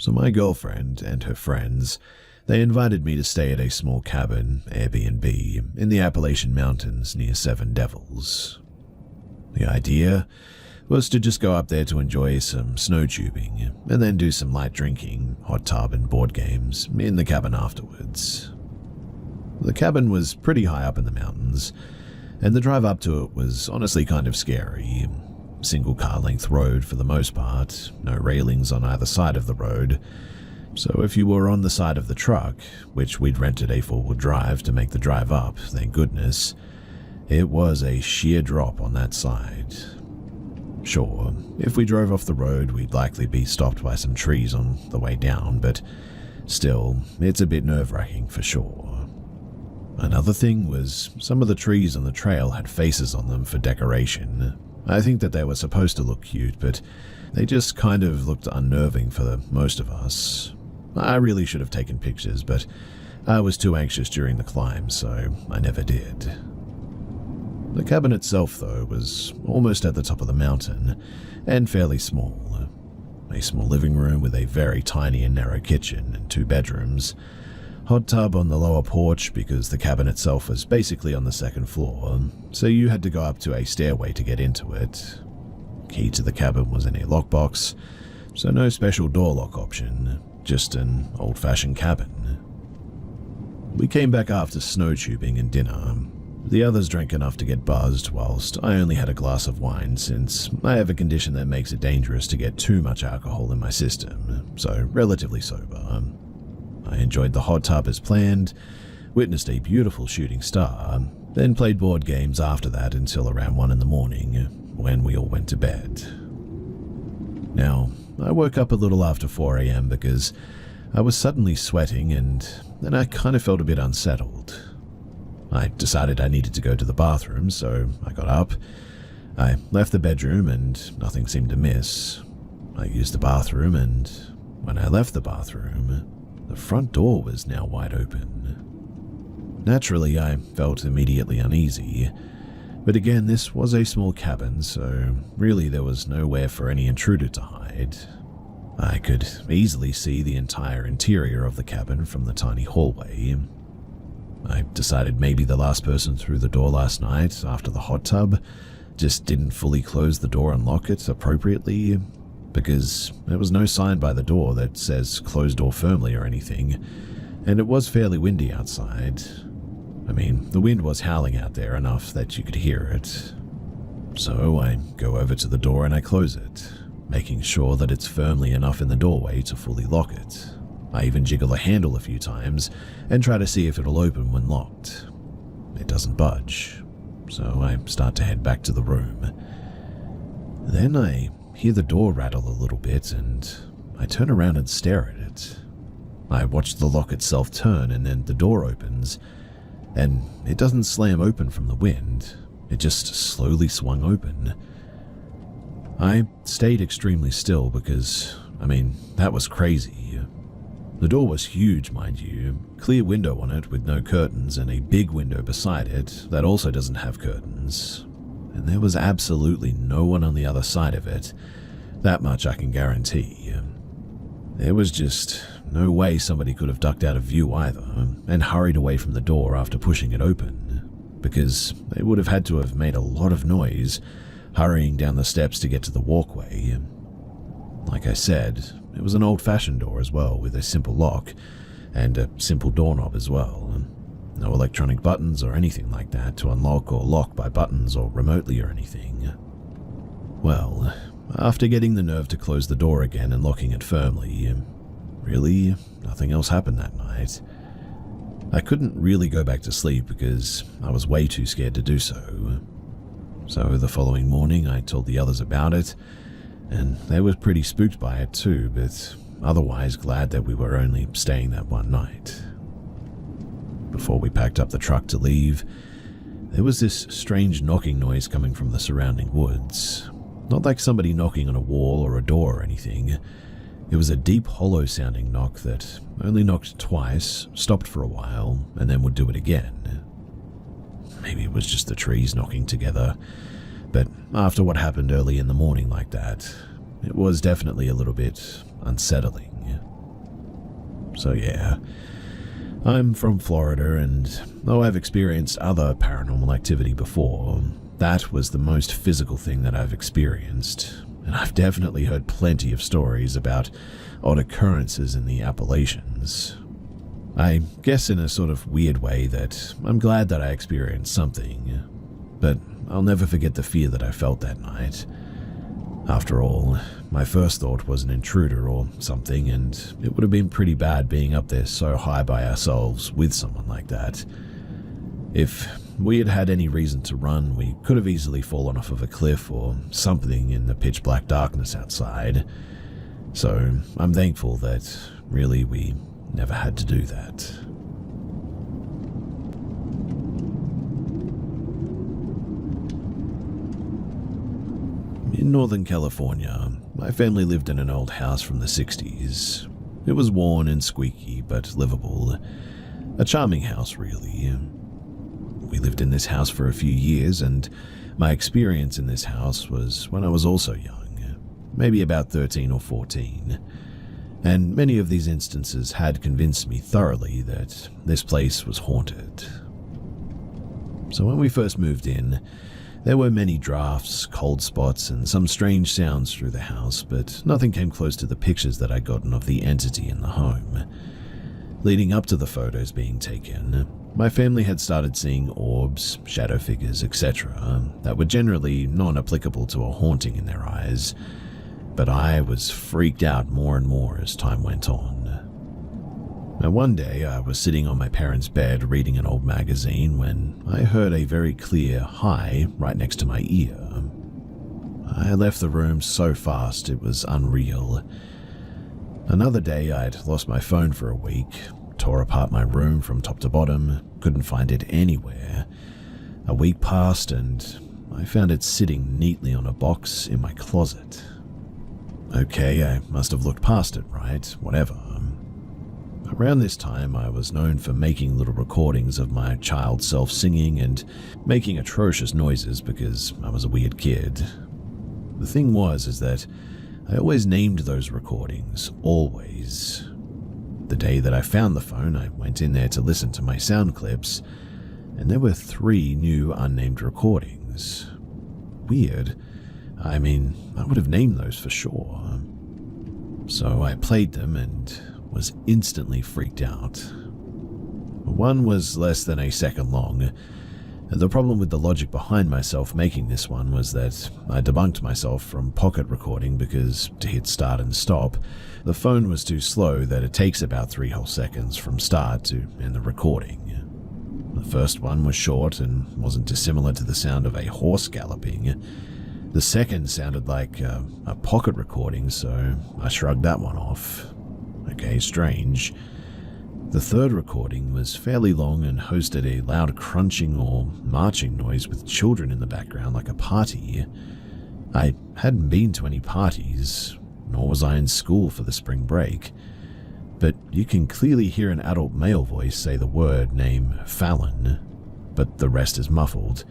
So my girlfriend and her friends, they invited me to stay at a small cabin, Airbnb, in the Appalachian Mountains near Seven Devils. The idea was to just go up there to enjoy some snow tubing, and then do some light drinking, hot tub and board games in the cabin afterwards. The cabin was pretty high up in the mountains, and the drive up to it was honestly kind of scary. Single car length road for the most part, no railings on either side of the road, so if you were on the side of the truck, which we'd rented a four-wheel drive to make the drive up, thank goodness, it was a sheer drop on that side. Sure, if we drove off the road, we'd likely be stopped by some trees on the way down, but still, it's a bit nerve-wracking for sure. Another thing was some of the trees on the trail had faces on them for decoration. I think that they were supposed to look cute, but they just kind of looked unnerving for most of us. I really should have taken pictures, but I was too anxious during the climb, so I never did. The cabin itself, though, was almost at the top of the mountain, and fairly small. A small living room with a very tiny and narrow kitchen and 2 bedrooms. Hot tub on the lower porch because the cabin itself was basically on the second floor, so you had to go up to a stairway to get into it. Key to the cabin was in a lockbox, so no special door lock option, just an old-fashioned cabin. We came back after snow tubing and dinner. The others drank enough to get buzzed, whilst I only had a glass of wine since I have a condition that makes it dangerous to get too much alcohol in my system, so relatively sober. I enjoyed the hot tub as planned, witnessed a beautiful shooting star, then played board games after that until around 1 in the morning, when we all went to bed. Now, I woke up a little after 4 a.m. because I was suddenly sweating and then I kind of felt a bit unsettled. I decided I needed to go to the bathroom, so I got up. I left the bedroom and nothing seemed amiss. I used the bathroom, and when I left the bathroom, the front door was now wide open. Naturally, I felt immediately uneasy, but again, this was a small cabin, so really there was nowhere for any intruder to hide. I could easily see the entire interior of the cabin from the tiny hallway. I decided maybe the last person through the door last night after the hot tub just didn't fully close the door and lock it appropriately, because there was no sign by the door that says close door firmly or anything, and it was fairly windy outside. I mean, the wind was howling out there enough that you could hear it. So I go over to the door and I close it, making sure that it's firmly enough in the doorway to fully lock it. I even jiggle the handle a few times and try to see if it'll open when locked. It doesn't budge, so I start to head back to the room. Then I hear the door rattle a little bit and I turn around and stare at it. I watch the lock itself turn and then the door opens, and it doesn't slam open from the wind, it just slowly swung open. I stayed extremely still because, that was crazy. The door was huge, mind you, clear window on it with no curtains and a big window beside it that also doesn't have curtains. And there was absolutely no one on the other side of it, that much I can guarantee. There was just no way somebody could have ducked out of view either and hurried away from the door after pushing it open, because they would have had to have made a lot of noise hurrying down the steps to get to the walkway. Like I said, it was an old-fashioned door as well, with a simple lock and a simple doorknob as well. No electronic buttons or anything like that to unlock or lock by buttons or remotely or anything. Well, after getting the nerve to close the door again and locking it firmly, really, nothing else happened that night. I couldn't really go back to sleep because I was way too scared to do so. So the following morning I told the others about it, and they were pretty spooked by it too, but otherwise glad that we were only staying that one night. Before we packed up the truck to leave, there was this strange knocking noise coming from the surrounding woods. Not like somebody knocking on a wall or a door or anything. It was a deep, hollow-sounding knock that only knocked twice, stopped for a while, and then would do it again. Maybe it was just the trees knocking together, but after what happened early in the morning like that, it was definitely a little bit unsettling. So yeah, I'm from Florida, and though I've experienced other paranormal activity before, that was the most physical thing that I've experienced, and I've definitely heard plenty of stories about odd occurrences in the Appalachians. I guess in a sort of weird way that I'm glad that I experienced something, but I'll never forget the fear that I felt that night. After all, my first thought was an intruder or something, and it would have been pretty bad being up there so high by ourselves with someone like that. If we had had any reason to run, we could have easily fallen off of a cliff or something in the pitch black darkness outside. So I'm thankful that really we never had to do that. In Northern California, my family lived in an old house from the 60s. It was worn and squeaky, but livable. A charming house, really. We lived in this house for a few years, and my experience in this house was when I was also young, maybe about 13 or 14. And many of these instances had convinced me thoroughly that this place was haunted. So when we first moved in, there were many drafts, cold spots, and some strange sounds through the house, but nothing came close to the pictures that I'd gotten of the entity in the home. Leading up to the photos being taken, my family had started seeing orbs, shadow figures, etc. that were generally non-applicable to a haunting in their eyes, but I was freaked out more and more as time went on. Now, one day I was sitting on my parents' bed reading an old magazine when I heard a very clear hi right next to my ear. I left the room so fast it was unreal. Another day I'd lost my phone for a week, tore apart my room from top to bottom, couldn't find it anywhere. A week passed and I found it sitting neatly on a box in my closet. Okay, I must have looked past it, right? Whatever. Around this time, I was known for making little recordings of my child self singing and making atrocious noises because I was a weird kid. The thing is that I always named those recordings, always. The day that I found the phone, I went in there to listen to my sound clips, and there were 3 new unnamed recordings. Weird. I mean, I would have named those for sure. So I played them and was instantly freaked out. One was less than a second long. The problem with the logic behind myself making this one was that I debunked myself from pocket recording because to hit start and stop, the phone was too slow that it takes about 3 whole seconds from start to end the recording. The first one was short and wasn't dissimilar to the sound of a horse galloping. The second sounded like a pocket recording, so I shrugged that one off. Okay, strange. The third recording was fairly long and hosted a loud crunching or marching noise with children in the background like a party. I hadn't been to any parties, nor was I in school for the spring break, but you can clearly hear an adult male voice say the word name Fallon, but the rest is muffled.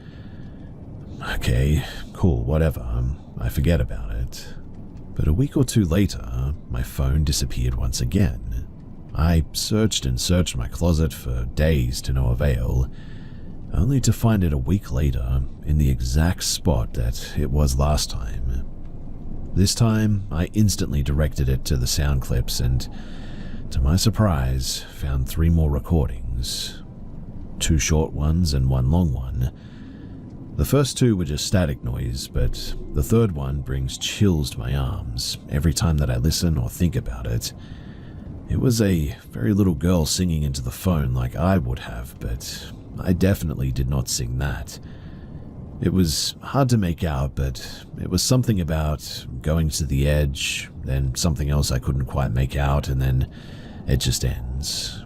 Okay, cool, whatever, I forget about it. But a week or 2 later, my phone disappeared once again. I searched and searched my closet for days to no avail, only to find it a week later in the exact spot that it was last time. This time, I instantly directed it to the sound clips and, to my surprise, found 3 more recordings. 2 short ones and 1 long one. The first 2 were just static noise, but the third one brings chills to my arms every time that I listen or think about it. It was a very little girl singing into the phone like I would have, but I definitely did not sing that. It was hard to make out, but it was something about going to the edge, then something else I couldn't quite make out, and then it just ends.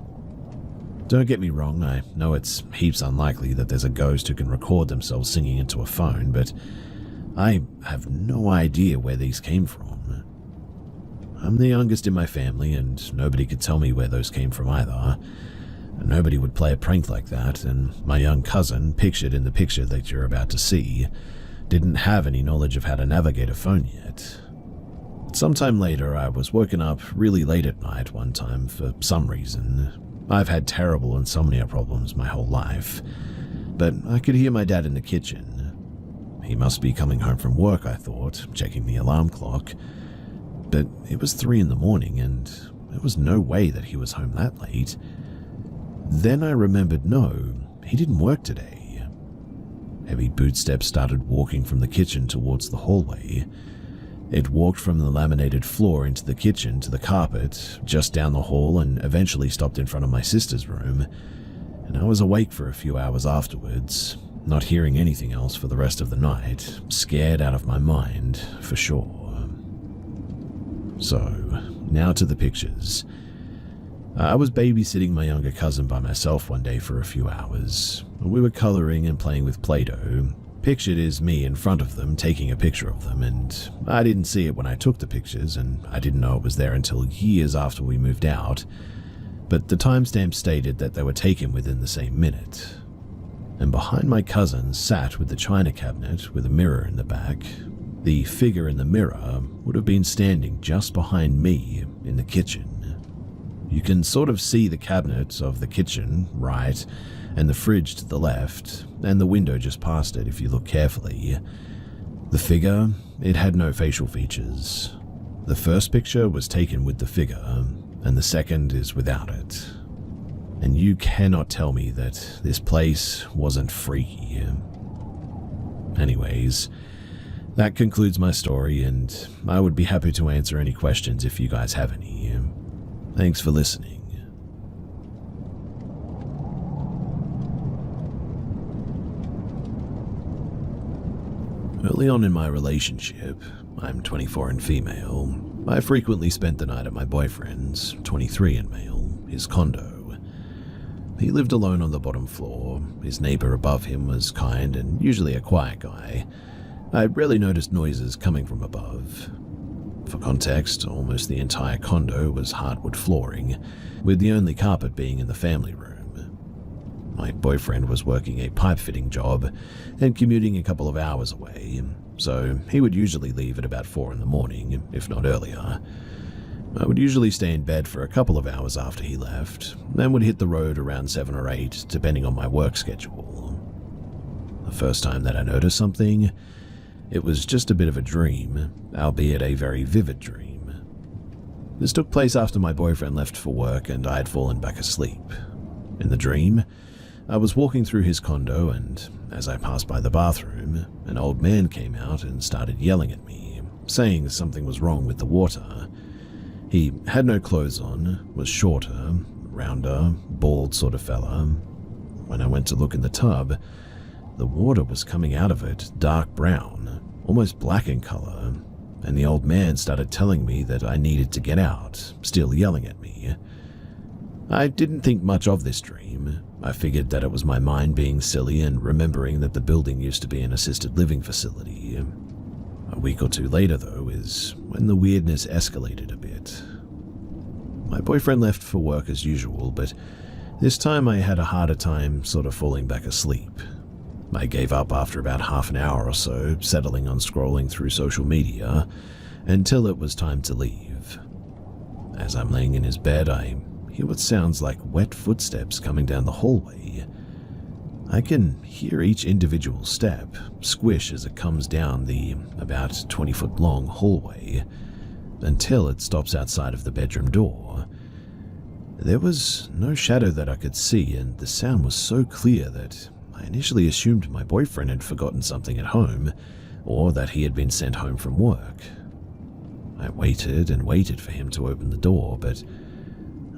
Don't get me wrong, I know it's heaps unlikely that there's a ghost who can record themselves singing into a phone, but I have no idea where these came from. I'm the youngest in my family, and nobody could tell me where those came from either. Nobody would play a prank like that, and my young cousin, pictured in the picture that you're about to see, didn't have any knowledge of how to navigate a phone yet. Sometime later, I was woken up really late at night one time for some reason. I've had terrible insomnia problems my whole life, but I could hear my dad in the kitchen. He must be coming home from work, I thought, checking the alarm clock. But it was 3 in the morning, and there was no way that he was home that late. Then I remembered, no, he didn't work today. Heavy bootsteps started walking from the kitchen towards the hallway. It walked from the laminated floor into the kitchen to the carpet, just down the hall, and eventually stopped in front of my sister's room. And I was awake for a few hours afterwards, not hearing anything else for the rest of the night, scared out of my mind, for sure. So, now to the pictures. I was babysitting my younger cousin by myself one day for a few hours. We were coloring and playing with Play-Doh. Pictured is me in front of them taking a picture of them, and I didn't see it when I took the pictures, and I didn't know it was there until years after we moved out. But the timestamp stated that they were taken within the same minute. And behind my cousin sat with the china cabinet with a mirror in the back. The figure in the mirror would have been standing just behind me in the kitchen. You can sort of see the cabinet of the kitchen, right, and the fridge to the left, and the window just past it if you look carefully. The figure, it had no facial features. The first picture was taken with the figure, and the second is without it. And you cannot tell me that this place wasn't freaky. Anyways, that concludes my story, and I would be happy to answer any questions if you guys have any. Thanks for listening. Early on in my relationship, I'm 24 and female, I frequently spent the night at my boyfriend's, 23 and male, his condo. He lived alone on the bottom floor. His neighbor above him was kind and usually a quiet guy. I rarely noticed noises coming from above. For context, almost the entire condo was hardwood flooring, with the only carpet being in the family room. My boyfriend was working a pipe-fitting job and commuting a couple of hours away, so he would usually leave at about 4 in the morning, if not earlier. I would usually stay in bed for a couple of hours after he left, then would hit the road around 7 or 8, depending on my work schedule. The first time that I noticed something, it was just a bit of a dream, albeit a very vivid dream. This took place after my boyfriend left for work and I had fallen back asleep. In the dream, I was walking through his condo, and as I passed by the bathroom, an old man came out and started yelling at me, saying something was wrong with the water. He had no clothes on, was shorter, rounder, bald sort of fella. When I went to look in the tub, the water was coming out of it dark brown, almost black in color, and the old man started telling me that I needed to get out, still yelling at me. I didn't think much of this dream. I figured that it was my mind being silly and remembering that the building used to be an assisted living facility. A week or two later, though, is when the weirdness escalated a bit. My boyfriend left for work as usual, but this time I had a harder time sort of falling back asleep. I gave up after about half an hour or so, settling on scrolling through social media, until it was time to leave. As I'm laying in his bed, I hear what sounds like wet footsteps coming down the hallway. I can hear each individual step squish as it comes down the about 20-foot long hallway, until it stops outside of the bedroom door. There was no shadow that I could see, and the sound was so clear that I initially assumed my boyfriend had forgotten something at home, or that he had been sent home from work. I waited and waited for him to open the door, but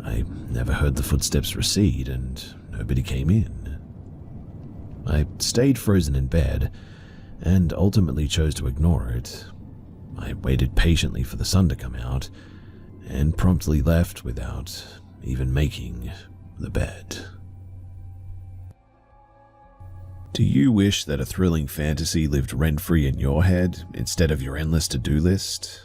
I never heard the footsteps recede, and nobody came in. I stayed frozen in bed, and ultimately chose to ignore it. I waited patiently for the sun to come out, and promptly left without even making the bed. Do you wish that a thrilling fantasy lived rent-free in your head instead of your endless to-do list?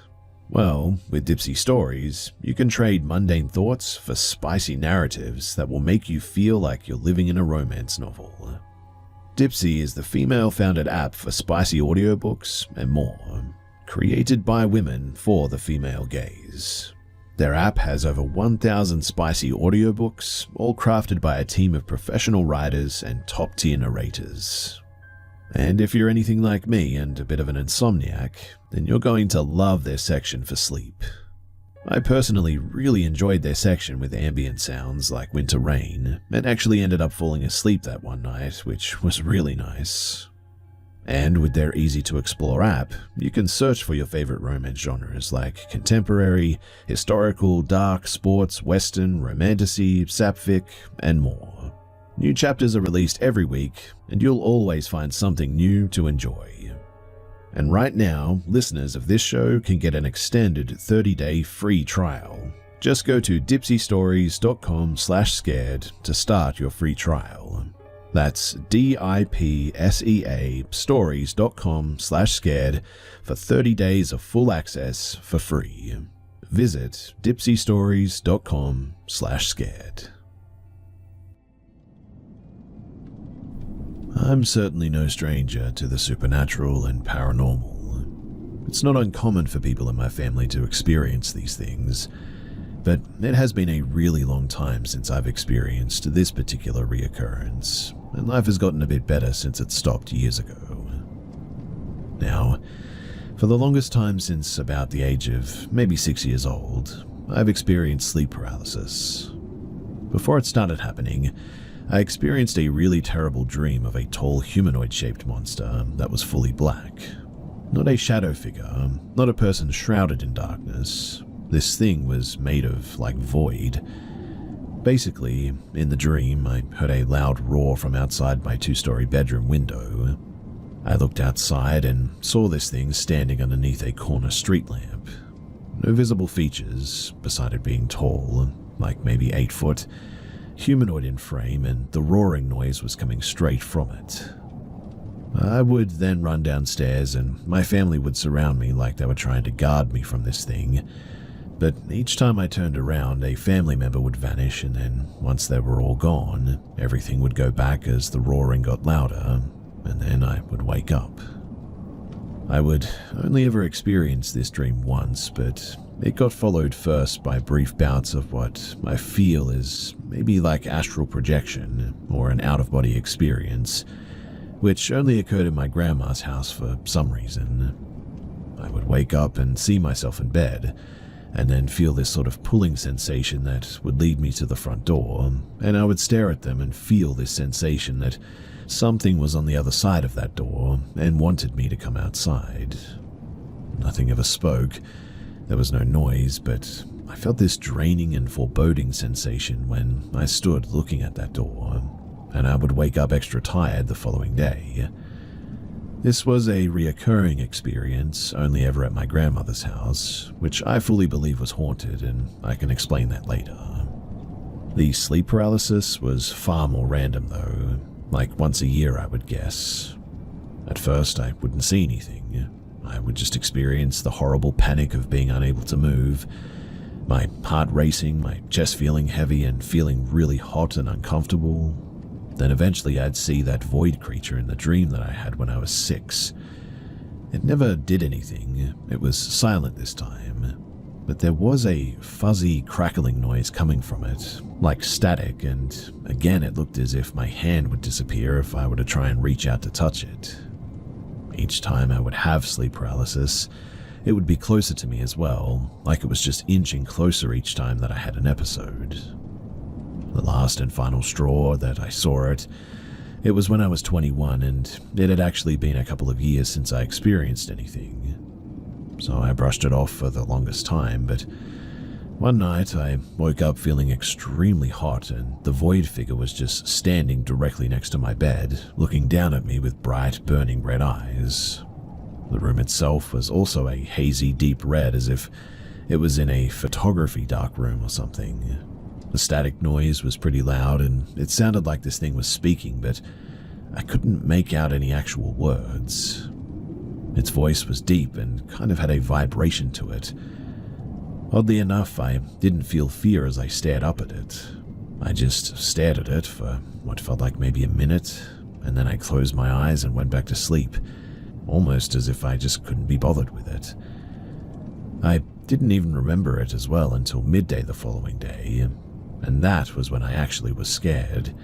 Well, with Dipsy Stories, you can trade mundane thoughts for spicy narratives that will make you feel like you're living in a romance novel. Dipsy is the female-founded app for spicy audiobooks and more. created by women for the female gaze. Their app has over 1,000 spicy audiobooks, all crafted by a team of professional writers and top-tier narrators. And if you're anything like me and a bit of an insomniac, then you're going to love their section for sleep. I personally really enjoyed their section with ambient sounds like winter rain, and actually ended up falling asleep that one night, which was really nice. And with their easy-to-explore app, you can search for your favorite romance genres like contemporary, historical, dark, sports, western, romantasy, sapphic, and more. New chapters are released every week, and you'll always find something new to enjoy. And right now, listeners of this show can get an extended 30-day free trial. Just go to dipsystories.com/scared to start your free trial. That's DIPSEA stories.com/scared for 30 days of full access for free. Visit dipsystories.com/scared. I'm certainly no stranger to the supernatural and paranormal. It's not uncommon for people in my family to experience these things, but it has been a really long time since I've experienced this particular reoccurrence, and life has gotten a bit better since it stopped years ago. Now, for the longest time since about the age of maybe 6 years old, I've experienced sleep paralysis. Before it started happening, I experienced a really terrible dream of a tall humanoid-shaped monster that was fully black. Not a shadow figure, not a person shrouded in darkness. This thing was made of, like, void. Basically, in the dream, I heard a loud roar from outside my 2-story bedroom window. I looked outside and saw this thing standing underneath a corner street lamp. No visible features, beside it being tall, like maybe 8 foot, humanoid in frame, and the roaring noise was coming straight from it. I would then run downstairs and my family would surround me like they were trying to guard me from this thing, but each time I turned around, a family member would vanish, and then once they were all gone, everything would go back as the roaring got louder, and then I would wake up. I would only ever experience this dream once, but it got followed first by brief bouts of what I feel is maybe like astral projection or an out-of-body experience, which only occurred in my grandma's house for some reason. I would wake up and see myself in bed, and then feel this sort of pulling sensation that would lead me to the front door, and I would stare at them and feel this sensation that something was on the other side of that door and wanted me to come outside. Nothing ever spoke. There was no noise, but I felt this draining and foreboding sensation when I stood looking at that door, and I would wake up extra tired the following day. This was a reoccurring experience, only ever at my grandmother's house, which I fully believe was haunted, and I can explain that later. The sleep paralysis was far more random though, like once a year I would guess. At first I wouldn't see anything. I would just experience the horrible panic of being unable to move, my heart racing, my chest feeling heavy and feeling really hot and uncomfortable. Then eventually I'd see that void creature in the dream that I had when I was 6. It never did anything. It was silent this time, but there was a fuzzy crackling noise coming from it, like static, and again it looked as if my hand would disappear if I were to try and reach out to touch it. Each time I would have sleep paralysis, it would be closer to me as well, like it was just inching closer each time that I had an episode. The last and final straw that I saw it was when I was 21, and it had actually been a couple of years since I experienced anything. So I brushed it off for the longest time, but one night I woke up feeling extremely hot, and the void figure was just standing directly next to my bed, looking down at me with bright, burning red eyes. The room itself was also a hazy, deep red, as if it was in a photography dark room or something. The static noise was pretty loud, and it sounded like this thing was speaking, but I couldn't make out any actual words. Its voice was deep and kind of had a vibration to it. Oddly enough, I didn't feel fear as I stared up at it. I just stared at it for what felt like maybe a minute, and then I closed my eyes and went back to sleep. almost as if I just couldn't be bothered with it. I didn't even remember it as well until midday the following day, and that was when I actually was scared.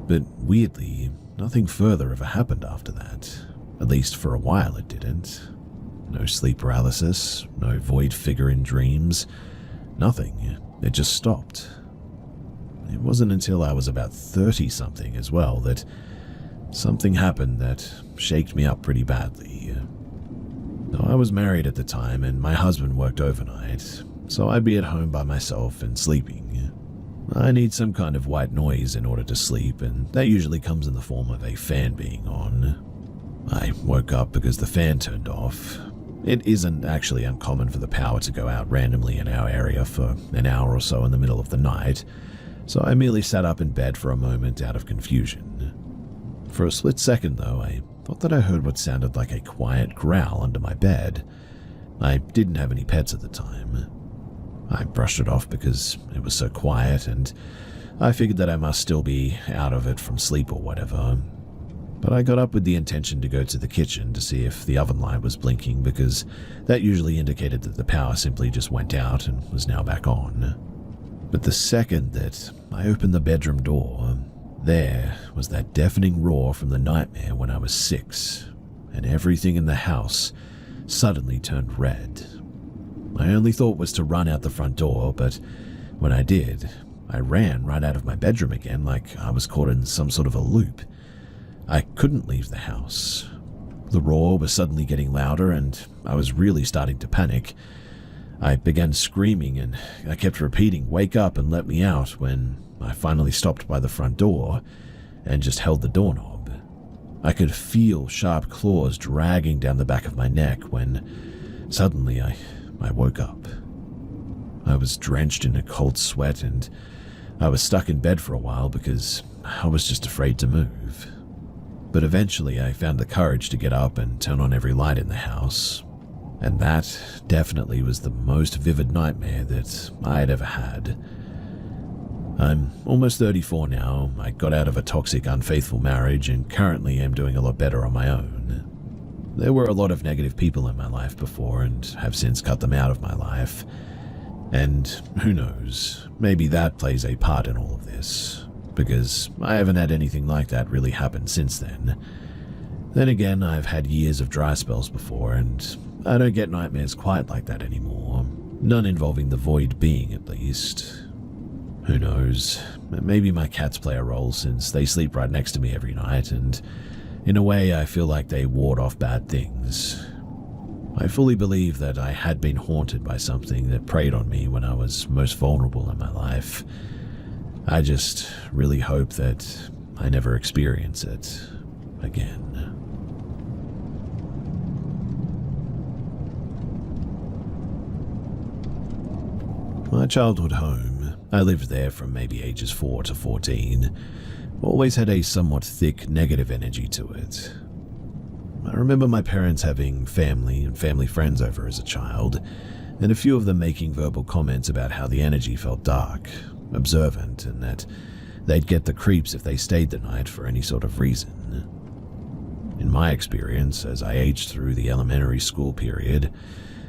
But weirdly, nothing further ever happened after that. At least for a while it didn't. No sleep paralysis, no void figure in dreams, nothing. It just stopped. It wasn't until I was about 30-something as well that something happened that shaked me up pretty badly. Now, I was married at the time and my husband worked overnight, so I'd be at home by myself and sleeping. I need some kind of white noise in order to sleep, and that usually comes in the form of a fan being on. I woke up because the fan turned off. It isn't actually uncommon for the power to go out randomly in our area for an hour or so in the middle of the night, so I merely sat up in bed for a moment out of confusion. For a split second, though, I thought that I heard what sounded like a quiet growl under my bed. I didn't have any pets at the time. I brushed it off because it was so quiet, and I figured that I must still be out of it from sleep or whatever. But I got up with the intention to go to the kitchen to see if the oven light was blinking, because that usually indicated that the power simply just went out and was now back on. But the second that I opened the bedroom door, there was that deafening roar from the nightmare when I was 6, and everything in the house suddenly turned red. My only thought was to run out the front door, but when I did, I ran right out of my bedroom again like I was caught in some sort of a loop. I couldn't leave the house. The roar was suddenly getting louder, and I was really starting to panic. I began screaming, and I kept repeating, "Wake up and let me out," when I finally stopped by the front door and just held the doorknob. I could feel sharp claws dragging down the back of my neck when suddenly I woke up. I was drenched in a cold sweat, and I was stuck in bed for a while because I was just afraid to move. But eventually I found the courage to get up and turn on every light in the house, and that definitely was the most vivid nightmare that I had ever had. I'm almost 34 now. I got out of a toxic, unfaithful marriage and currently am doing a lot better on my own. There were a lot of negative people in my life before and have since cut them out of my life. And who knows, maybe that plays a part in all of this, because I haven't had anything like that really happen since then. Then again, I've had years of dry spells before, and I don't get nightmares quite like that anymore. None involving the void being, at least. Who knows, maybe my cats play a role since they sleep right next to me every night, and in a way I feel like they ward off bad things. I fully believe that I had been haunted by something that preyed on me when I was most vulnerable in my life. I just really hope that I never experience it again. My childhood home, I lived there from maybe ages 4 to 14, always had a somewhat thick negative energy to it. I remember my parents having family and family friends over as a child, and a few of them making verbal comments about how the energy felt dark, observant, and that they'd get the creeps if they stayed the night for any sort of reason. In my experience, as I aged through the elementary school period,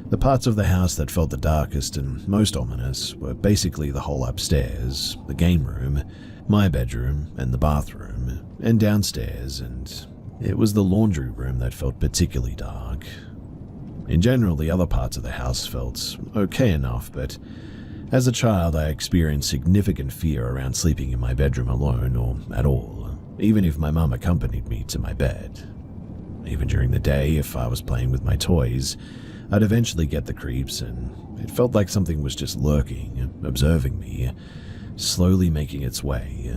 the parts of the house that felt the darkest and most ominous were basically the whole upstairs, the game room, my bedroom, and the bathroom, and downstairs, and it was the laundry room that felt particularly dark. In general, the other parts of the house felt okay enough, but as a child I experienced significant fear around sleeping in my bedroom alone or at all, even if my mum accompanied me to my bed. Even during the day, if I was playing with my toys, I'd eventually get the creeps, and it felt like something was just lurking, observing me, slowly making its way,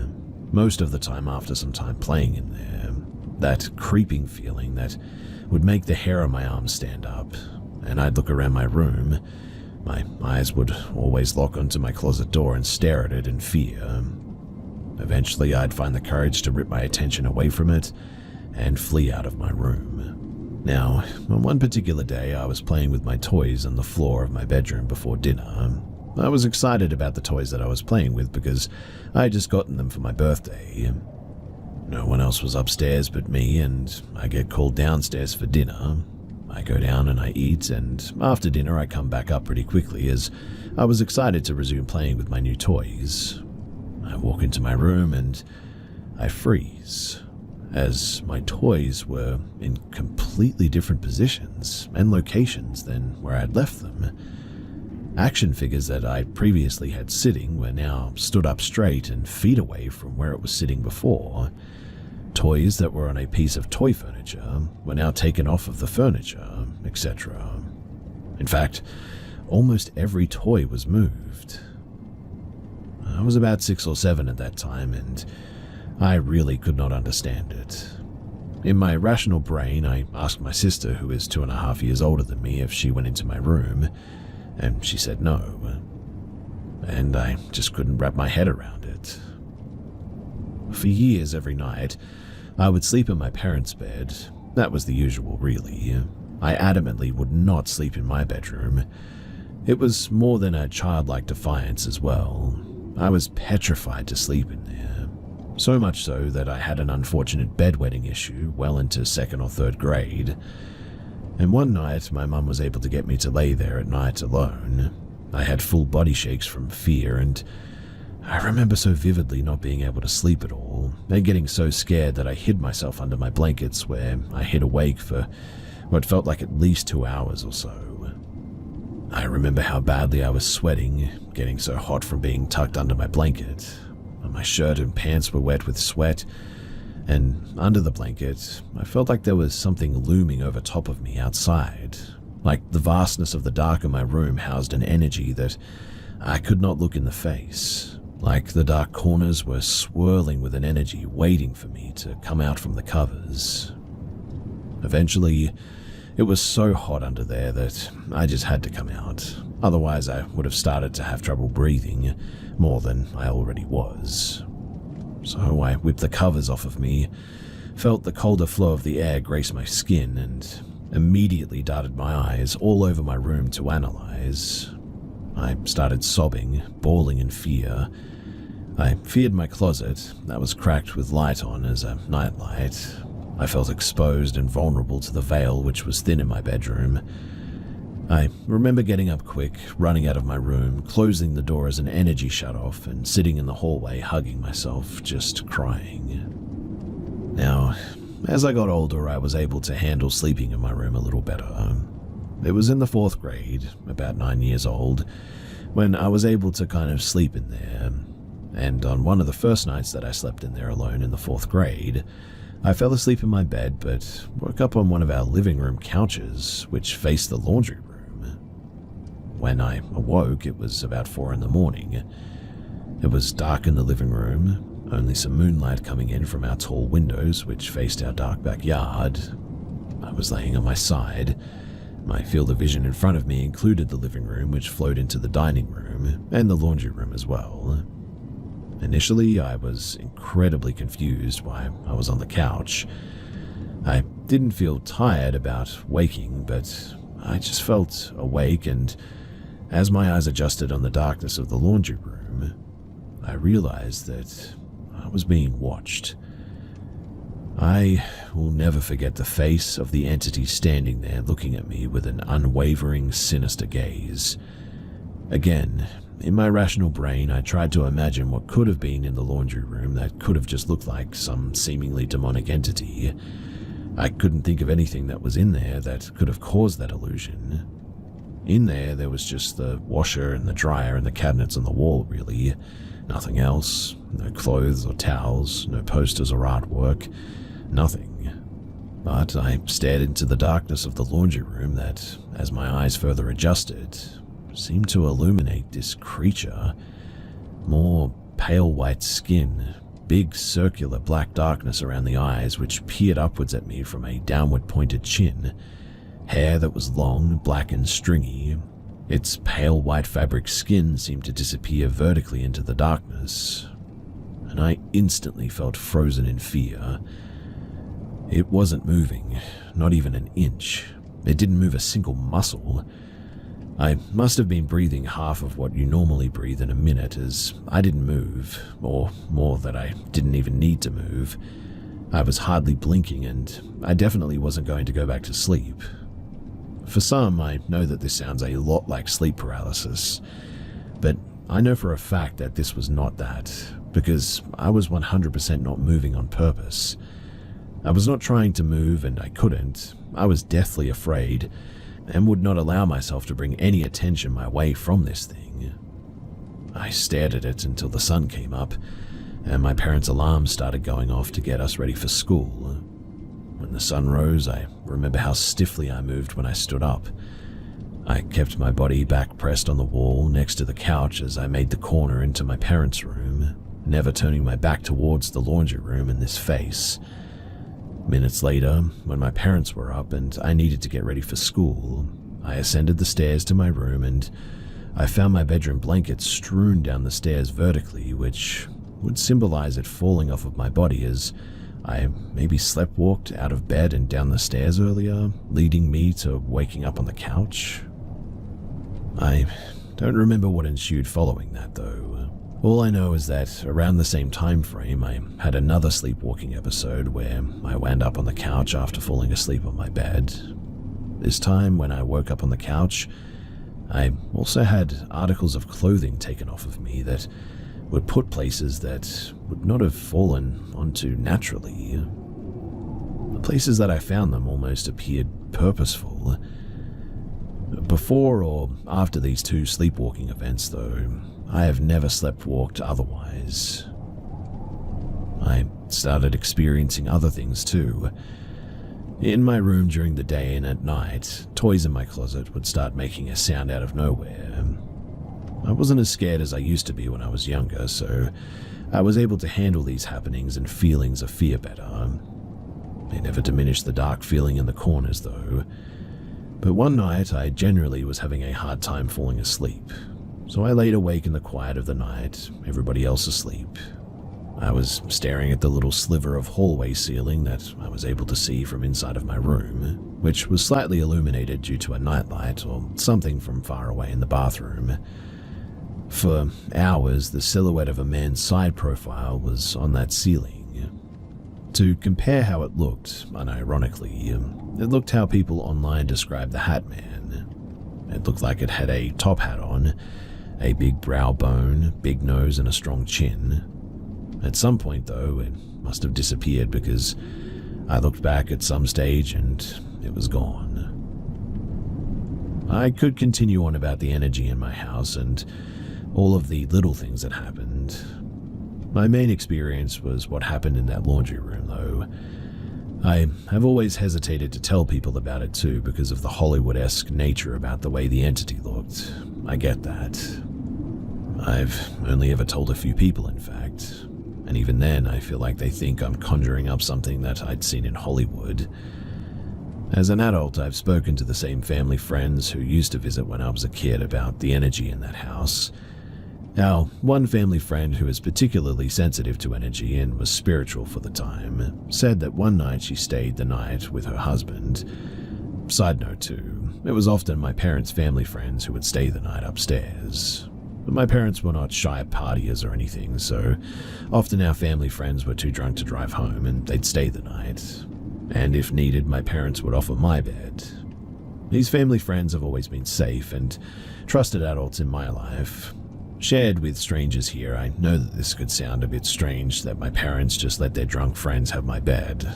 most of the time after some time playing in there. That creeping feeling that would make the hair on my arms stand up, and I'd look around my room. My eyes would always lock onto my closet door and stare at it in fear. Eventually, I'd find the courage to rip my attention away from it and flee out of my room. Now, on one particular day, I was playing with my toys on the floor of my bedroom before dinner. I was excited about the toys that I was playing with because I had just gotten them for my birthday. No one else was upstairs but me, and I get called downstairs for dinner. I go down and I eat, and after dinner I come back up pretty quickly as I was excited to resume playing with my new toys. I walk into my room and I freeze, as my toys were in completely different positions and locations than where I'd left them. Action figures that I previously had sitting were now stood up straight and feet away from where it was sitting before. Toys that were on a piece of toy furniture were now taken off of the furniture, etc. In fact, almost every toy was moved. I was about 6 or 7 at that time, and I really could not understand it. In my rational brain, I asked my sister, who is 2.5 years older than me, if she went into my room, and she said no. And I just couldn't wrap my head around it. For years, every night, I would sleep in my parents' bed. That was the usual, really. I adamantly would not sleep in my bedroom. It was more than a childlike defiance as well. I was petrified to sleep in there. So much so that I had an unfortunate bedwetting issue well into 2nd or 3rd grade. And one night, my mum was able to get me to lay there at night alone. I had full body shakes from fear, and I remember so vividly not being able to sleep at all, and getting so scared that I hid myself under my blankets, where I hid awake for what felt like at least 2 hours or so. I remember how badly I was sweating, getting so hot from being tucked under my blanket. My shirt and pants were wet with sweat, and under the blanket, I felt like there was something looming over top of me outside, like the vastness of the dark in my room housed an energy that I could not look in the face, like the dark corners were swirling with an energy waiting for me to come out from the covers. Eventually, it was so hot under there that I just had to come out. Otherwise, I would have started to have trouble breathing, more than I already was. So I whipped the covers off of me, felt the colder flow of the air grace my skin, and immediately darted my eyes all over my room to analyze. I started sobbing, bawling in fear. I feared my closet, that was cracked with light on as a nightlight. I felt exposed and vulnerable to the veil which was thin in my bedroom. I remember getting up quick, running out of my room, closing the door as an energy shut off, and sitting in the hallway hugging myself, just crying. Now, as I got older, I was able to handle sleeping in my room a little better. It was in the 4th grade, about 9 years old, when I was able to kind of sleep in there. And on one of the first nights that I slept in there alone in the 4th grade, I fell asleep in my bed but woke up on one of our living room couches, which faced the laundry room. When I awoke, it was about 4 in the morning. It was dark in the living room, only some moonlight coming in from our tall windows which faced our dark backyard. I was laying on my side. My field of vision in front of me included the living room, which flowed into the dining room, and the laundry room as well. Initially, I was incredibly confused why I was on the couch. I didn't feel tired about waking, but I just felt awake, and as my eyes adjusted on the darkness of the laundry room, I realized that I was being watched. I will never forget the face of the entity standing there looking at me with an unwavering, sinister gaze. Again, in my rational brain, I tried to imagine what could have been in the laundry room that could have just looked like some seemingly demonic entity. I couldn't think of anything that was in there that could have caused that illusion. In there was just the washer and the dryer and the cabinets on the wall, really. Nothing else. No clothes or towels, no posters or artwork. Nothing. But I stared into the darkness of the laundry room that, as my eyes further adjusted, seemed to illuminate this creature. More pale white skin, big circular black darkness around the eyes which peered upwards at me from a downward pointed chin, hair that was long, black and stringy. Its pale white fabric skin seemed to disappear vertically into the darkness, and I instantly felt frozen in fear. It wasn't moving, not even an inch. It didn't move a single muscle. I must have been breathing half of what you normally breathe in a minute, as I didn't move, or more that I didn't even need to move. I was hardly blinking, and I definitely wasn't going to go back to sleep. For some, I know that this sounds a lot like sleep paralysis, but I know for a fact that this was not that, because I was 100% not moving on purpose. I was not trying to move, and I couldn't. I was deathly afraid, and would not allow myself to bring any attention my way from this thing. I stared at it until the sun came up, and my parents' alarms started going off to get us ready for school. When the sun rose, I remember how stiffly I moved when I stood up. I kept my body back pressed on the wall next to the couch as I made the corner into my parents' room, never turning my back towards the laundry room in this face. Minutes later, when my parents were up and I needed to get ready for school, I ascended the stairs to my room and I found my bedroom blanket strewn down the stairs vertically, which would symbolize it falling off of my body as I maybe sleepwalked out of bed and down the stairs earlier, leading me to waking up on the couch. I don't remember what ensued following that, though. All I know is that around the same time frame, I had another sleepwalking episode where I wound up on the couch after falling asleep on my bed. This time, when I woke up on the couch, I also had articles of clothing taken off of me that would put places that would not have fallen onto naturally. The places that I found them almost appeared purposeful. Before or after these two sleepwalking events, though, I have never sleptwalked otherwise. I started experiencing other things too. In my room during the day and at night, toys in my closet would start making a sound out of nowhere. I wasn't as scared as I used to be when I was younger, so I was able to handle these happenings and feelings of fear better. They never diminished the dark feeling in the corners, though. But one night, I generally was having a hard time falling asleep, so I laid awake in the quiet of the night, everybody else asleep. I was staring at the little sliver of hallway ceiling that I was able to see from inside of my room, which was slightly illuminated due to a nightlight or something from far away in the bathroom. For hours, the silhouette of a man's side profile was on that ceiling. To compare how it looked, unironically, it looked how people online described the Hat Man. It looked like it had a top hat on, a big brow bone, big nose, and a strong chin. At some point, though, it must have disappeared because I looked back at some stage and it was gone. I could continue on about the energy in my house and all of the little things that happened. My main experience was what happened in that laundry room, though. I have always hesitated to tell people about it too because of the Hollywood-esque nature about the way the entity looked. I get that. I've only ever told a few people, in fact. And even then, I feel like they think I'm conjuring up something that I'd seen in Hollywood. As an adult, I've spoken to the same family friends who used to visit when I was a kid about the energy in that house. Now, one family friend who is particularly sensitive to energy and was spiritual for the time said that one night she stayed the night with her husband. Side note too, it was often my parents' family friends who would stay the night upstairs. But my parents were not shy partiers or anything, so often our family friends were too drunk to drive home and they'd stay the night. And if needed, my parents would offer my bed. These family friends have always been safe and trusted adults in my life. Shared with strangers here, I know that this could sound a bit strange that my parents just let their drunk friends have my bed.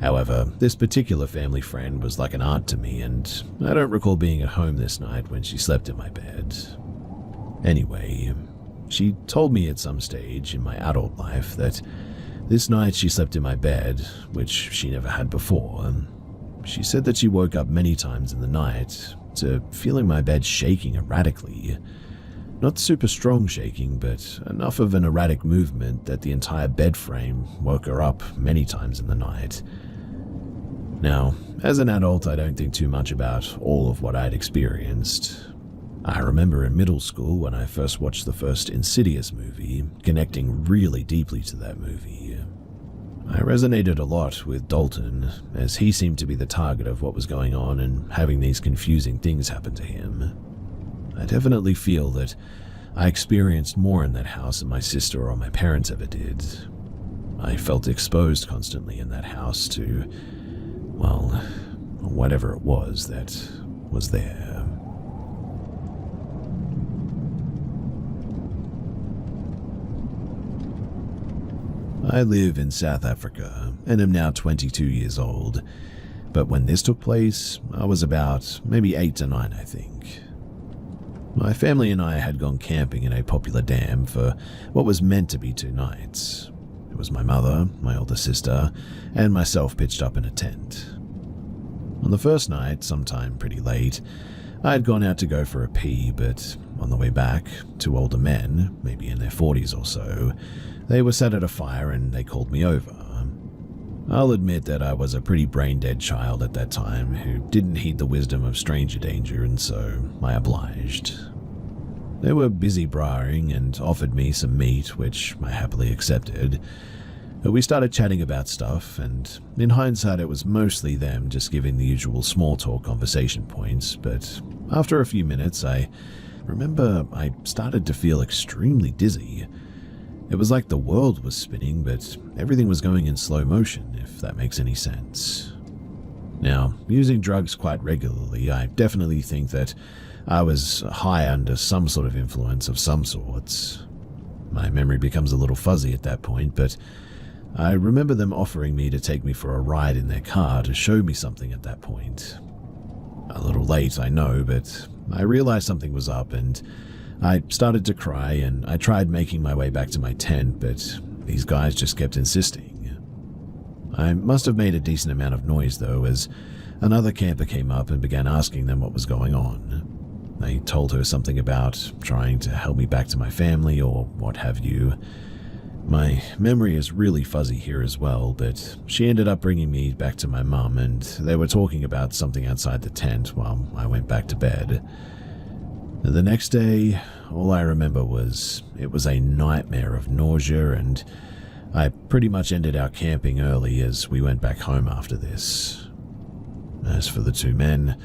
However, this particular family friend was like an aunt to me, and I don't recall being at home this night when she slept in my bed. Anyway, she told me at some stage in my adult life that this night she slept in my bed, which she never had before. She said that she woke up many times in the night to feeling my bed shaking erratically. Not super strong shaking, but enough of an erratic movement that the entire bed frame woke her up many times in the night. Now, as an adult, I don't think too much about all of what I'd experienced. I remember in middle school when I first watched the first Insidious movie, connecting really deeply to that movie. I resonated a lot with Dalton, as he seemed to be the target of what was going on and having these confusing things happen to him. I definitely feel that I experienced more in that house than my sister or my parents ever did. I felt exposed constantly in that house to, well, whatever it was that was there. I live in South Africa and am now 22 years old, but when this took place, I was about maybe 8 to 9, I think. My family and I had gone camping in a popular dam for what was meant to be 2 nights. It was my mother, my older sister, and myself pitched up in a tent. On the first night, sometime pretty late, I had gone out to go for a pee, but on the way back, 2 older men, maybe in their 40s or so, they were sat at a fire and they called me over. I'll admit that I was a pretty brain-dead child at that time who didn't heed the wisdom of stranger danger, and so I obliged. They were busy braaiing and offered me some meat, which I happily accepted. We started chatting about stuff, and in hindsight it was mostly them just giving the usual small talk conversation points, but after a few minutes I remember I started to feel extremely dizzy. It was like the world was spinning, but everything was going in slow motion, if that makes any sense. Now, using drugs quite regularly, I definitely think that I was high under some sort of influence of some sorts. My memory becomes a little fuzzy at that point, but I remember them offering me to take me for a ride in their car to show me something at that point. A little late, I know, but I realized something was up and I started to cry, and I tried making my way back to my tent, but these guys just kept insisting. I must have made a decent amount of noise though, as another camper came up and began asking them what was going on. They told her something about trying to help me back to my family or what have you. My memory is really fuzzy here as well, but she ended up bringing me back to my mum, and they were talking about something outside the tent while I went back to bed. The next day, all I remember was it was a nightmare of nausea, and I pretty much ended our camping early as we went back home after this. As for the 2 men,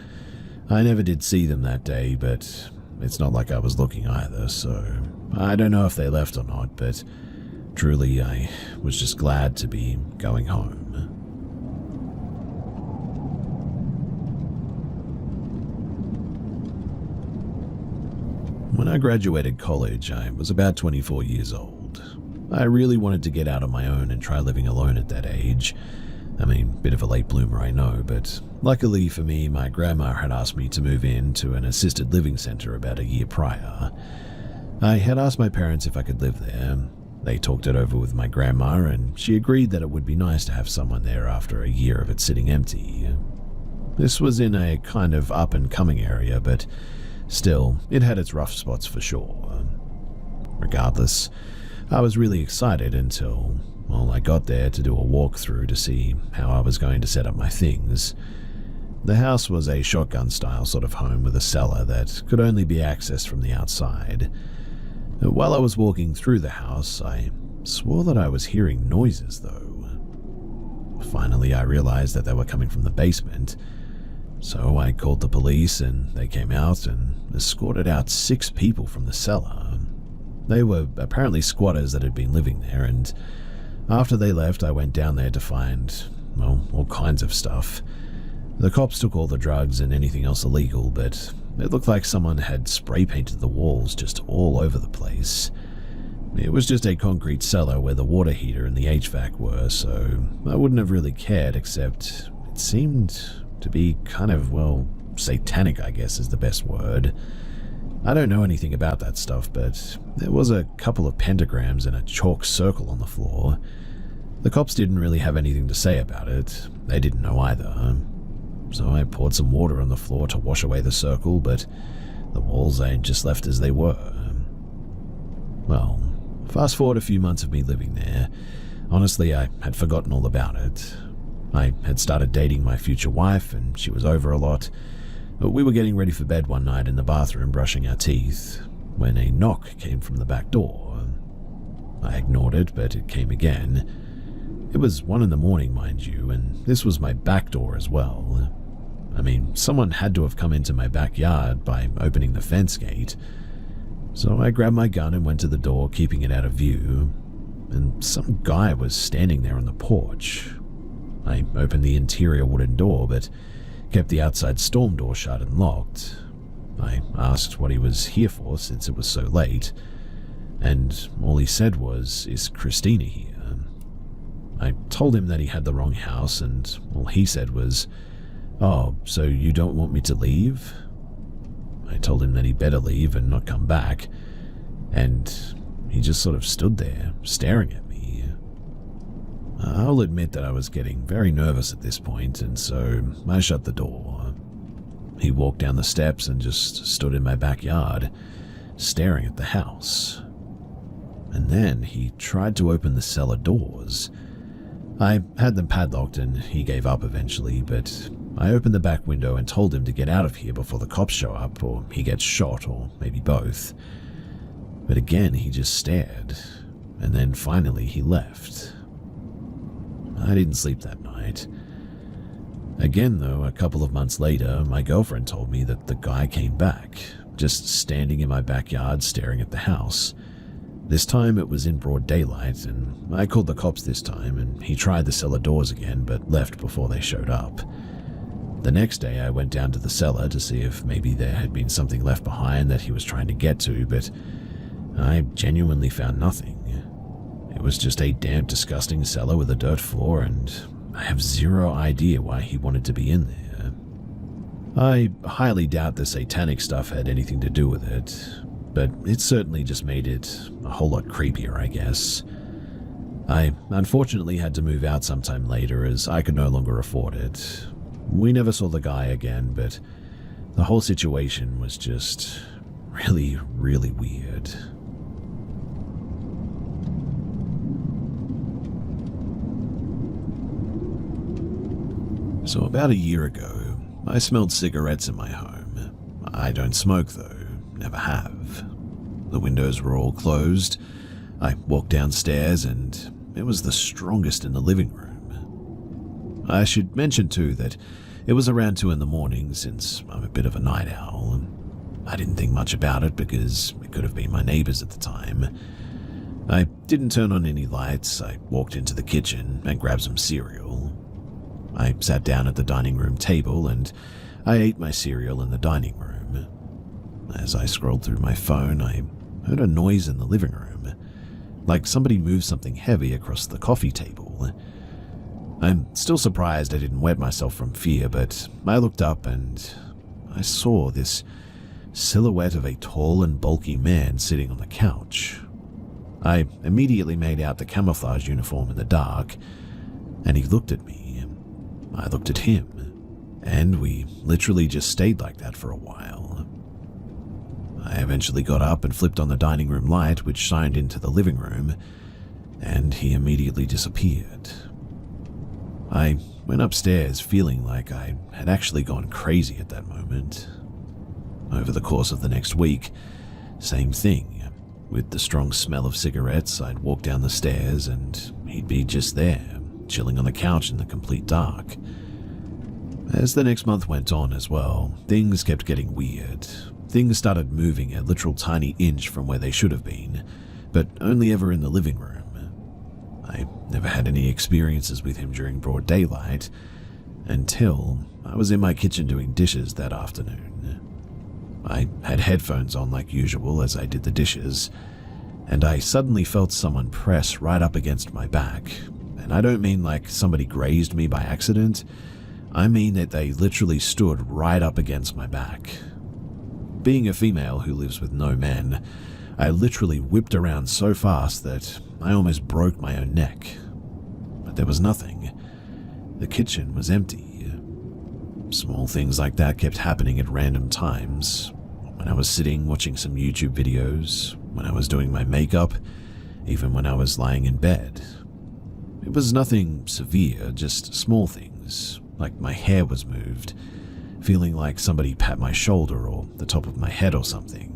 I never did see them that day, but it's not like I was looking either, so I don't know if they left or not, but truly I was just glad to be going home. When I graduated college, I was about 24 years old. I really wanted to get out on my own and try living alone at that age. I mean, bit of a late bloomer, I know, but luckily for me, my grandma had asked me to move in to an assisted living center about a year prior. I had asked my parents if I could live there. They talked it over with my grandma, and she agreed that it would be nice to have someone there after a year of it sitting empty. This was in a kind of up-and-coming area, but still, it had its rough spots for sure. Regardless, I was really excited until, well, I got there to do a walkthrough to see how I was going to set up my things. The house was a shotgun-style sort of home with a cellar that could only be accessed from the outside. While I was walking through the house, I swore that I was hearing noises, though. Finally, I realized that they were coming from the basement. So I called the police, and they came out and escorted out 6 people from the cellar. They were apparently squatters that had been living there, and after they left, I went down there to find, well, all kinds of stuff. The cops took all the drugs and anything else illegal, but it looked like someone had spray painted the walls just all over the place. It was just a concrete cellar where the water heater and the HVAC were, so I wouldn't have really cared, except it seemed to be kind of, well, satanic, I guess is the best word. I don't know anything about that stuff, but there was a couple of pentagrams and a chalk circle on the floor. The cops didn't really have anything to say about it. They didn't know either. So I poured some water on the floor to wash away the circle, but the walls I just left as they were. Well, fast forward a few months of me living there. Honestly, I had forgotten all about it. I had started dating my future wife, and she was over a lot. We were getting ready for bed one night in the bathroom brushing our teeth, when a knock came from the back door. I ignored it, but it came again. It was 1 a.m, mind you, and this was my back door as well. I mean, someone had to have come into my backyard by opening the fence gate. So I grabbed my gun and went to the door, keeping it out of view. and some guy was standing there on the porch. I opened the interior wooden door, but kept the outside storm door shut and locked. I asked what he was here for since it was so late, and all he said was, "Is Christina here?" I told him that he had the wrong house, and all he said was, "Oh, so you don't want me to leave?" I told him that he better leave and not come back, and he just sort of stood there, staring at me. I'll admit that I was getting very nervous at this point, and so I shut the door. He walked down the steps and just stood in my backyard, staring at the house. And then he tried to open the cellar doors. I had them padlocked and he gave up eventually, but I opened the back window and told him to get out of here before the cops show up, or he gets shot, or maybe both. But again, he just stared, and then finally he left. I didn't sleep that night. Again, though, a couple of months later, my girlfriend told me that the guy came back, just standing in my backyard staring at the house. This time it was in broad daylight, and I called the cops this time, and he tried the cellar doors again but left before they showed up. The next day I went down to the cellar to see if maybe there had been something left behind that he was trying to get to, but I genuinely found nothing. It was just a damp, disgusting cellar with a dirt floor, and I have zero idea why he wanted to be in there. I highly doubt the satanic stuff had anything to do with it, but it certainly just made it a whole lot creepier, I guess. I unfortunately had to move out sometime later as I could no longer afford it. We never saw the guy again, but the whole situation was just really, really weird. So about a year ago, I smelled cigarettes in my home. I don't smoke though, never have. The windows were all closed. I walked downstairs and it was the strongest in the living room. I should mention too that it was around 2 a.m. since I'm a bit of a night owl. I didn't think much about it because it could have been my neighbors at the time. I didn't turn on any lights. I walked into the kitchen and grabbed some cereal. I sat down at the dining room table and I ate my cereal in the dining room. As I scrolled through my phone, I heard a noise in the living room, like somebody moved something heavy across the coffee table. I'm still surprised I didn't wet myself from fear, but I looked up and I saw this silhouette of a tall and bulky man sitting on the couch. I immediately made out the camouflage uniform in the dark, and he looked at me. I looked at him, and we literally just stayed like that for a while. I eventually got up and flipped on the dining room light, which shined into the living room, and he immediately disappeared. I went upstairs feeling like I had actually gone crazy at that moment. Over the course of the next week, same thing. With the strong smell of cigarettes, I'd walk down the stairs and he'd be just there, chilling on the couch in the complete dark. As the next month went on as well, things kept getting weird. Things started moving a literal tiny inch from where they should have been, but only ever in the living room. I never had any experiences with him during broad daylight until I was in my kitchen doing dishes that afternoon. I had headphones on like usual as I did the dishes, and I suddenly felt someone press right up against my back. And I don't mean like somebody grazed me by accident. I mean that they literally stood right up against my back. Being a female who lives with no men, I literally whipped around so fast that I almost broke my own neck. But there was nothing. The kitchen was empty. Small things like that kept happening at random times. When I was sitting watching some YouTube videos, when I was doing my makeup, even when I was lying in bed. It was nothing severe, just small things, like my hair was moved, feeling like somebody pat my shoulder or the top of my head or something.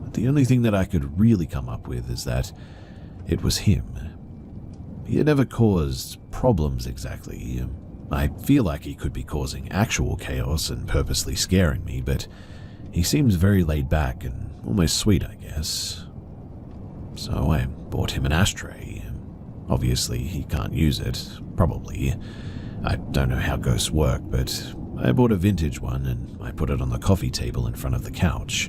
But the only thing that I could really come up with is that it was him. He had never caused problems exactly. I feel like he could be causing actual chaos and purposely scaring me, but he seems very laid back and almost sweet, I guess. So I bought him an ashtray. Obviously, he can't use it, probably. I don't know how ghosts work, but I bought a vintage one and I put it on the coffee table in front of the couch.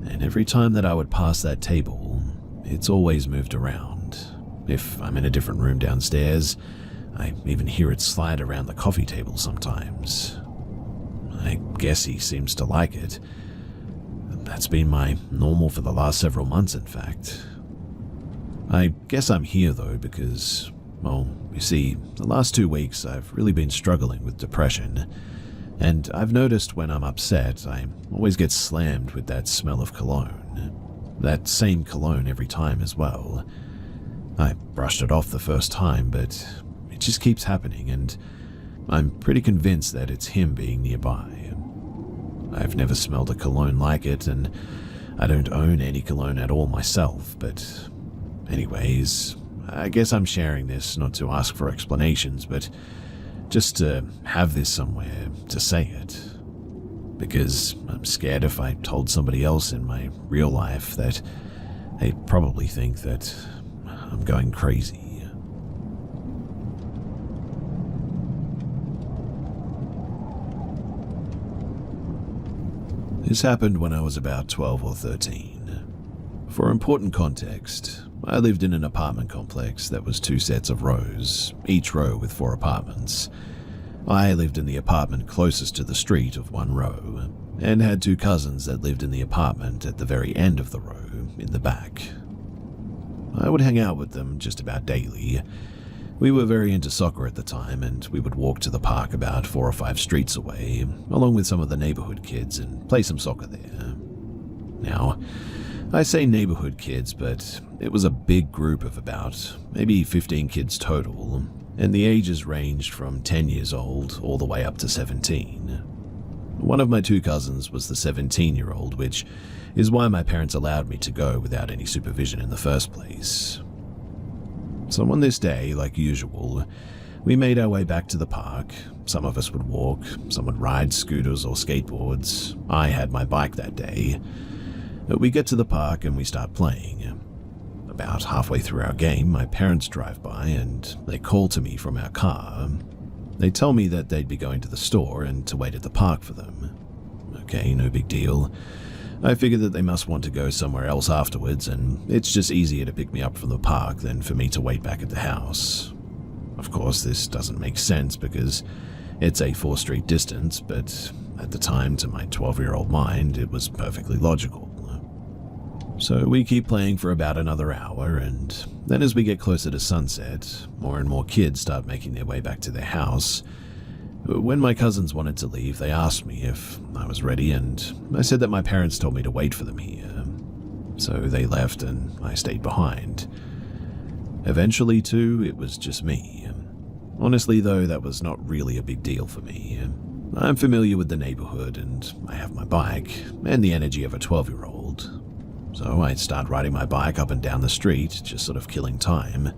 And every time that I would pass that table, it's always moved around. If I'm in a different room downstairs, I even hear it slide around the coffee table sometimes. I guess he seems to like it. That's been my normal for the last several months, in fact. I guess I'm here, though, because, well, you see, the last 2 weeks I've really been struggling with depression, and I've noticed when I'm upset, I always get slammed with that smell of cologne. That same cologne every time as well. I brushed it off the first time, but it just keeps happening, and I'm pretty convinced that it's him being nearby. I've never smelled a cologne like it, and I don't own any cologne at all myself, but anyways, I guess I'm sharing this not to ask for explanations, but just to have this somewhere to say it. Because I'm scared if I told somebody else in my real life that they'd probably think that I'm going crazy. This happened when I was about 12 or 13. For important context, I lived in an apartment complex that was 2 sets of rows, each row with 4 apartments. I lived in the apartment closest to the street of one row, and had 2 cousins that lived in the apartment at the very end of the row, in the back. I would hang out with them just about daily. We were very into soccer at the time, and we would walk to the park about 4 or 5 streets away, along with some of the neighborhood kids, and play some soccer there. Now, I say neighborhood kids, but it was a big group of about maybe 15 kids total, and the ages ranged from 10 years old all the way up to 17. One of my 2 cousins was the 17-year-old, which is why my parents allowed me to go without any supervision in the first place. So on this day, like usual, we made our way back to the park. Some of us would walk, some would ride scooters or skateboards. I had my bike that day. We get to the park and we start playing. About halfway through our game, my parents drive by and they call to me from our car. They tell me that they'd be going to the store and to wait at the park for them. Okay, no big deal. I figured that they must want to go somewhere else afterwards, and it's just easier to pick me up from the park than for me to wait back at the house. Of course, this doesn't make sense because it's a 4-street distance, but at the time, to my 12-year-old mind, it was perfectly logical. So we keep playing for about another hour, and then as we get closer to sunset, more and more kids start making their way back to their house. When my cousins wanted to leave, they asked me if I was ready, and I said that my parents told me to wait for them here. So they left and I stayed behind. Eventually, too, it was just me. Honestly, though, that was not really a big deal for me. I'm familiar with the neighborhood, and I have my bike, and the energy of a 12-year-old. So I start riding my bike up and down the street, just sort of killing time.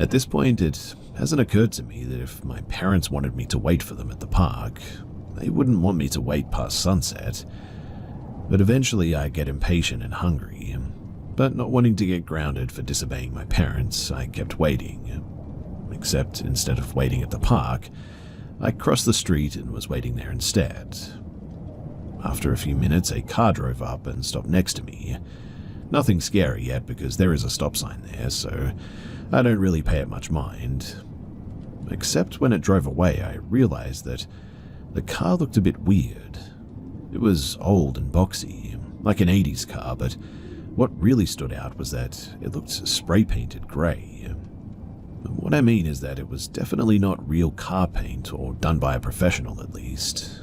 At this point, it hasn't occurred to me that if my parents wanted me to wait for them at the park, they wouldn't want me to wait past sunset. But eventually I get impatient and hungry, but not wanting to get grounded for disobeying my parents, I kept waiting. Except instead of waiting at the park, I crossed the street and was waiting there instead. After a few minutes, a car drove up and stopped next to me. Nothing scary yet because there is a stop sign there, so I don't really pay it much mind. Except when it drove away, I realized that the car looked a bit weird. It was old and boxy, like an 80s car, but what really stood out was that it looked spray-painted grey. What I mean is that it was definitely not real car paint, or done by a professional at least.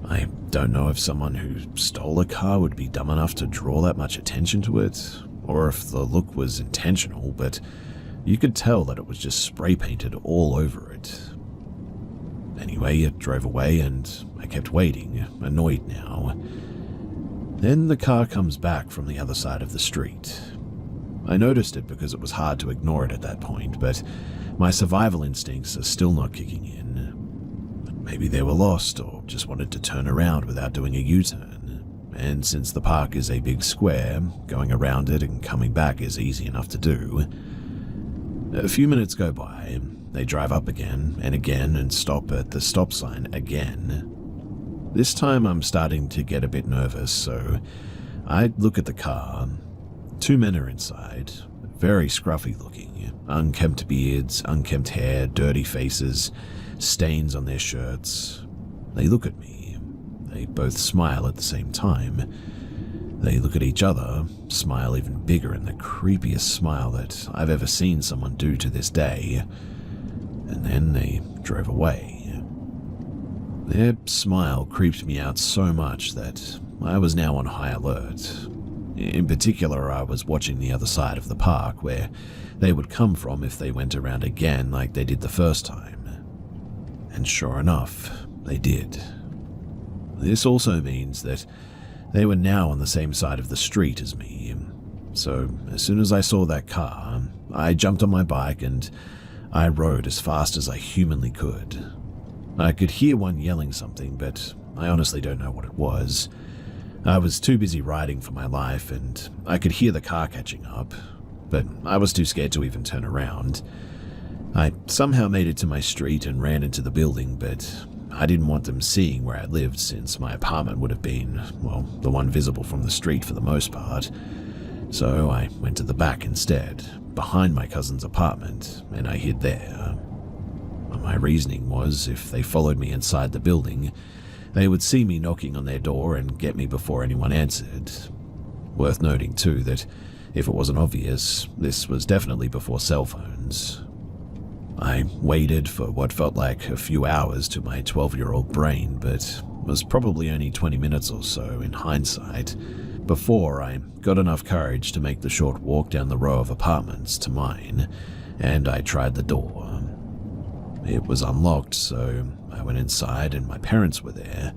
I don't know if someone who stole a car would be dumb enough to draw that much attention to it, or if the look was intentional, but you could tell that it was just spray-painted all over it. Anyway, it drove away and I kept waiting, annoyed now. Then the car comes back from the other side of the street. I noticed it because it was hard to ignore it at that point, but my survival instincts are still not kicking in. Maybe they were lost or just wanted to turn around without doing a U-turn. and since the park is a big square, going around it and coming back is easy enough to do. A few minutes go by, they drive up again and stop at the stop sign again. This time I'm starting to get a bit nervous, so I look at the car. Two men are inside, very scruffy looking, unkempt beards, unkempt hair, dirty faces, stains on their shirts. They look at me. They both smile at the same time. They look at each other, smile even bigger in the creepiest smile that I've ever seen someone do to this day, and then they drove away. Their smile creeped me out so much that I was now on high alert. In particular, I was watching the other side of the park, where they would come from if they went around again like they did the first time. And sure enough, they did. This also means that they were now on the same side of the street as me, so as soon as I saw that car, I jumped on my bike and I rode as fast as I humanly could. I could hear one yelling something, but I honestly don't know what it was. I was too busy riding for my life, and I could hear the car catching up, but I was too scared to even turn around. I somehow made it to my street and ran into the building, but I didn't want them seeing where I lived, since my apartment would have been, well, the one visible from the street for the most part. So I went to the back instead, behind my cousin's apartment, and I hid there. My reasoning was, if they followed me inside the building, they would see me knocking on their door and get me before anyone answered. Worth noting too that, if it wasn't obvious, this was definitely before cell phones. I waited for what felt like a few hours to my 12-year-old brain, but was probably only 20 minutes or so in hindsight, before I got enough courage to make the short walk down the row of apartments to mine, and I tried the door. It was unlocked, so I went inside and my parents were there,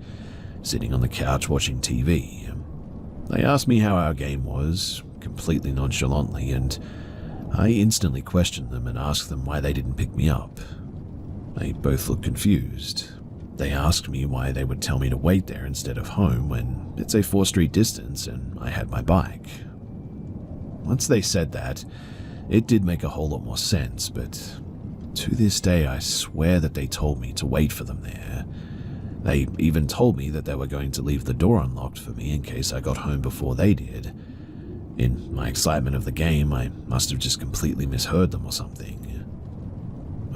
sitting on the couch watching TV. They asked me how our game was, completely nonchalantly, and I instantly questioned them and asked them why they didn't pick me up. They both looked confused. They asked me why they would tell me to wait there instead of home when it's a 4-street distance and I had my bike. Once they said that, it did make a whole lot more sense, but to this day I swear that they told me to wait for them there. They even told me that they were going to leave the door unlocked for me in case I got home before they did. In my excitement of the game, I must have just completely misheard them or something.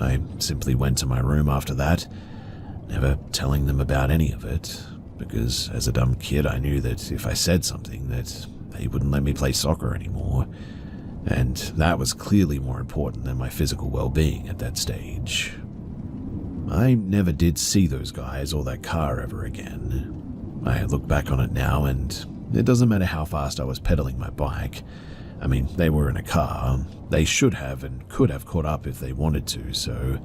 I simply went to my room after that, never telling them about any of it, because as a dumb kid I knew that if I said something that they wouldn't let me play soccer anymore, and that was clearly more important than my physical well-being at that stage. I never did see those guys or that car ever again. I look back on it now and it doesn't matter how fast I was pedaling my bike. I mean, they were in a car. They should have and could have caught up if they wanted to, so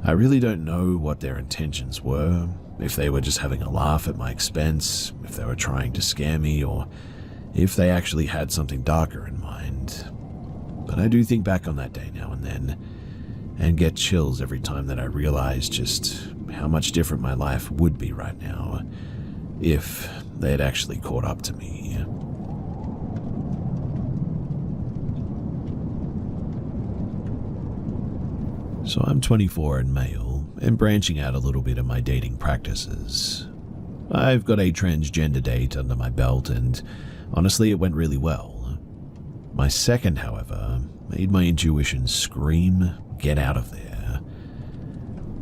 I really don't know what their intentions were, if they were just having a laugh at my expense, if they were trying to scare me, or if they actually had something darker in mind. But I do think back on that day now and then, and get chills every time that I realize just how much different my life would be right now if they had actually caught up to me. So I'm 24 and male, and branching out a little bit in my dating practices. I've got a transgender date under my belt, and honestly it went really well. My second, however, made my intuition scream, get out of there.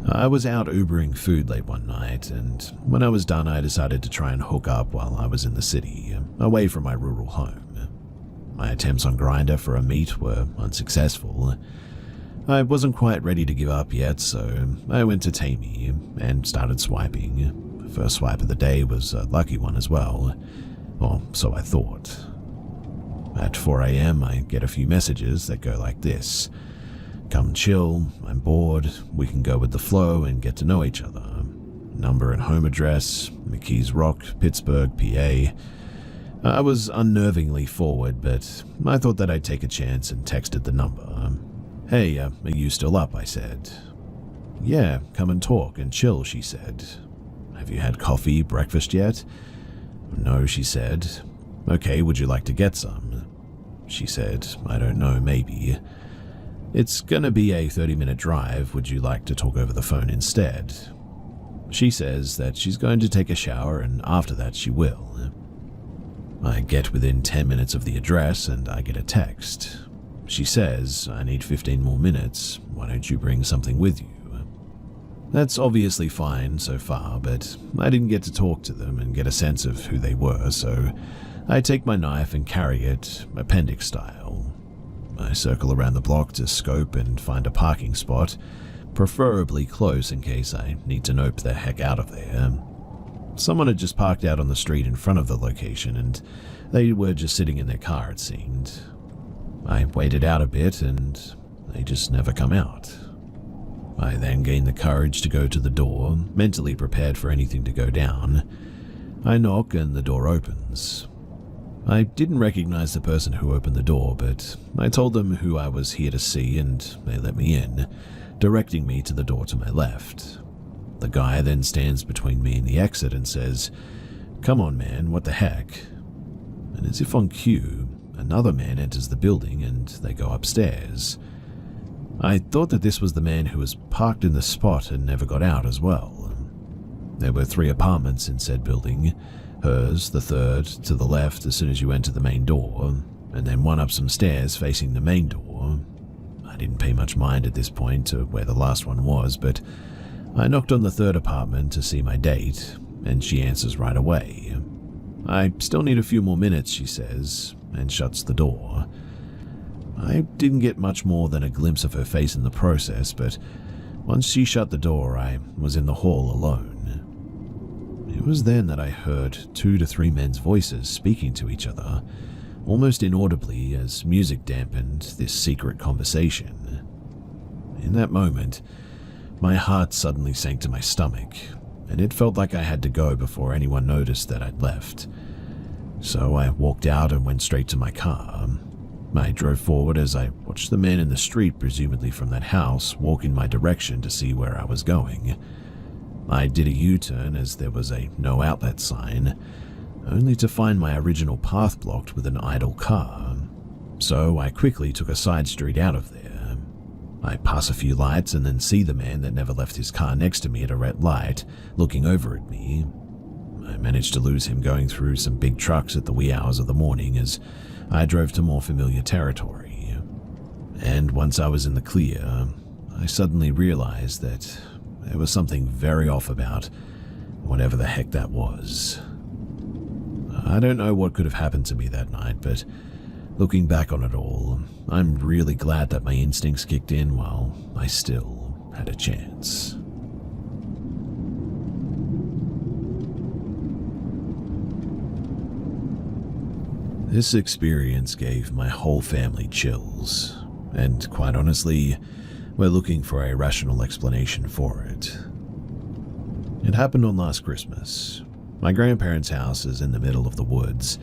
I was out Ubering food late one night, and when I was done I decided to try and hook up while I was in the city, away from my rural home. My attempts on Grindr for a meet were unsuccessful. I wasn't quite ready to give up yet, so I went to Tammy and started swiping. The first swipe of the day was a lucky one as well, or so I thought. At 4 a.m. I get a few messages that go like this: "Come chill, I'm bored, we can go with the flow and get to know each other. Number and home address, McKees Rock, Pittsburgh, PA. I was unnervingly forward, but I thought that I'd take a chance and texted the number. "Hey, are you still up?" I said. "Yeah, come and talk and chill," she said. "Have you had coffee, breakfast yet?" No, she said. Okay, would you like to get some? She said, I don't know, maybe. It's gonna be a 30-minute drive. Would you like to talk over the phone instead? She says that she's going to take a shower and after that she will. I get within 10 minutes of the address and I get a text. She says, I need 15 more minutes. Why don't you bring something with you? That's obviously fine so far, but I didn't get to talk to them and get a sense of who they were, so I take my knife and carry it, appendix style. I circle around the block to scope and find a parking spot, preferably close in case I need to nope the heck out of there. Someone had just parked out on the street in front of the location and they were just sitting in their car, it seemed. I waited out a bit and they just never come out. I then gained the courage to go to the door, mentally prepared for anything to go down. I knock and the door opens. I didn't recognize the person who opened the door, but I told them who I was here to see and they let me in, directing me to the door to my left. The guy then stands between me and the exit and says, "Come on, man, what the heck?" And as if on cue, another man enters the building and they go upstairs. I thought that this was the man who was parked in the spot and never got out as well. There were 3 apartments in said building, hers, the third, to the left as soon as you enter the main door, and then one up some stairs facing the main door. I didn't pay much mind at this point to where the last one was, but I knocked on the 3rd apartment to see my date, and she answers right away. I still need a few more minutes, she says, and shuts the door. I didn't get much more than a glimpse of her face in the process, but once she shut the door, I was in the hall alone. It was then that I heard 2 to 3 men's voices speaking to each other, almost inaudibly as music dampened this secret conversation. In that moment, my heart suddenly sank to my stomach, and it felt like I had to go before anyone noticed that I'd left. So I walked out and went straight to my car. I drove forward as I watched the man in the street, presumably from that house, walk in my direction to see where I was going. I did a U-turn as there was a no outlet sign, only to find my original path blocked with an idle car. So I quickly took a side street out of there. I pass a few lights and then see the man that never left his car next to me at a red light, looking over at me. I managed to lose him going through some big trucks at the wee hours of the morning as I drove to more familiar territory. And once I was in the clear, I suddenly realized that there was something very off about whatever the heck that was. I don't know what could have happened to me that night, but looking back on it all, I'm really glad that my instincts kicked in while I still had a chance. This experience gave my whole family chills, and quite honestly, we're looking for a rational explanation for it. It happened on last Christmas. My grandparents' house is in the middle of the woods.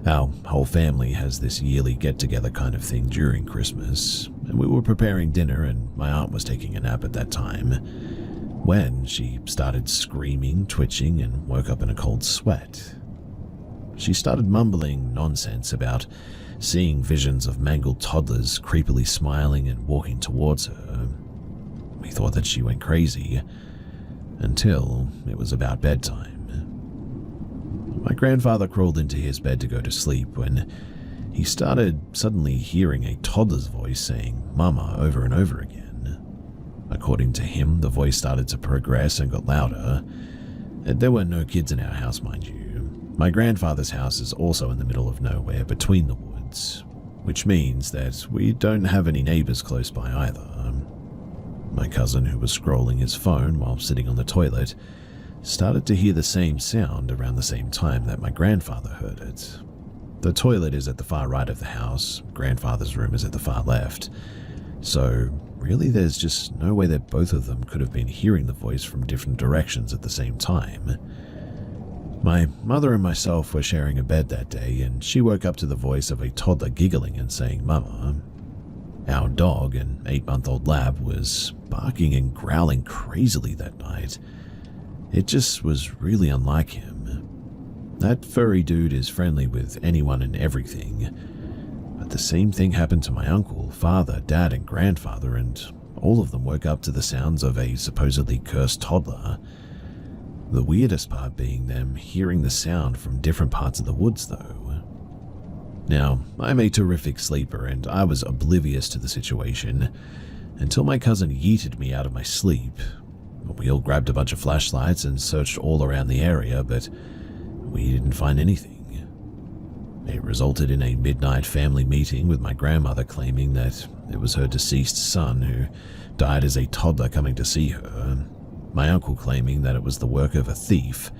Our whole family has this yearly get-together kind of thing during Christmas, and we were preparing dinner and my aunt was taking a nap at that time, when she started screaming, twitching, and woke up in a cold sweat. She started mumbling nonsense about seeing visions of mangled toddlers creepily smiling and walking towards her. We thought that she went crazy, until it was about bedtime. My grandfather crawled into his bed to go to sleep when he started suddenly hearing a toddler's voice saying "Mama" over and over again. According to him, the voice started to progress and got louder. There were no kids in our house, mind you. My grandfather's house is also in the middle of nowhere between the woods, which means that we don't have any neighbors close by either. My cousin, who was scrolling his phone while sitting on the toilet, started to hear the same sound around the same time that my grandfather heard it. The toilet is at the far right of the house, grandfather's room is at the far left, so really there's just no way that both of them could have been hearing the voice from different directions at the same time. My mother and myself were sharing a bed that day, and she woke up to the voice of a toddler giggling and saying "Mama." Our dog, an 8-month-old lab, was barking and growling crazily that night. It just was really unlike him. That furry dude is friendly with anyone and everything. But the same thing happened to my uncle, father, dad, and grandfather, and all of them woke up to the sounds of a supposedly cursed toddler. The weirdest part being them hearing the sound from different parts of the woods, though. Now, I'm a terrific sleeper, and I was oblivious to the situation until my cousin yeeted me out of my sleep. We all grabbed a bunch of flashlights and searched all around the area, but we didn't find anything. It resulted in a midnight family meeting with my grandmother claiming that it was her deceased son who died as a toddler coming to see her, my uncle claiming that it was the work of a thief,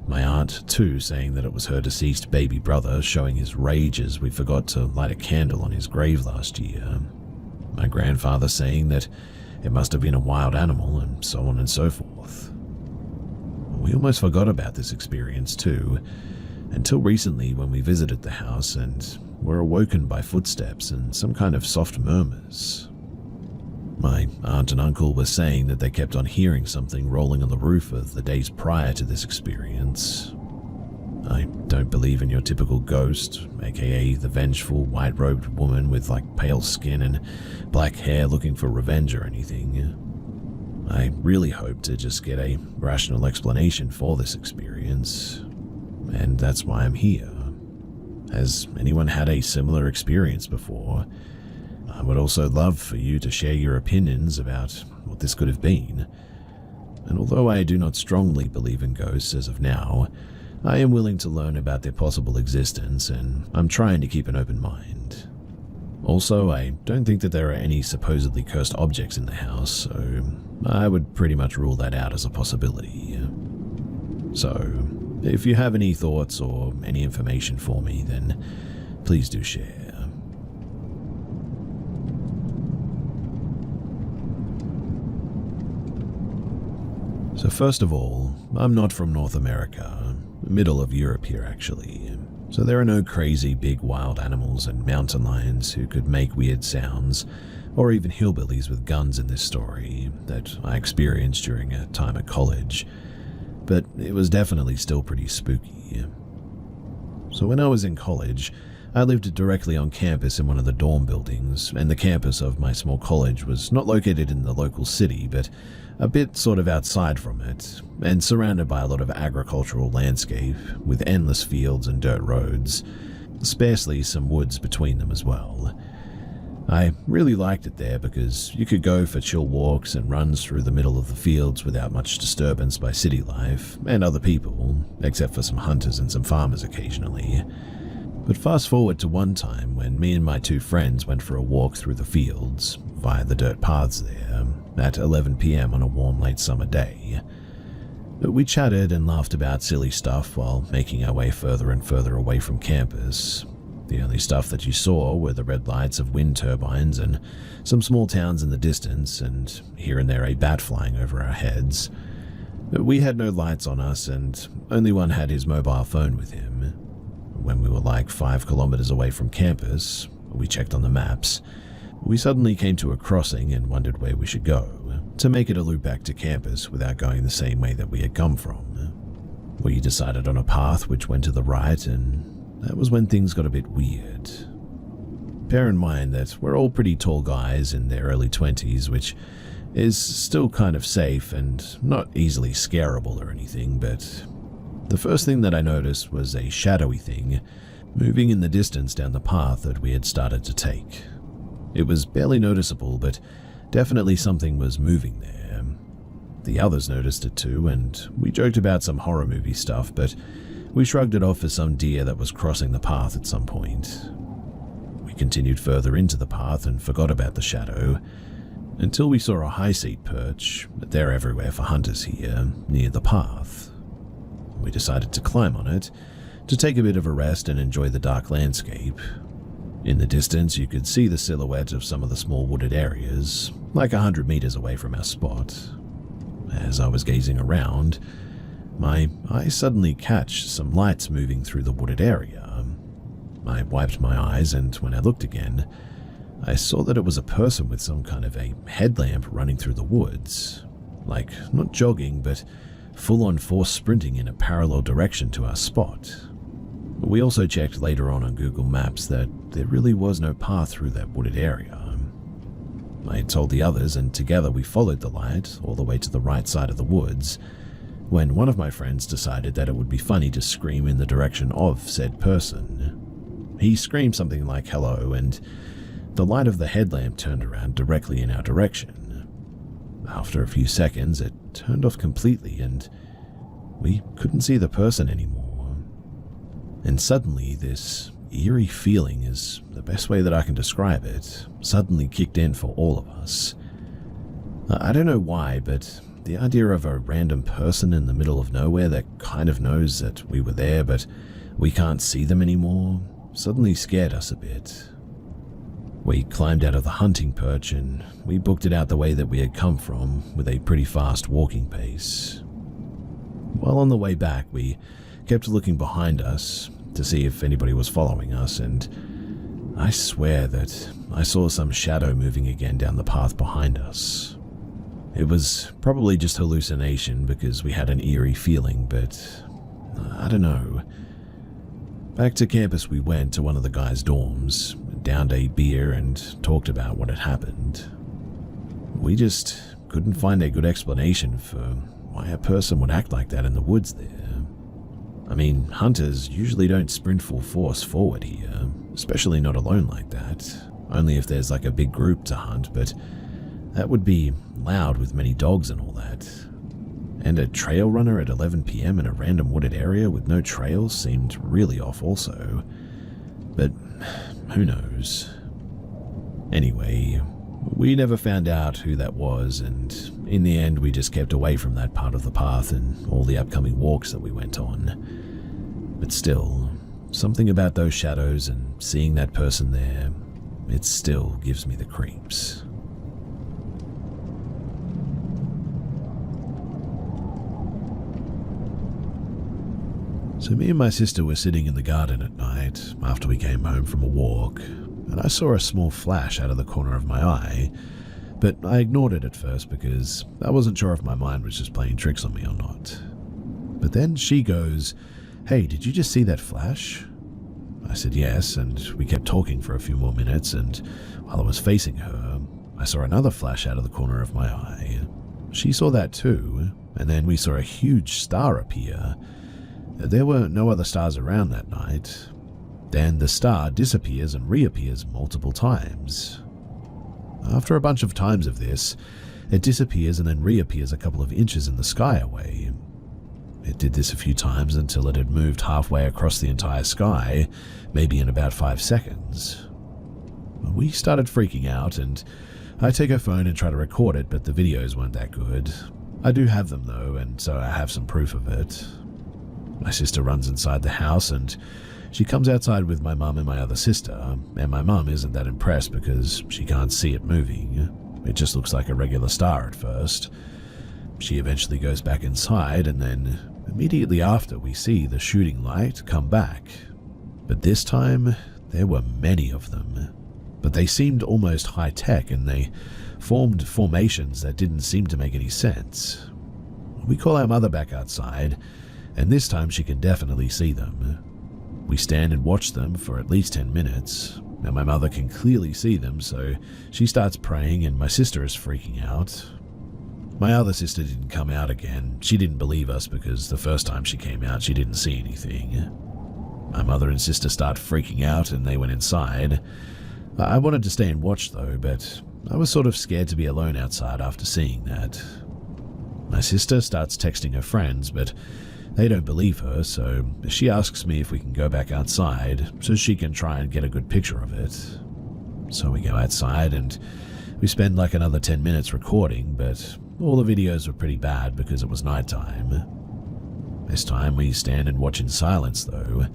my aunt too saying that it was her deceased baby brother showing his rage as we forgot to light a candle on his grave last year, my grandfather saying that it must have been a wild animal, and so on and so forth. We almost forgot about this experience too, until recently when we visited the house and were awoken by footsteps and some kind of soft murmurs. My aunt and uncle were saying that they kept on hearing something rolling on the roof of the days prior to this experience. I don't believe in your typical ghost, aka the vengeful white-robed woman with pale skin and black hair looking for revenge or anything. I really hope to just get a rational explanation for this experience, and that's why I'm here. Has anyone had a similar experience before? I would also love for you to share your opinions about what this could have been. And although I do not strongly believe in ghosts as of now, I am willing to learn about their possible existence, and I'm trying to keep an open mind. Also, I don't think that there are any supposedly cursed objects in the house, so I would pretty much rule that out as a possibility. So, if you have any thoughts or any information for me, then please do share. So first of all, I'm not from North America, middle of Europe here actually, so there are no crazy big wild animals and mountain lions who could make weird sounds, or even hillbillies with guns in this story that I experienced during a time at college, but it was definitely still pretty spooky. So when I was in college, I lived directly on campus in one of the dorm buildings, and the campus of my small college was not located in the local city, but a bit sort of outside from it, and surrounded by a lot of agricultural landscape, with endless fields and dirt roads, sparsely some woods between them as well. I really liked it there because you could go for chill walks and runs through the middle of the fields without much disturbance by city life and other people, except for some hunters and some farmers occasionally. But fast forward to one time when me and my two friends went for a walk through the fields, via the dirt paths there, at 11 p.m. on a warm late summer day. We chatted and laughed about silly stuff while making our way further and further away from campus. The only stuff that you saw were the red lights of wind turbines and some small towns in the distance, and here and there a bat flying over our heads. We had no lights on us, and only one had his mobile phone with him. When we were 5 kilometers away from campus, we checked on the maps. We suddenly came to a crossing and wondered where we should go, to make it a loop back to campus without going the same way that we had come from. We decided on a path which went to the right, and that was when things got a bit weird. Bear in mind that we're all pretty tall guys in their early 20s, which is still kind of safe and not easily scarable or anything, but the first thing that I noticed was a shadowy thing moving in the distance down the path that we had started to take. It was barely noticeable, but definitely something was moving there. The others noticed it too, and we joked about some horror movie stuff, but we shrugged it off as some deer that was crossing the path at some point. We continued further into the path and forgot about the shadow, until we saw a high seat perch, but they're everywhere for hunters here, near the path. We decided to climb on it, to take a bit of a rest and enjoy the dark landscape. In the distance, you could see the silhouette of some of the small wooded areas, 100 meters away from our spot. As I was gazing around, my eye suddenly catch some lights moving through the wooded area. I wiped my eyes, and when I looked again, I saw that it was a person with some kind of a headlamp running through the woods. Not jogging, but full-on force sprinting in a parallel direction to our spot. We also checked later on Google Maps that there really was no path through that wooded area. I told the others, and together we followed the light all the way to the right side of the woods, when one of my friends decided that it would be funny to scream in the direction of said person. He screamed something like hello, and the light of the headlamp turned around directly in our direction. After a few seconds, it turned off completely, and we couldn't see the person anymore. And suddenly, this eerie feeling, is the best way that I can describe it, suddenly kicked in for all of us. I don't know why, but the idea of a random person in the middle of nowhere that kind of knows that we were there but we can't see them anymore suddenly scared us a bit. We climbed out of the hunting perch and we booked it out the way that we had come from, with a pretty fast walking pace. While on the way back, we kept looking behind us to see if anybody was following us, and I swear that I saw some shadow moving again down the path behind us. It was probably just hallucination because we had an eerie feeling, but I don't know. Back to campus we went to one of the guys' dorms, downed a beer and talked about what had happened. We just couldn't find a good explanation for why a person would act like that in the woods there. I mean, hunters usually don't sprint full force forward here, especially not alone like that, only if there's like a big group to hunt, but that would be loud with many dogs and all that. And a trail runner at 11 p.m. in a random wooded area with no trails seemed really off also. But who knows? Anyway, we never found out who that was, and in the end we just kept away from that part of the path and all the upcoming walks that we went on. But still, something about those shadows and seeing that person there, it still gives me the creeps. So me and my sister were sitting in the garden at night after we came home from a walk, and I saw a small flash out of the corner of my eye, but I ignored it at first because I wasn't sure if my mind was just playing tricks on me or not. But then she goes, "Hey, did you just see that flash?" I said yes, and we kept talking for a few more minutes, and while I was facing her, I saw another flash out of the corner of my eye. She saw that too, and then we saw a huge star appear. There were no other stars around that night. Then the star disappears and reappears multiple times. After a bunch of times of this, it disappears and then reappears a couple of inches in the sky away. It did this a few times until it had moved halfway across the entire sky, maybe in about 5 seconds. We started freaking out, and I take her phone and try to record it, but the videos weren't that good. I do have them though, and so I have some proof of it. My sister runs inside the house, and she comes outside with my mum and my other sister, and my mum isn't that impressed because she can't see it moving. It just looks like a regular star at first. She eventually goes back inside, and then immediately after we see the shooting light come back. But this time, there were many of them. But they seemed almost high-tech, and they formed formations that didn't seem to make any sense. We call our mother back outside, and this time she can definitely see them. We stand and watch them for at least 10 minutes, and my mother can clearly see them, so she starts praying and my sister is freaking out. My other sister didn't come out again. She didn't believe us because the first time she came out she didn't see anything. My mother and sister start freaking out and they went inside. I wanted to stay and watch though, but I was sort of scared to be alone outside after seeing that. My sister starts texting her friends, but they don't believe her, so she asks me if we can go back outside so she can try and get a good picture of it. So we go outside and we spend like another 10 minutes recording, but all the videos were pretty bad because it was nighttime. This time we stand and watch in silence though.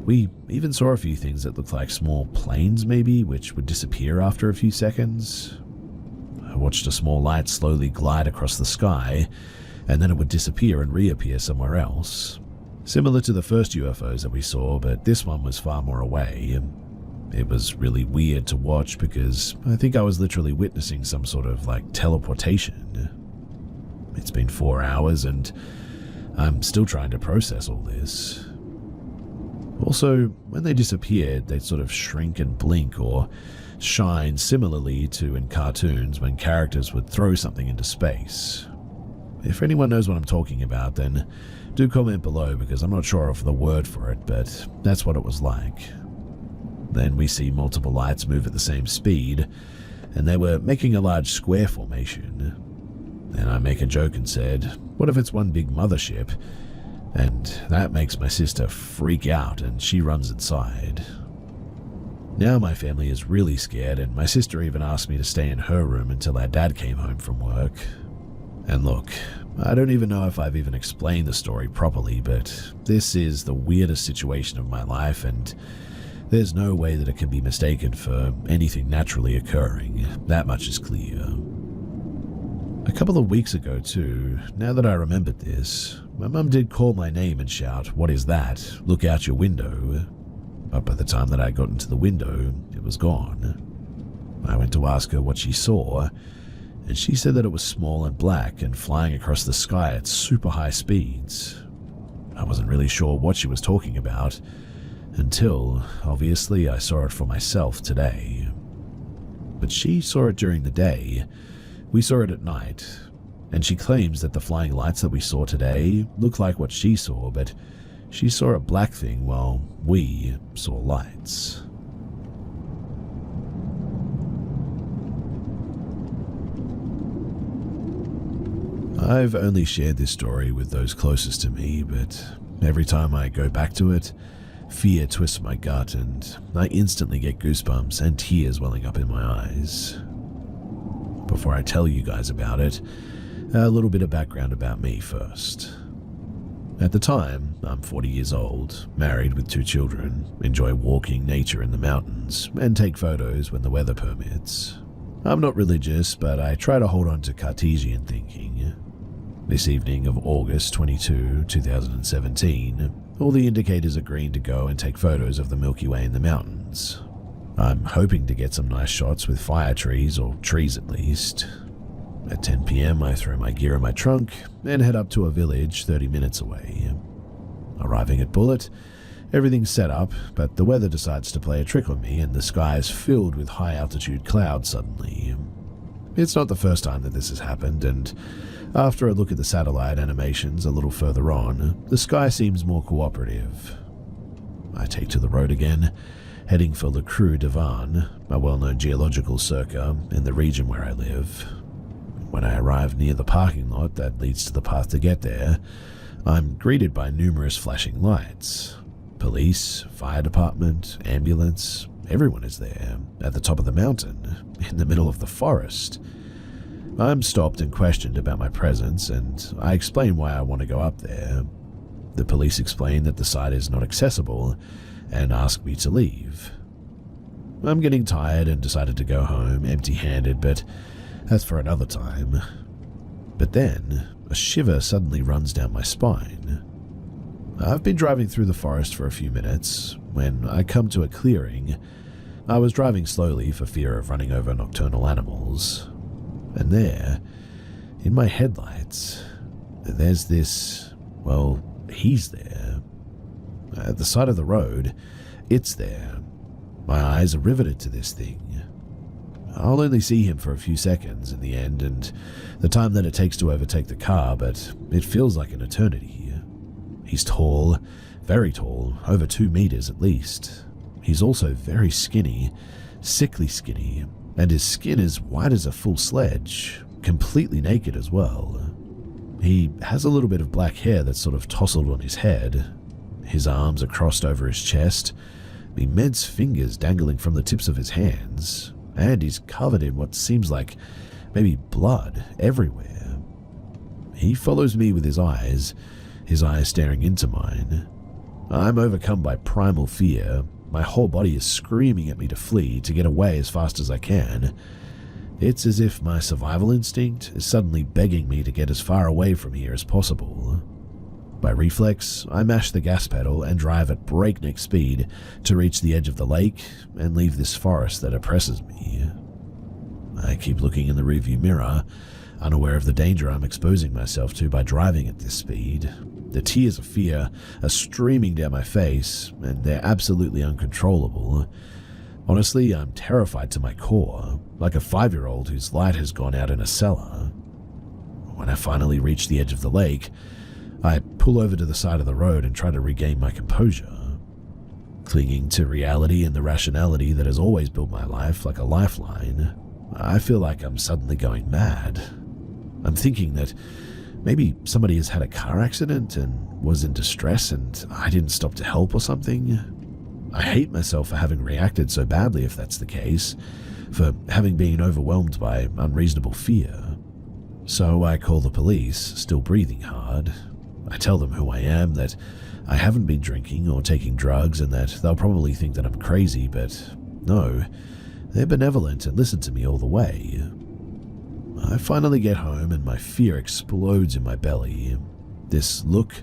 We even saw a few things that looked like small planes maybe, which would disappear after a few seconds. I watched a small light slowly glide across the sky, and then it would disappear and reappear somewhere else. Similar to the first UFOs that we saw, but this one was far more away. It was really weird to watch because I think I was literally witnessing some sort of like teleportation. It's been 4 hours and I'm still trying to process all this. Also, when they disappeared, they'd sort of shrink and blink or shine similarly to in cartoons when characters would throw something into space. If anyone knows what I'm talking about, then do comment below because I'm not sure of the word for it, but that's what it was like. Then we see multiple lights move at the same speed, and they were making a large square formation. Then I make a joke and said, what if it's one big mothership? And that makes my sister freak out and she runs inside. Now my family is really scared and my sister even asked me to stay in her room until our dad came home from work. And look, I don't even know if I've even explained the story properly, but this is the weirdest situation of my life and there's no way that it can be mistaken for anything naturally occurring. That much is clear. A couple of weeks ago too, now that I remembered this, my mum did call my name and shout, "What is that? Look out your window." But by the time that I got into the window, it was gone. I went to ask her what she saw, and she said that it was small and black and flying across the sky at super high speeds. I wasn't really sure what she was talking about, until, obviously, I saw it for myself today. But she saw it during the day. We saw it at night, and she claims that the flying lights that we saw today look like what she saw, but she saw a black thing while we saw lights. I've only shared this story with those closest to me, but every time I go back to it, fear twists my gut and I instantly get goosebumps and tears welling up in my eyes. Before I tell you guys about it, a little bit of background about me first. At the time, I'm 40 years old, married with 2 children, enjoy walking nature in the mountains, and take photos when the weather permits. I'm not religious, but I try to hold on to Cartesian thinking. This evening of August 22, 2017, all the indicators are green to go and take photos of the Milky Way in the mountains. I'm hoping to get some nice shots with fire trees, or trees at least. At 10 p.m. I throw my gear in my trunk and head up to a village 30 minutes away. Arriving at Bullet, everything's set up, but the weather decides to play a trick on me and the sky is filled with high-altitude clouds suddenly. It's not the first time that this has happened, and after I look at the satellite animations a little further on, the sky seems more cooperative. I take to the road again, heading for Le Creux d'Avan, a well-known geological circa in the region where I live. When I arrive near the parking lot that leads to the path to get there, I'm greeted by numerous flashing lights. Police, fire department, ambulance, everyone is there, at the top of the mountain, in the middle of the forest. I'm stopped and questioned about my presence, and I explain why I want to go up there. The police explain that the site is not accessible, and ask me to leave. I'm getting tired and decided to go home empty-handed, but that's for another time. But then, a shiver suddenly runs down my spine. I've been driving through the forest for a few minutes. When I come to a clearing, I was driving slowly for fear of running over nocturnal animals. And there, in my headlights, there's this, well, he's there. At the side of the road, it's there. My eyes are riveted to this thing. I'll only see him for a few seconds in the end, and the time that it takes to overtake the car, but it feels like an eternity. He's tall, very tall, over 2 meters at least. He's also very skinny, sickly skinny, and his skin is white as a full sledge, completely naked as well. He has a little bit of black hair that's sort of tousled on his head. His arms are crossed over his chest, immense fingers dangling from the tips of his hands, and he's covered in what seems like maybe blood everywhere. He follows me with his eyes staring into mine. I'm overcome by primal fear. My whole body is screaming at me to flee, to get away as fast as I can. It's as if my survival instinct is suddenly begging me to get as far away from here as possible. By reflex, I mash the gas pedal and drive at breakneck speed to reach the edge of the lake and leave this forest that oppresses me. I keep looking in the rearview mirror, unaware of the danger I'm exposing myself to by driving at this speed. The tears of fear are streaming down my face, and they're absolutely uncontrollable. Honestly, I'm terrified to my core, like a 5-year-old whose light has gone out in a cellar. When I finally reach the edge of the lake, I pull over to the side of the road and try to regain my composure. Clinging to reality and the rationality that has always built my life like a lifeline, I feel like I'm suddenly going mad. I'm thinking that maybe somebody has had a car accident and was in distress and I didn't stop to help or something. I hate myself for having reacted so badly if that's the case, for having been overwhelmed by unreasonable fear. So I call the police, still breathing hard. I tell them who I am, that I haven't been drinking or taking drugs, and that they'll probably think that I'm crazy, but no, they're benevolent and listen to me all the way. I finally get home and my fear explodes in my belly, this look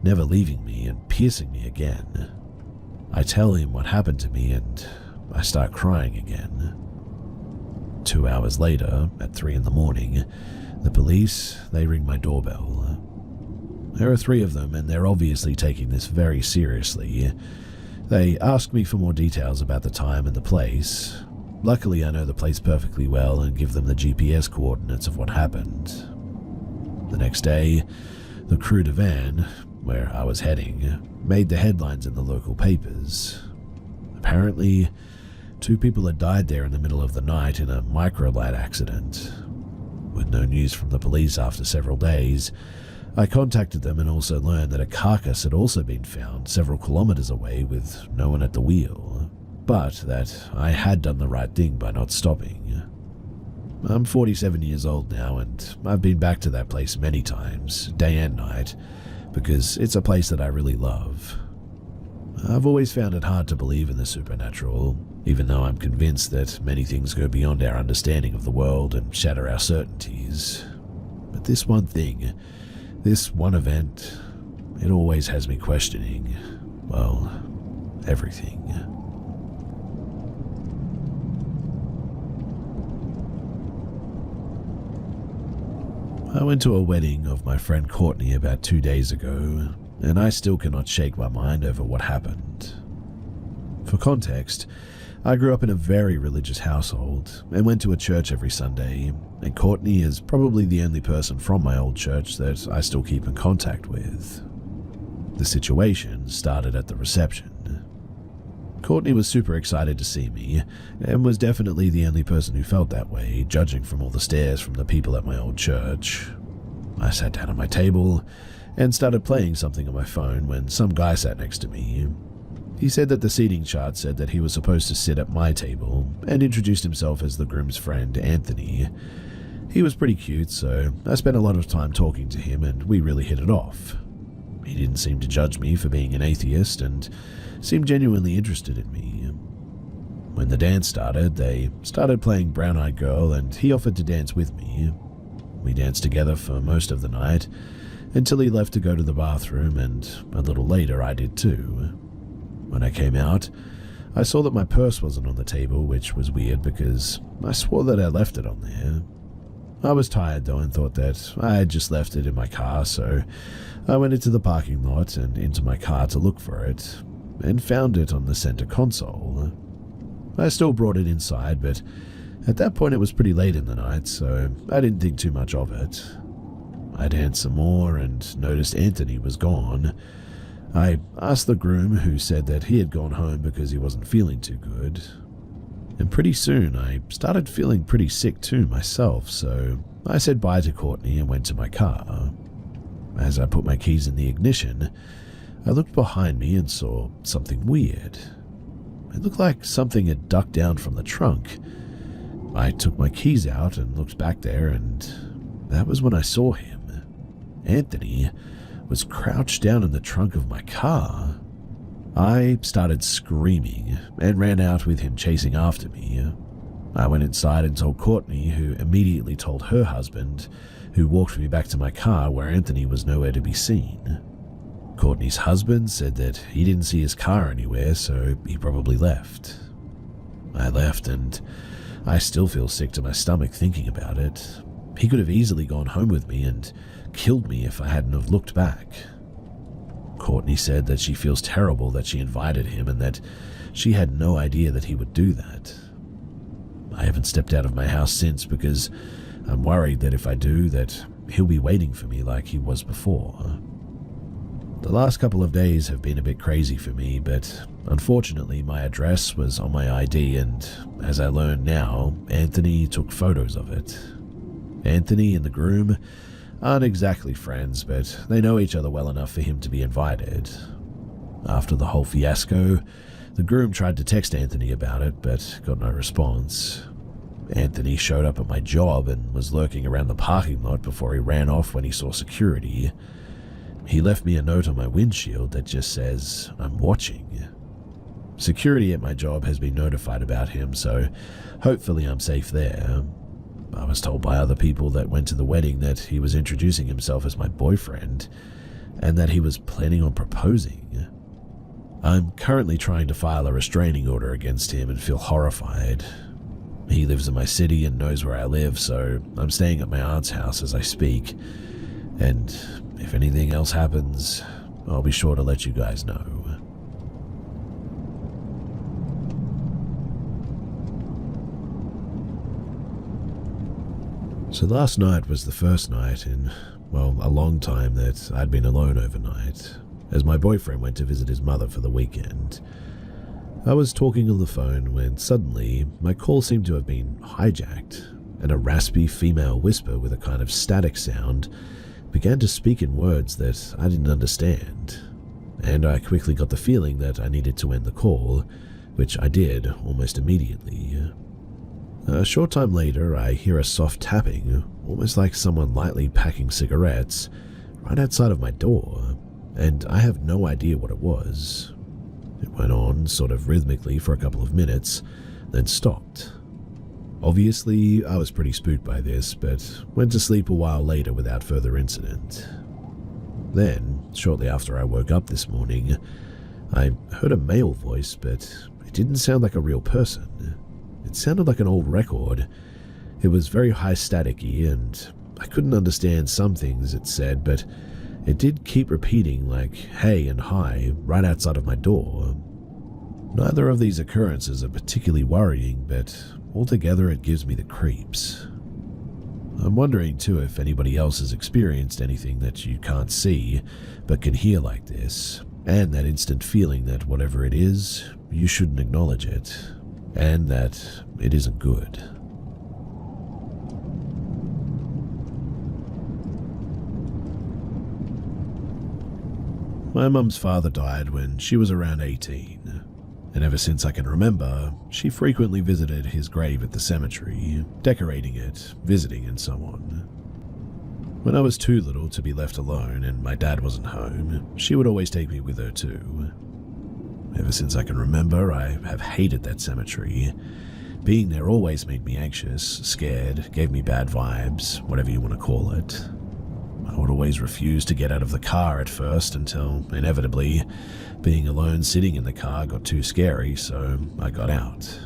never leaving me and piercing me again. I tell him what happened to me and I start crying again. 2 hours later, at 3 a.m, the police, they ring my doorbell. There are 3 of them and they're obviously taking this very seriously. They ask me for more details about the time and the place. Luckily, I know the place perfectly well and give them the GPS coordinates of what happened. The next day, the crude van, where I was heading, made the headlines in the local papers. Apparently, 2 people had died there in the middle of the night in a microlight accident. With no news from the police after several days, I contacted them and also learned that a carcass had also been found several kilometers away with no one at the wheel, but that I had done the right thing by not stopping. I'm 47 years old now and I've been back to that place many times, day and night, because it's a place that I really love. I've always found it hard to believe in the supernatural, even though I'm convinced that many things go beyond our understanding of the world and shatter our certainties. But this one thing, this one event, it always has me questioning, well, everything. I went to a wedding of my friend Courtney about 2 days ago, and I still cannot shake my mind over what happened. For context, I grew up in a very religious household and went to a church every Sunday, and Courtney is probably the only person from my old church that I still keep in contact with. The situation started at the reception. Courtney was super excited to see me, and was definitely the only person who felt that way, judging from all the stares from the people at my old church. I sat down at my table and started playing something on my phone when some guy sat next to me. He said that the seating chart said that he was supposed to sit at my table, and introduced himself as the groom's friend, Anthony. He was pretty cute, so I spent a lot of time talking to him and we really hit it off. He didn't seem to judge me for being an atheist and seemed genuinely interested in me. When the dance started, they started playing Brown Eyed Girl and he offered to dance with me. We danced together for most of the night, until he left to go to the bathroom, and a little later I did too. When I came out, I saw that my purse wasn't on the table, which was weird because I swore that I left it on there. I was tired though and thought that I had just left it in my car, so I went into the parking lot and into my car to look for it, and found it on the center console. I still brought it inside, but at that point it was pretty late in the night, so I didn't think too much of it. I danced some more and noticed Anthony was gone. I asked the groom, who said that he had gone home because he wasn't feeling too good. And pretty soon I started feeling pretty sick too myself, so I said bye to Courtney and went to my car. As I put my keys in the ignition, I looked behind me and saw something weird. It looked like something had ducked down from the trunk. I took my keys out and looked back there, and that was when I saw him. Anthony was crouched down in the trunk of my car. I started screaming and ran out with him chasing after me. I went inside and told Courtney, who immediately told her husband, who walked me back to my car where Anthony was nowhere to be seen. Courtney's husband said that he didn't see his car anywhere, so he probably left. I left and I still feel sick to my stomach thinking about it. He could have easily gone home with me and killed me if I hadn't have looked back. Courtney said that she feels terrible that she invited him and that she had no idea that he would do that. I haven't stepped out of my house since because I'm worried that if I do, that he'll be waiting for me like he was before. The last couple of days have been a bit crazy for me, but unfortunately my address was on my ID and, as I learn now, Anthony took photos of it. Anthony and the groom aren't exactly friends, but they know each other well enough for him to be invited. After the whole fiasco, the groom tried to text Anthony about it, but got no response. Anthony showed up at my job and was lurking around the parking lot before he ran off when he saw security. He left me a note on my windshield that just says, "I'm watching." Security at my job has been notified about him, so hopefully I'm safe there. I was told by other people that went to the wedding that he was introducing himself as my boyfriend, and that he was planning on proposing. I'm currently trying to file a restraining order against him and feel horrified. He lives in my city and knows where I live, so I'm staying at my aunt's house as I speak, and if anything else happens, I'll be sure to let you guys know. So last night was the first night in, well, a long time that I'd been alone overnight, as my boyfriend went to visit his mother for the weekend. I was talking on the phone when suddenly my call seemed to have been hijacked, and a raspy female whisper with a kind of static sound began to speak in words that I didn't understand, and I quickly got the feeling that I needed to end the call, which I did almost immediately. A short time later, I hear a soft tapping, almost like someone lightly packing cigarettes, right outside of my door, and I have no idea what it was. It went on sort of rhythmically for a couple of minutes, then stopped. Obviously, I was pretty spooked by this, but went to sleep a while later without further incident. Then, shortly after I woke up this morning, I heard a male voice, but it didn't sound like a real person. It sounded like an old record. It was very high staticky, and I couldn't understand some things it said, but it did keep repeating like hey and hi right outside of my door. Neither of these occurrences are particularly worrying, but altogether it gives me the creeps. I'm wondering too if anybody else has experienced anything that you can't see but can hear like this, and that instant feeling that whatever it is, you shouldn't acknowledge it, and that it isn't good. My mum's father died when she was around 18, and ever since I can remember, she frequently visited his grave at the cemetery, decorating it, visiting and so on. When I was too little to be left alone and my dad wasn't home, she would always take me with her too. Ever since I can remember, I have hated that cemetery. Being there always made me anxious, scared, gave me bad vibes, whatever you want to call it. I would always refuse to get out of the car at first until, inevitably, being alone sitting in the car got too scary, so I got out.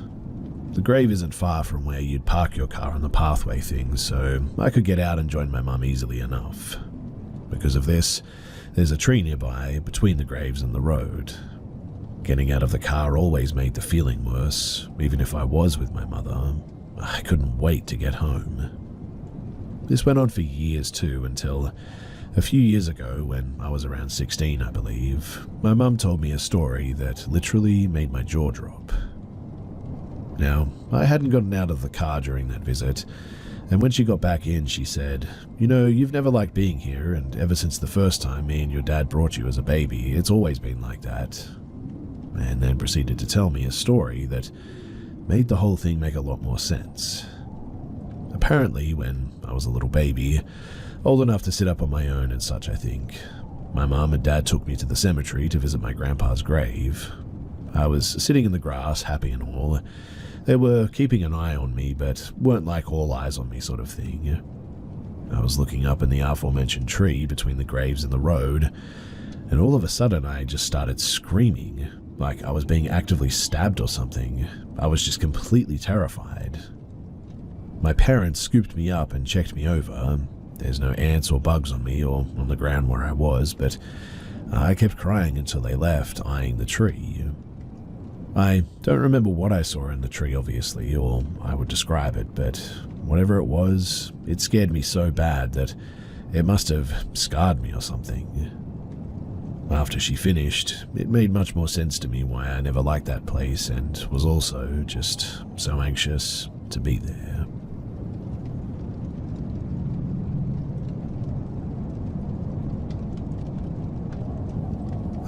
The grave isn't far from where you'd park your car on the pathway thing, so I could get out and join my mum easily enough. Because of this, there's a tree nearby between the graves and the road. Getting out of the car always made the feeling worse, even if I was with my mother. I couldn't wait to get home. This went on for years too, until a few years ago, when I was around 16, I believe, my mum told me a story that literally made my jaw drop. Now, I hadn't gotten out of the car during that visit, and when she got back in, she said, "You know, you've never liked being here, and ever since the first time me and your dad brought you as a baby, it's always been like that." And then proceeded to tell me a story that made the whole thing make a lot more sense. Apparently, when I was a little baby, old enough to sit up on my own and such, I think, my mum and dad took me to the cemetery to visit my grandpa's grave. I was sitting in the grass, happy and all. They were keeping an eye on me, but weren't like all eyes on me sort of thing. I was looking up in the aforementioned tree between the graves and the road, and all of a sudden I just started screaming, like I was being actively stabbed or something. I was just completely terrified. My parents scooped me up and checked me over. There's no ants or bugs on me or on the ground where I was, but I kept crying until they left, eyeing the tree. I don't remember what I saw in the tree, obviously, or I would describe it, but whatever it was, it scared me so bad that it must have scarred me or something. After she finished, it made much more sense to me why I never liked that place and was also just so anxious to be there.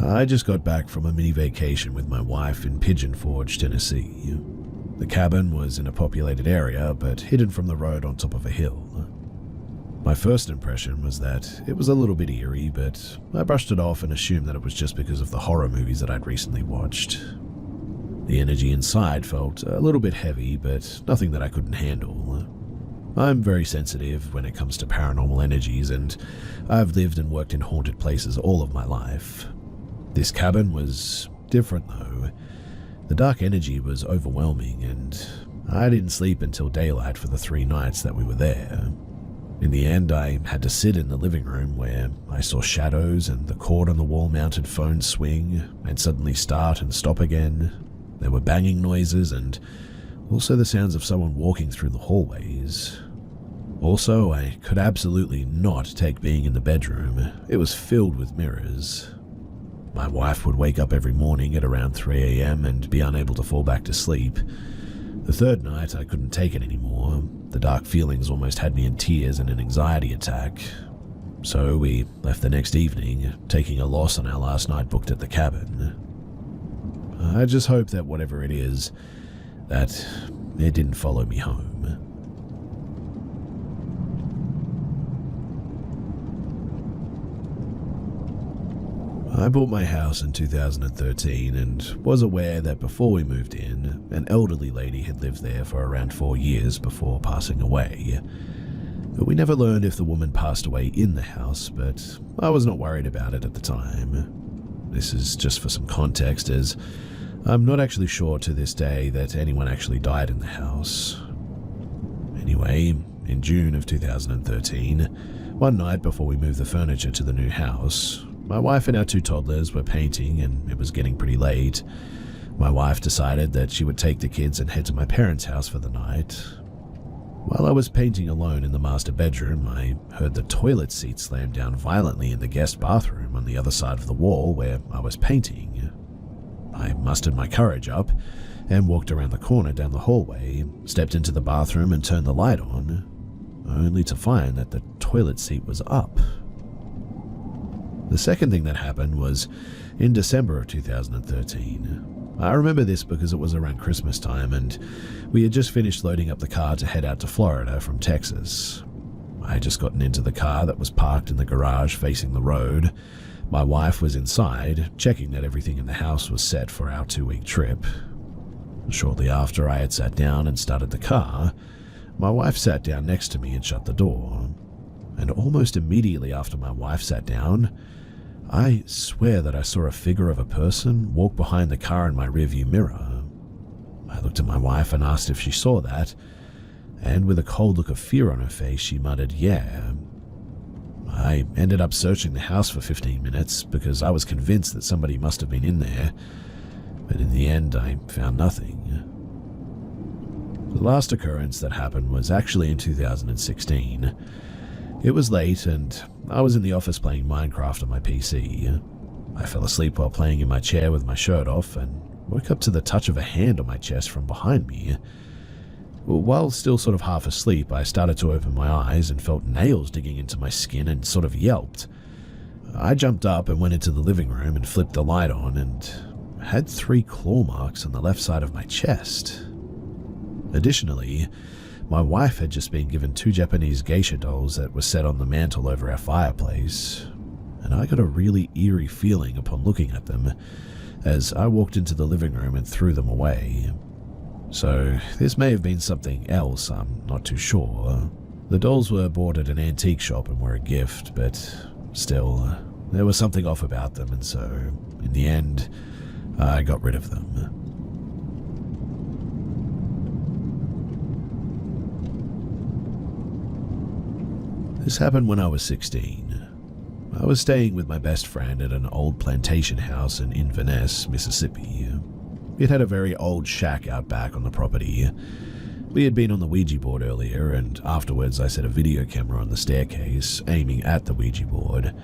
I just got back from a mini vacation with my wife in Pigeon Forge, Tennessee. The cabin was in a populated area, but hidden from the road on top of a hill. My first impression was that it was a little bit eerie, but I brushed it off and assumed that it was just because of the horror movies that I'd recently watched. The energy inside felt a little bit heavy, but nothing that I couldn't handle. I'm very sensitive when it comes to paranormal energies, and I've lived and worked in haunted places all of my life. This cabin was different though. The dark energy was overwhelming, and I didn't sleep until daylight for the 3 nights that we were there. In the end, I had to sit in the living room where I saw shadows and the cord on the wall-mounted phone swing and suddenly start and stop again. There were banging noises and also the sounds of someone walking through the hallways. Also, I could absolutely not take being in the bedroom. It was filled with mirrors. My wife would wake up every morning at around 3 a.m. and be unable to fall back to sleep. The 3rd night, I couldn't take it anymore. The dark feelings almost had me in tears and an anxiety attack. So we left the next evening, taking a loss on our last night booked at the cabin. I just hope that whatever it is, that it didn't follow me home. I bought my house in 2013 and was aware that before we moved in, an elderly lady had lived there for around 4 years before passing away. But we never learned if the woman passed away in the house, but I was not worried about it at the time. This is just for some context, as I'm not actually sure to this day that anyone actually died in the house. Anyway, in June of 2013, one night before we moved the furniture to the new house, my wife and our 2 toddlers were painting and it was getting pretty late. My wife decided that she would take the kids and head to my parents' house for the night. While I was painting alone in the master bedroom, I heard the toilet seat slam down violently in the guest bathroom on the other side of the wall where I was painting. I mustered my courage up and walked around the corner down the hallway, stepped into the bathroom and turned the light on, only to find that the toilet seat was up. The second thing that happened was in December of 2013. I remember this because it was around Christmas time and we had just finished loading up the car to head out to Florida from Texas. I had just gotten into the car that was parked in the garage facing the road. My wife was inside, checking that everything in the house was set for our 2-week trip. Shortly after I had sat down and started the car, my wife sat down next to me and shut the door. And almost immediately after my wife sat down, I swear that I saw a figure of a person walk behind the car in my rearview mirror. I looked at my wife and asked if she saw that, and with a cold look of fear on her face, she muttered, "Yeah." I ended up searching the house for 15 minutes because I was convinced that somebody must have been in there, but in the end I found nothing. The last occurrence that happened was actually in 2016. It was late and I was in the office playing Minecraft on my PC. I fell asleep while playing in my chair with my shirt off and woke up to the touch of a hand on my chest from behind me. While still sort of half asleep, I started to open my eyes and felt nails digging into my skin and sort of yelped. I jumped up and went into the living room and flipped the light on and had 3 claw marks on the left side of my chest. Additionally, my wife had just been given 2 Japanese geisha dolls that were set on the mantle over our fireplace, and I got a really eerie feeling upon looking at them as I walked into the living room and threw them away. So this may have been something else, I'm not too sure. The dolls were bought at an antique shop and were a gift, but still, there was something off about them, and so, in the end, I got rid of them. This happened when I was 16. I was staying with my best friend at an old plantation house in Inverness, Mississippi. It had a very old shack out back on the property. We had been on the Ouija board earlier, and afterwards I set a video camera on the staircase, aiming at the Ouija board.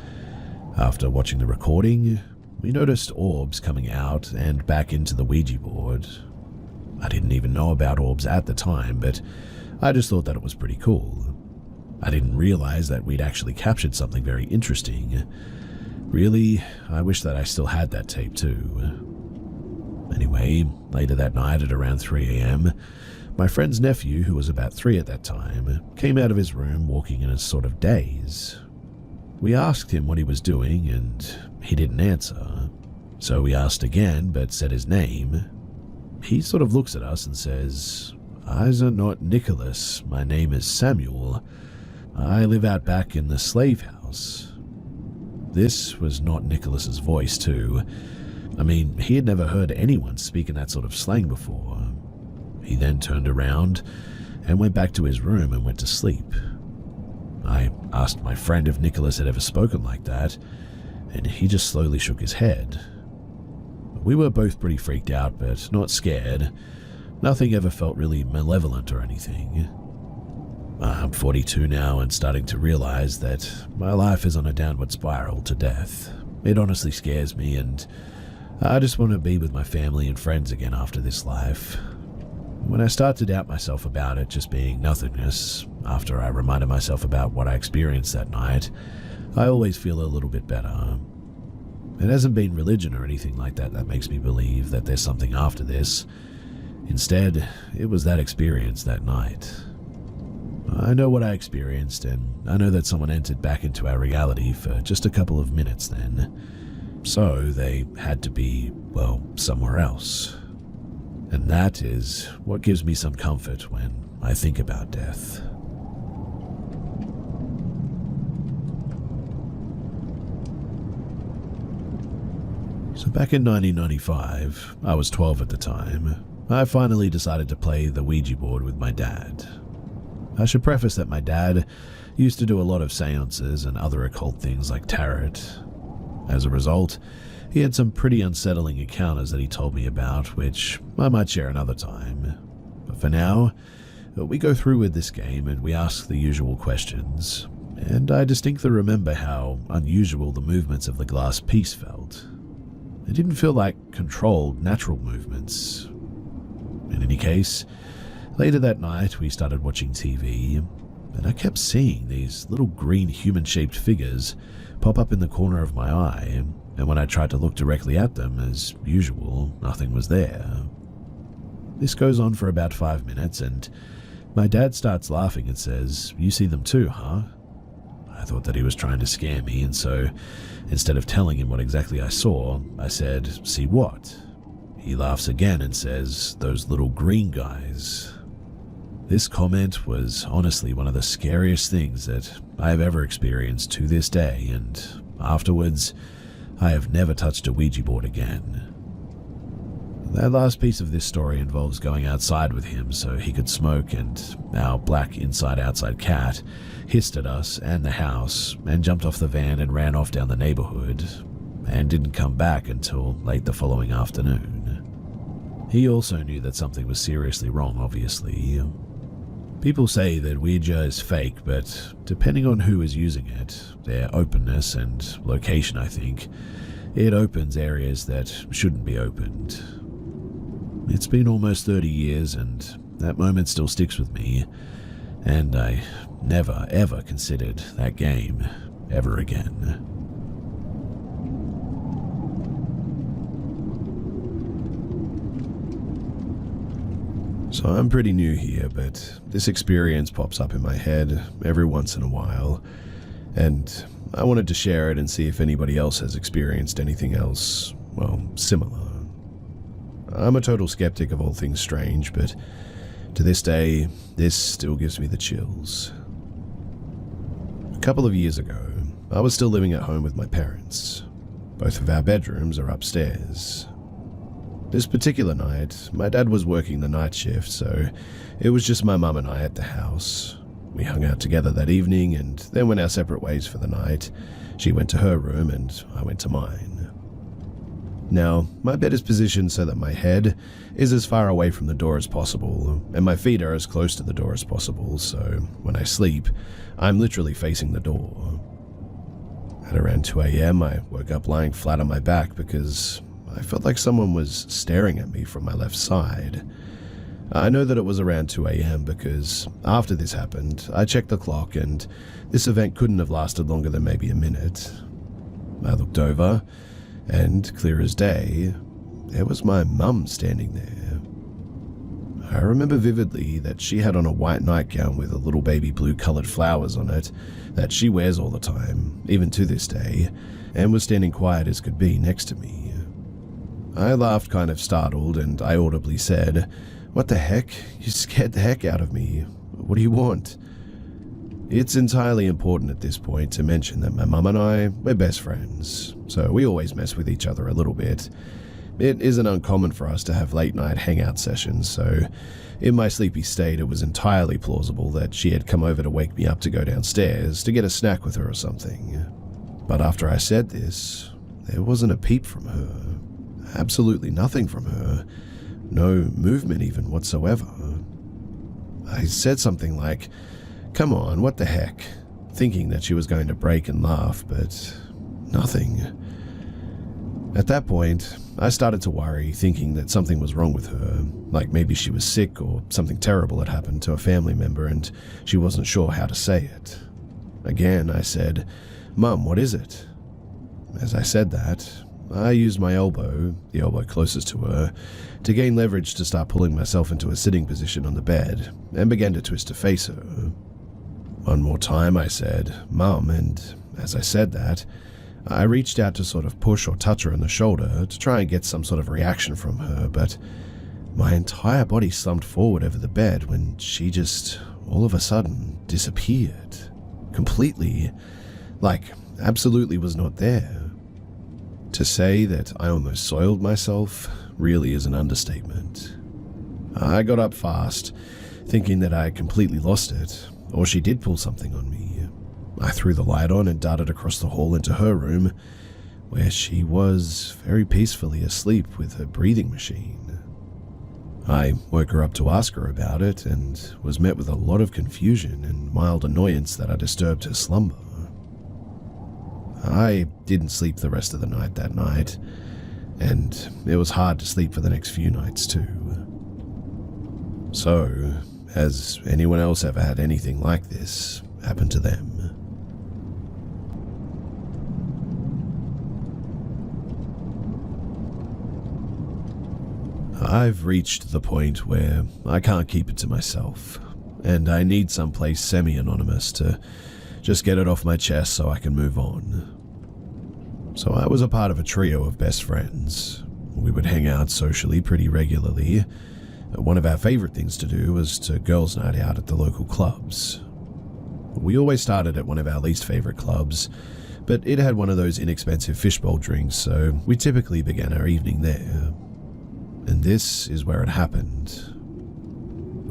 After watching the recording, we noticed orbs coming out and back into the Ouija board. I didn't even know about orbs at the time, but I just thought that it was pretty cool. I didn't realize that we'd actually captured something very interesting. Really, I wish that I still had that tape too. Anyway, later that night at around 3 a.m., my friend's nephew, who was about 3 at that time, came out of his room walking in a sort of daze. We asked him what he was doing, and he didn't answer. So we asked again, but said his name. He sort of looks at us and says, "Eyes are not Nicholas, my name is Samuel. I live out back in the slave house." This was not Nicholas's voice too. I mean, he had never heard anyone speak in that sort of slang before. He then turned around and went back to his room and went to sleep. I asked my friend if Nicholas had ever spoken like that, and he just slowly shook his head. We were both pretty freaked out, but not scared. Nothing ever felt really malevolent or anything. I'm 42 now and starting to realize that my life is on a downward spiral to death. It honestly scares me, and I just want to be with my family and friends again after this life. When I start to doubt myself about it just being nothingness, after I reminded myself about what I experienced that night, I always feel a little bit better. It hasn't been religion or anything like that that makes me believe that there's something after this. Instead, it was that experience that night. I know what I experienced, and I know that someone entered back into our reality for just a couple of minutes then. So they had to be, well, somewhere else. And that is what gives me some comfort when I think about death. So back in 1995, I was 12 at the time, I finally decided to play the Ouija board with my dad. I should preface that my dad used to do a lot of seances and other occult things like tarot. As a result, he had some pretty unsettling encounters that he told me about, which I might share another time. But for now, we go through with this game and we ask the usual questions, and I distinctly remember how unusual the movements of the glass piece felt. It didn't feel like controlled, natural movements. In any case, later that night we started watching TV, and I kept seeing these little green human-shaped figures pop up in the corner of my eye, and when I tried to look directly at them, as usual, nothing was there. This goes on for about 5 minutes, and my dad starts laughing and says, "You see them too, huh?" I thought that he was trying to scare me, and so instead of telling him what exactly I saw, I said, "See what?" He laughs again and says, "Those little green guys." This comment was honestly one of the scariest things that I have ever experienced to this day, and afterwards, I have never touched a Ouija board again. That last piece of this story involves going outside with him so he could smoke, and our black inside-outside cat hissed at us and the house and jumped off the van and ran off down the neighborhood and didn't come back until late the following afternoon. He also knew that something was seriously wrong, obviously. People say that Ouija is fake, but depending on who is using it, their openness and location, I think, it opens areas that shouldn't be opened. It's been almost 30 years, and that moment still sticks with me, and I never ever considered that game ever again. So I'm pretty new here, but this experience pops up in my head every once in a while, and I wanted to share it and see if anybody else has experienced anything else, well, similar. I'm a total skeptic of all things strange, but to this day, this still gives me the chills. A couple of years ago, I was still living at home with my parents. Both of our bedrooms are upstairs. This particular night, my dad was working the night shift, so it was just my mum and I at the house. We hung out together that evening and then went our separate ways for the night. She went to her room and I went to mine. Now, my bed is positioned so that my head is as far away from the door as possible, and my feet are as close to the door as possible, so when I sleep, I'm literally facing the door. At around 2 a.m., I woke up lying flat on my back because I felt like someone was staring at me from my left side. I know that it was around 2 a.m. because after this happened, I checked the clock and this event couldn't have lasted longer than maybe a minute. I looked over, and clear as day, there was my mum standing there. I remember vividly that she had on a white nightgown with a little baby blue coloured flowers on it that she wears all the time, even to this day, and was standing quiet as could be next to me. I laughed kind of startled and I audibly said, "What the heck? You scared the heck out of me. What do you want?" It's entirely important at this point to mention that my mum and I, we're best friends, so we always mess with each other a little bit. It isn't uncommon for us to have late night hangout sessions, so in my sleepy state it was entirely plausible that she had come over to wake me up to go downstairs to get a snack with her or something. But after I said this, there wasn't a peep from her. Absolutely nothing from her. No movement even whatsoever. I said something like, "Come on, what the heck?" thinking that she was going to break and laugh, but nothing. At that point, I started to worry, thinking that something was wrong with her, like maybe she was sick or something terrible had happened to a family member and she wasn't sure how to say it. Again, I said, "Mum, what is it?" As I said that, I used my elbow, the elbow closest to her, to gain leverage to start pulling myself into a sitting position on the bed and began to twist to face her. One more time I said, "Mum," and as I said that, I reached out to sort of push or touch her on the shoulder to try and get some sort of reaction from her, but my entire body slumped forward over the bed when she just, all of a sudden, disappeared. Completely. Like, absolutely was not there. To say that I almost soiled myself really is an understatement. I got up fast, thinking that I had completely lost it, or she did pull something on me. I threw the light on and darted across the hall into her room, where she was very peacefully asleep with her breathing machine. I woke her up to ask her about it and was met with a lot of confusion and mild annoyance that I disturbed her slumber. I didn't sleep the rest of the night that night, and it was hard to sleep for the next few nights too. So, has anyone else ever had anything like this happen to them? I've reached the point where I can't keep it to myself, and I need someplace semi-anonymous to just get it off my chest so I can move on. So I was a part of a trio of best friends. We would hang out socially pretty regularly. One of our favorite things to do was to girls' night out at the local clubs. We always started at one of our least favorite clubs, but it had one of those inexpensive fishbowl drinks, so we typically began our evening there. And this is where it happened.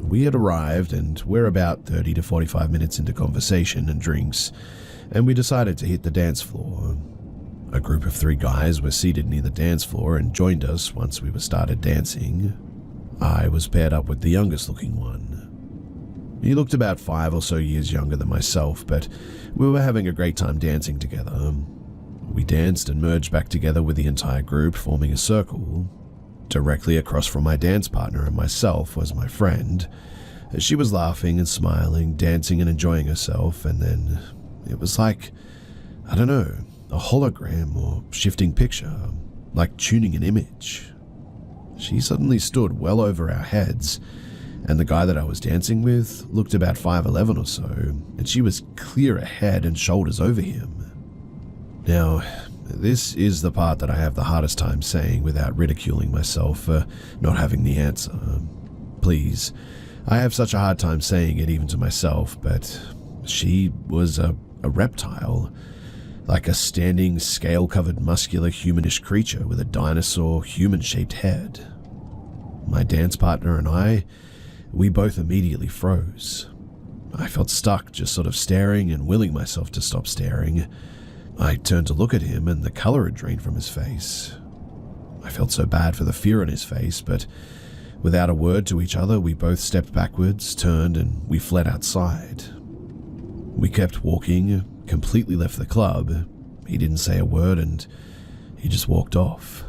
We had arrived and we're about 30 to 45 minutes into conversation and drinks, and we decided to hit the dance floor. A group of 3 guys were seated near the dance floor and joined us once we were started dancing. I was paired up with the youngest looking one. He looked about 5 or so years younger than myself, but we were having a great time dancing together. We danced and merged back together with the entire group, forming a circle. Directly across from my dance partner and myself was my friend. She was laughing and smiling, dancing and enjoying herself, and then it was like, I don't know, a hologram or shifting picture, like tuning an image. She suddenly stood well over our heads, and the guy that I was dancing with looked about 5'11" or so, and she was clear ahead and shoulders over him. Now, this is the part that I have the hardest time saying without ridiculing myself for not having the answer. Please, I have such a hard time saying it even to myself, but she was a reptile, like a standing, scale-covered, muscular, humanish creature with a dinosaur, human-shaped head. My dance partner and I, we both immediately froze. I felt stuck, just sort of staring and willing myself to stop staring. I turned to look at him and the color had drained from his face. I felt so bad for the fear in his face, but without a word to each other, we both stepped backwards, turned, and we fled outside. We kept walking, completely left the club. He didn't say a word and he just walked off.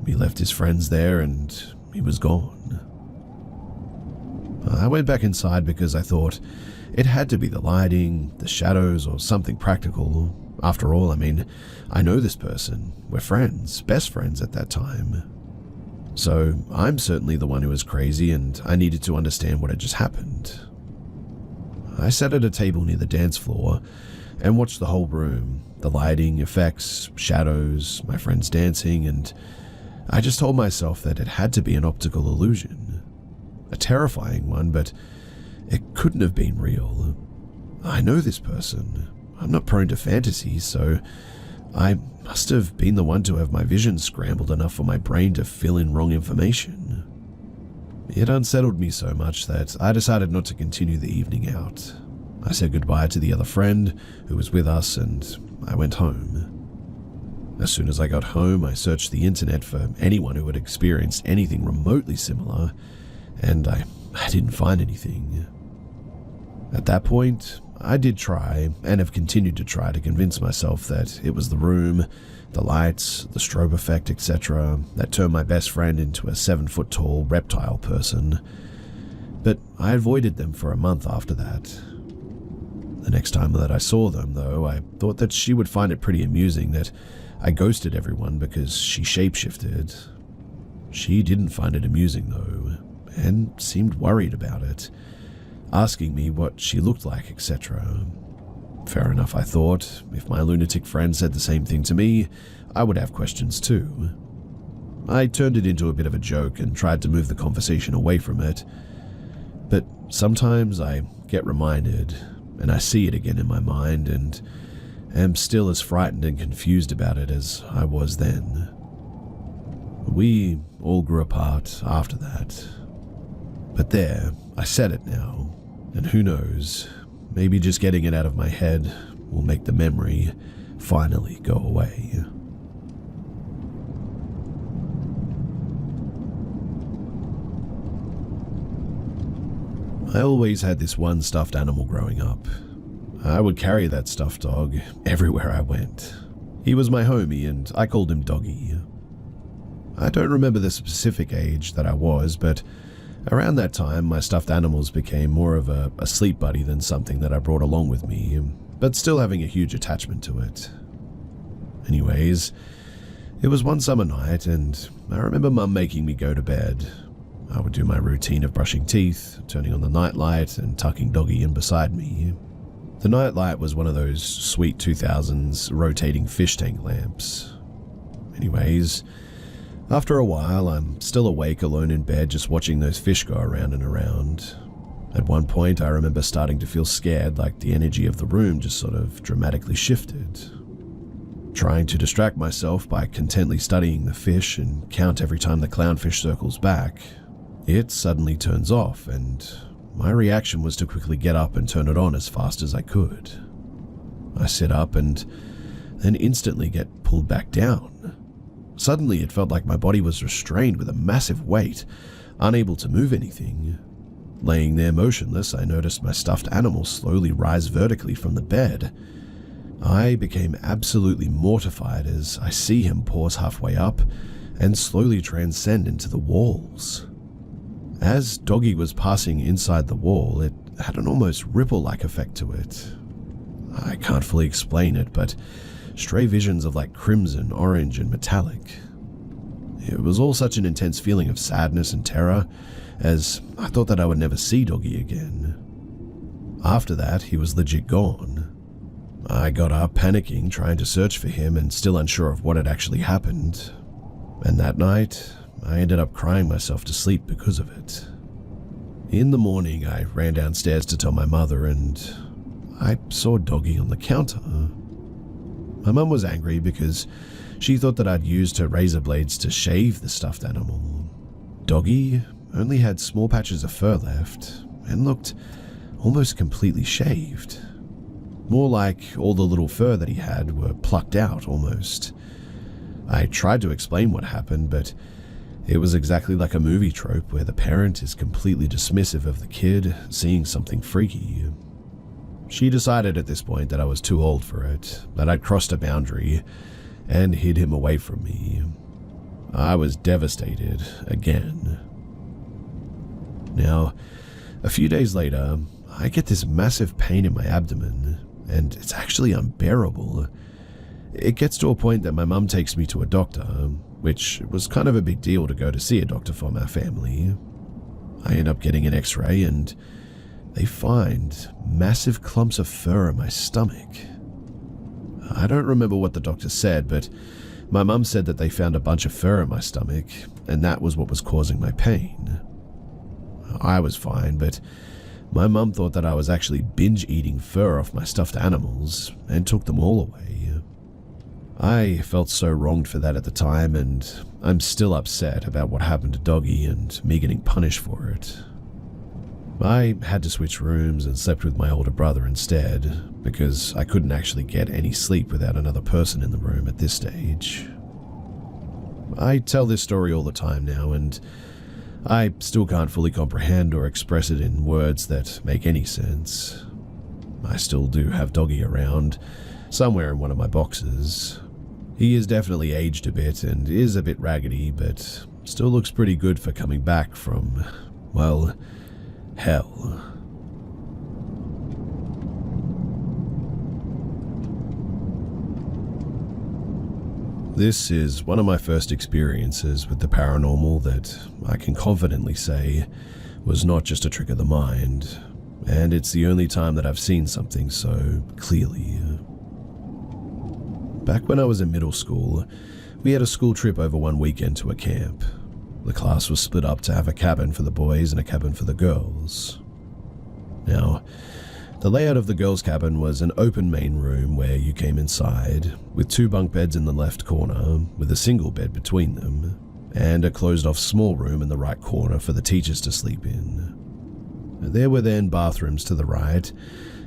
He left his friends there and he was gone. I went back inside because I thought it had to be the lighting, the shadows, or something practical. After all, I know this person. We're friends, best friends at that time. So I'm certainly the one who was crazy and I needed to understand what had just happened. I sat at a table near the dance floor and watched the whole room, the lighting, effects, shadows, my friends dancing, and I just told myself that it had to be an optical illusion. A terrifying one, but it couldn't have been real. I know this person. I'm not prone to fantasy, so I must have been the one to have my vision scrambled enough for my brain to fill in wrong information. It unsettled me so much that I decided not to continue the evening out. I said goodbye to the other friend who was with us and I went home. As soon as I got home, I searched the internet for anyone who had experienced anything remotely similar, and I didn't find anything. At that point, I did try, and have continued to try to convince myself that it was the room, the lights, the strobe effect, etc., that turned my best friend into a 7-foot-tall reptile person. But I avoided them for a month after that. The next time that I saw them, though, I thought that she would find it pretty amusing that I ghosted everyone because she shapeshifted. She didn't find it amusing, though, and seemed worried about it, asking me what she looked like, etc. Fair enough, I thought. If my lunatic friend said the same thing to me, I would have questions too. I turned it into a bit of a joke and tried to move the conversation away from it. But sometimes I get reminded, and I see it again in my mind, and am still as frightened and confused about it as I was then. We all grew apart after that. But there, I said it now. And who knows, maybe just getting it out of my head will make the memory finally go away. I always had this one stuffed animal growing up. I would carry that stuffed dog everywhere I went. He was my homie and I called him Doggy. I don't remember the specific age that I was, but around that time, my stuffed animals became more of a sleep buddy than something that I brought along with me, but still having a huge attachment to it. Anyways, it was one summer night, and I remember Mum making me go to bed. I would do my routine of brushing teeth, turning on the nightlight, and tucking Doggy in beside me. The nightlight was one of those sweet 2000s rotating fish tank lamps. Anyways, after a while, I'm still awake alone in bed just watching those fish go around and around. At one point, I remember starting to feel scared, like the energy of the room just sort of dramatically shifted. Trying to distract myself by contently studying the fish and count every time the clownfish circles back, it suddenly turns off, and my reaction was to quickly get up and turn it on as fast as I could. I sit up and then instantly get pulled back down. Suddenly, it felt like my body was restrained with a massive weight, unable to move anything. Laying there motionless, I noticed my stuffed animal slowly rise vertically from the bed. I became absolutely mortified as I see him pause halfway up and slowly transcend into the walls. As Doggy was passing inside the wall, it had an almost ripple-like effect to it. I can't fully explain it, but stray visions of like crimson, orange, and metallic. It was all such an intense feeling of sadness and terror, as I thought that I would never see Doggy again. After that, he was legit gone. I got up panicking, trying to search for him and still unsure of what had actually happened. And that night, I ended up crying myself to sleep because of it. In the morning, I ran downstairs to tell my mother, and I saw Doggy on the counter. My mum was angry because she thought that I'd used her razor blades to shave the stuffed animal. Doggy only had small patches of fur left and looked almost completely shaved. More like all the little fur that he had were plucked out almost. I tried to explain what happened, but it was exactly like a movie trope where the parent is completely dismissive of the kid seeing something freaky. She decided at this point that I was too old for it, that I'd crossed a boundary, and hid him away from me. I was devastated again. Now, a few days later, I get this massive pain in my abdomen, and it's actually unbearable. It gets to a point that my mum takes me to a doctor, which was kind of a big deal to go to see a doctor from our family. I end up getting an x-ray, and they find massive clumps of fur in my stomach. I don't remember what the doctor said, but my mum said that they found a bunch of fur in my stomach, and that was what was causing my pain. I was fine, but my mum thought that I was actually binge eating fur off my stuffed animals, and took them all away. I felt so wronged for that at the time, and I'm still upset about what happened to Doggy and me getting punished for it. I had to switch rooms and slept with my older brother instead, because I couldn't actually get any sleep without another person in the room at this stage. I tell this story all the time now, and I still can't fully comprehend or express it in words that make any sense. I still do have Doggy around, somewhere in one of my boxes. He is definitely aged a bit and is a bit raggedy, but still looks pretty good for coming back from, well, hell. This is one of my first experiences with the paranormal that I can confidently say was not just a trick of the mind, and it's the only time that I've seen something so clearly. Back when I was in middle school, we had a school trip over one weekend to a camp. The class was split up to have a cabin for the boys and a cabin for the girls. Now, the layout of the girls' cabin was an open main room where you came inside, with 2 bunk beds in the left corner, with a single bed between them, and a closed-off small room in the right corner for the teachers to sleep in. There were then bathrooms to the right,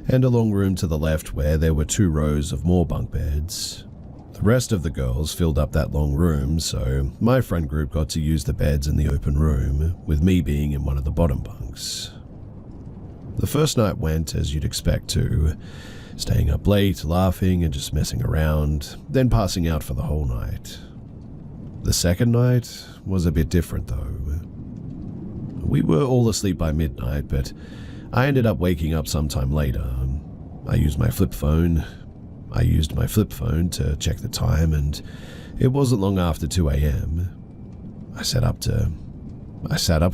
and a long room to the left where there were 2 rows of more bunk beds. The rest of the girls filled up that long room, so my friend group got to use the beds in the open room, with me being in one of the bottom bunks. The first night went as you'd expect to, staying up late, laughing and just messing around, then passing out for the whole night. The second night was a bit different though. We were all asleep by midnight, but I ended up waking up sometime later. I used my flip phone to check the time, and it wasn't long after 2 a.m. I sat up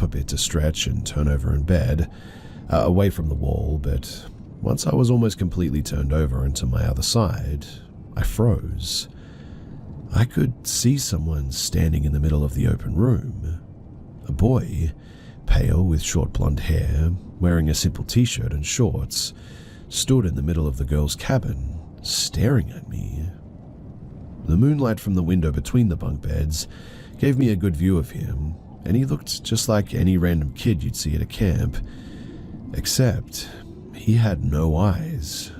a bit to stretch and turn over in bed, away from the wall, but once I was almost completely turned over into my other side, I froze. I could see someone standing in the middle of the open room. A boy, pale with short blonde hair, wearing a simple t-shirt and shorts, stood in the middle of the girls' cabin, staring at me. The moonlight from the window between the bunk beds gave me a good view of him, and he looked just like any random kid you'd see at a camp, except he had no eyes.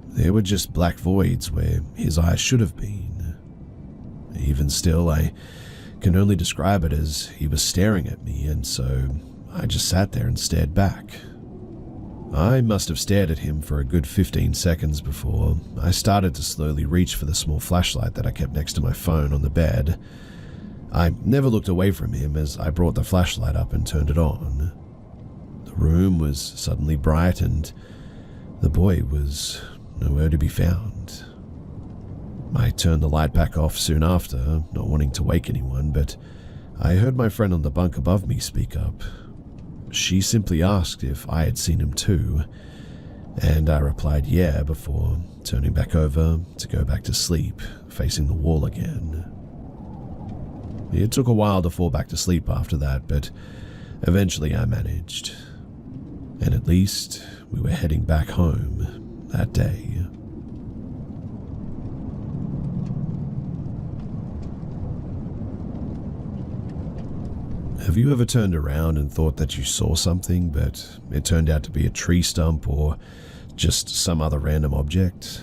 There were just black voids where his eyes should have been. Even still, I can only describe it as he was staring at me, and so I just sat there and stared back. I must have stared at him for a good 15 seconds before I started to slowly reach for the small flashlight that I kept next to my phone on the bed. I never looked away from him as I brought the flashlight up and turned it on. The room was suddenly bright and the boy was nowhere to be found. I turned the light back off soon after, not wanting to wake anyone, but I heard my friend on the bunk above me speak up. She simply asked if I had seen him too, and I replied yeah before turning back over to go back to sleep, facing the wall again. It took a while to fall back to sleep after that, but eventually I managed. And at least we were heading back home that day. Have you ever turned around and thought that you saw something, but it turned out to be a tree stump or just some other random object?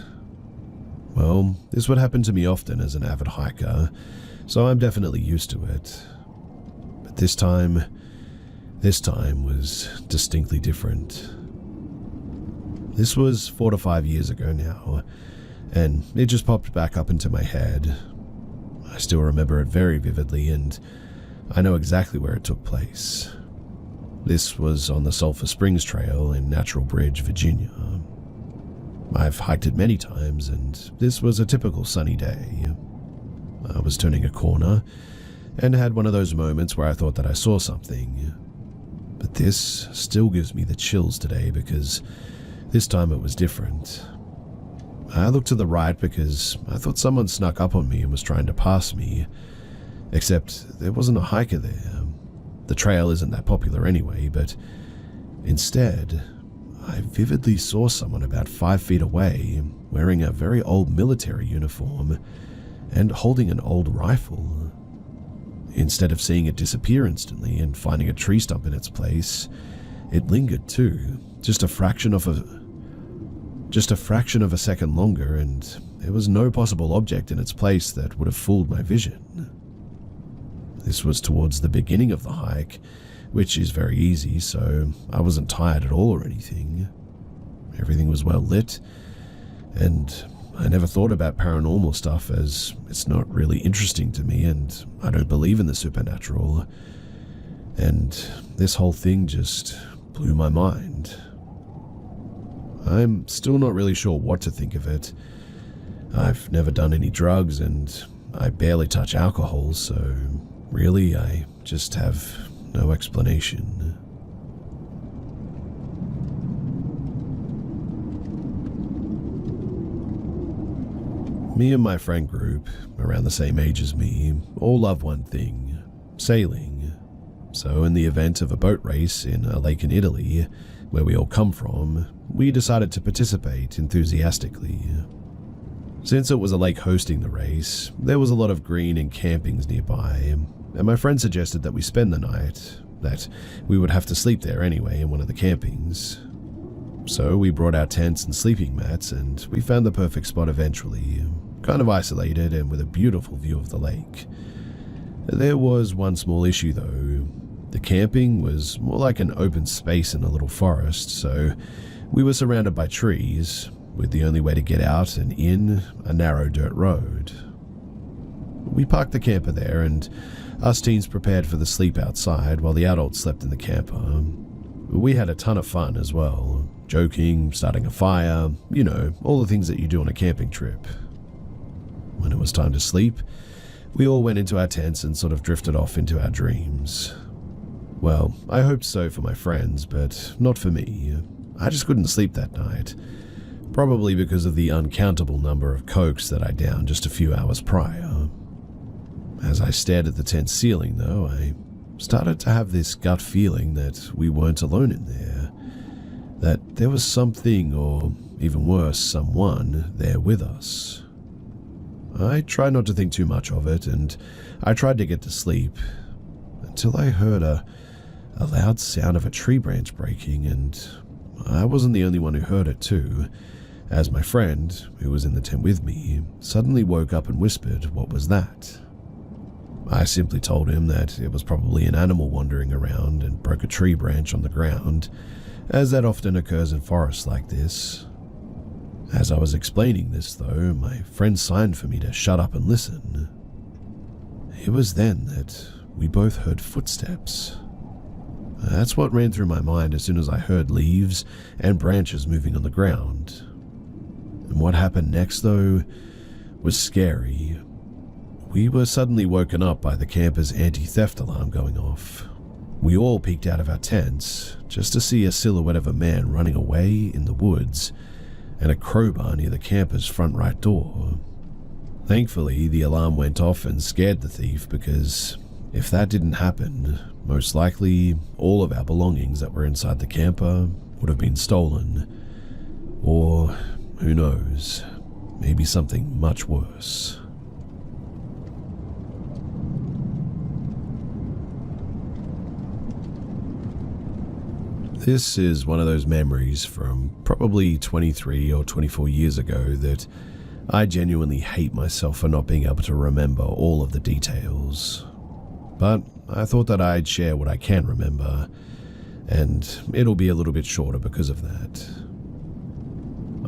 Well, this would happen to me often as an avid hiker, so I'm definitely used to it. But this time was distinctly different. This was 4 to 5 years ago now, and it just popped back up into my head. I still remember it very vividly, and I know exactly where it took place. This was on the Sulphur Springs Trail in Natural Bridge, Virginia. I've hiked it many times, and this was a typical sunny day. I was turning a corner and had one of those moments where I thought that I saw something. But this still gives me the chills today because this time it was different. I looked to the right because I thought someone snuck up on me and was trying to pass me, except there wasn't a hiker there. The trail isn't that popular anyway, but instead, I vividly saw someone about 5 feet away wearing a very old military uniform and holding an old rifle. Instead of seeing it disappear instantly and finding a tree stump in its place, it lingered too, just a fraction of a second longer, and there was no possible object in its place that would have fooled my vision. This was towards the beginning of the hike, which is very easy, so I wasn't tired at all or anything. Everything was well lit, and I never thought about paranormal stuff as it's not really interesting to me, and I don't believe in the supernatural. And this whole thing just blew my mind. I'm still not really sure what to think of it. I've never done any drugs, and I barely touch alcohol, so really I just have no explanation. Me and my friend group, around the same age as me, all love one thing: sailing. So in the event of a boat race in a lake in Italy, where we all come from, we decided to participate enthusiastically. Since it was a lake hosting the race, there was a lot of green and campings nearby, and my friend suggested that we spend the night, that we would have to sleep there anyway in one of the campings. So we brought our tents and sleeping mats, and we found the perfect spot eventually, kind of isolated and with a beautiful view of the lake. There was one small issue though. The camping was more like an open space in a little forest, so we were surrounded by trees, with the only way to get out and in a narrow dirt road. We parked the camper there, and us teens prepared for the sleep outside while the adults slept in the camper. We had a ton of fun as well, joking, starting a fire, all the things that you do on a camping trip. When it was time to sleep, we all went into our tents and sort of drifted off into our dreams. Well, I hoped so for my friends, but not for me. I just couldn't sleep that night, probably because of the uncountable number of cokes that I downed just a few hours prior. As I stared at the tent ceiling, though, I started to have this gut feeling that we weren't alone in there, that there was something, or even worse, someone there with us. I tried not to think too much of it, and I tried to get to sleep, until I heard a loud sound of a tree branch breaking, and I wasn't the only one who heard it too, as my friend, who was in the tent with me, suddenly woke up and whispered, "What was that?" I simply told him that it was probably an animal wandering around and broke a tree branch on the ground, as that often occurs in forests like this. As I was explaining this though, my friend signed for me to shut up and listen. It was then that we both heard footsteps. That's what ran through my mind as soon as I heard leaves and branches moving on the ground. And what happened next though was scary. We were suddenly woken up by the camper's anti-theft alarm going off. We all peeked out of our tents just to see a silhouette of a man running away in the woods and a crowbar near the camper's front right door. Thankfully, the alarm went off and scared the thief, because if that didn't happen, most likely all of our belongings that were inside the camper would have been stolen. Or, who knows, maybe something much worse. This is one of those memories from probably 23 or 24 years ago that I genuinely hate myself for not being able to remember all of the details. But I thought that I'd share what I can remember, and it'll be a little bit shorter because of that.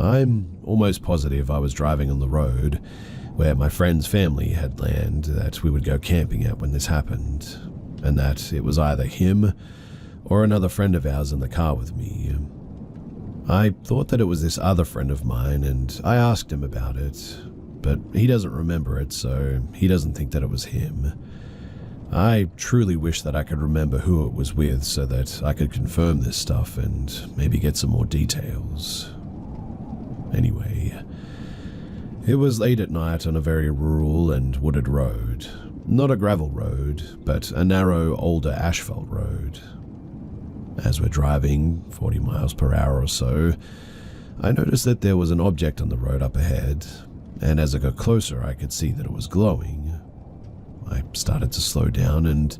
I'm almost positive I was driving on the road where my friend's family had land that we would go camping at when this happened, and that it was either him or another friend of ours in the car with me. I thought that it was this other friend of mine, and I asked him about it, but he doesn't remember it, so he doesn't think that it was him. I truly wish that I could remember who it was with so that I could confirm this stuff and maybe get some more details. Anyway, it was late at night on a very rural and wooded road. Not a gravel road, but a narrow, older asphalt road. As we're driving 40 miles per hour or so, I noticed that there was an object on the road up ahead, and as I got closer I could see that it was glowing. I started to slow down, and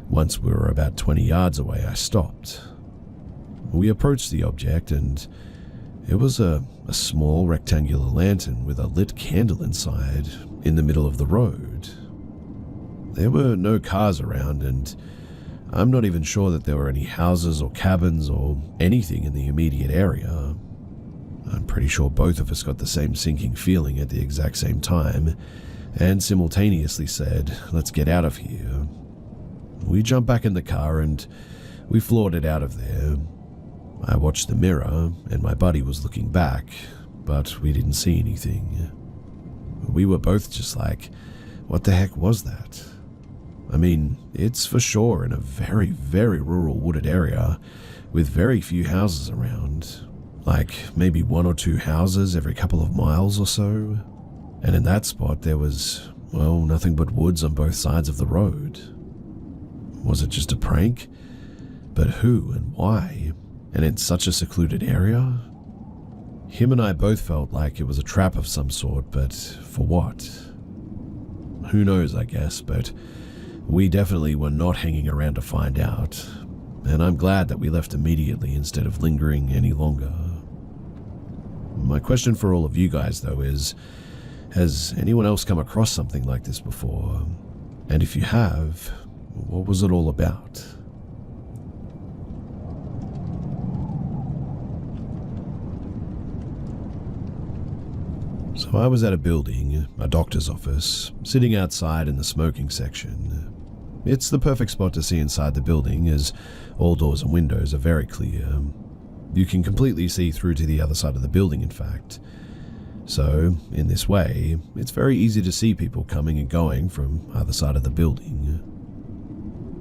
once we were about 20 yards away I stopped. We approached the object, and it was a small rectangular lantern with a lit candle inside in the middle of the road. There were no cars around, and I'm not even sure that there were any houses or cabins or anything in the immediate area. I'm pretty sure both of us got the same sinking feeling at the exact same time and simultaneously said, "Let's get out of here." We jumped back in the car and we floored it out of there. I watched the mirror and my buddy was looking back, but we didn't see anything. We were both just like, what the heck was that? I mean, it's for sure in a very, very rural wooded area with very few houses around, like maybe one or two houses every couple of miles or so. And in that spot there was, well, nothing but woods on both sides of the road. Was it just a prank? But who and why? And in such a secluded area? Him and I both felt like it was a trap of some sort, but for what? Who knows, I guess, but we definitely were not hanging around to find out, and I'm glad that we left immediately instead of lingering any longer. My question for all of you guys, though, is, has anyone else come across something like this before? And if you have, what was it all about? So I was at a building, a doctor's office, sitting outside in the smoking section. It's the perfect spot to see inside the building, as all doors and windows are very clear. You can completely see through to the other side of the building, in fact. So, in this way, it's very easy to see people coming and going from either side of the building.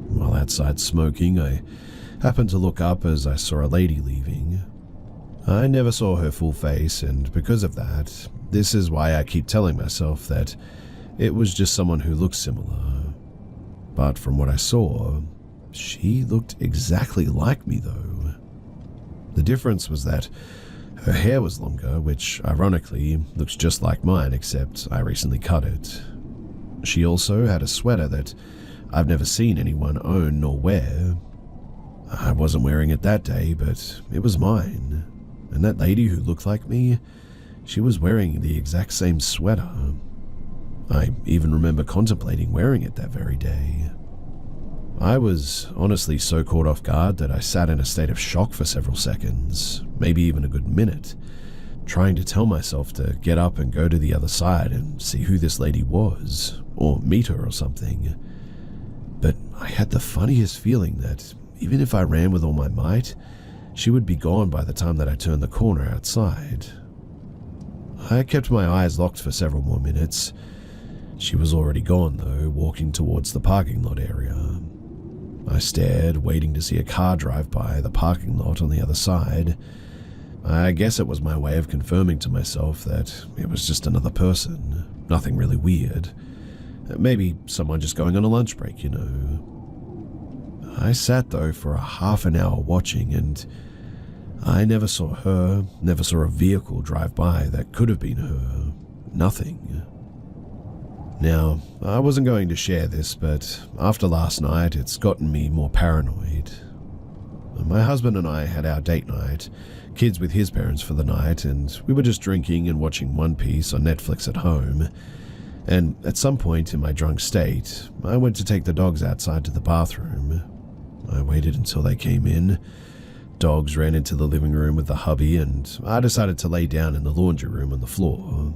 While outside smoking, I happened to look up as I saw a lady leaving. I never saw her full face, and because of that, this is why I keep telling myself that it was just someone who looked similar. But from what I saw, she looked exactly like me though. The difference was that her hair was longer, which ironically looks just like mine, except I recently cut it. She also had a sweater that I've never seen anyone own nor wear. I wasn't wearing it that day, but it was mine. And that lady who looked like me, she was wearing the exact same sweater. I even remember contemplating wearing it that very day. I was honestly so caught off guard that I sat in a state of shock for several seconds, maybe even a good minute, trying to tell myself to get up and go to the other side and see who this lady was, or meet her or something. But I had the funniest feeling that even if I ran with all my might, she would be gone by the time that I turned the corner outside. I kept my eyes locked for several more minutes. She was already gone though, walking towards the parking lot area. I stared, waiting to see a car drive by the parking lot on the other side. I guess it was my way of confirming to myself that it was just another person, nothing really weird. Maybe someone just going on a lunch break, you know. I sat though for a half an hour watching, and I never saw her, never saw a vehicle drive by that could have been her. Nothing. Now, I wasn't going to share this, but after last night, it's gotten me more paranoid. My husband and I had our date night, kids with his parents for the night, and we were just drinking and watching One Piece on Netflix at home. And at some point in my drunk state, I went to take the dogs outside to the bathroom. I waited until they came in. Dogs ran into the living room with the hubby, and I decided to lay down in the laundry room on the floor.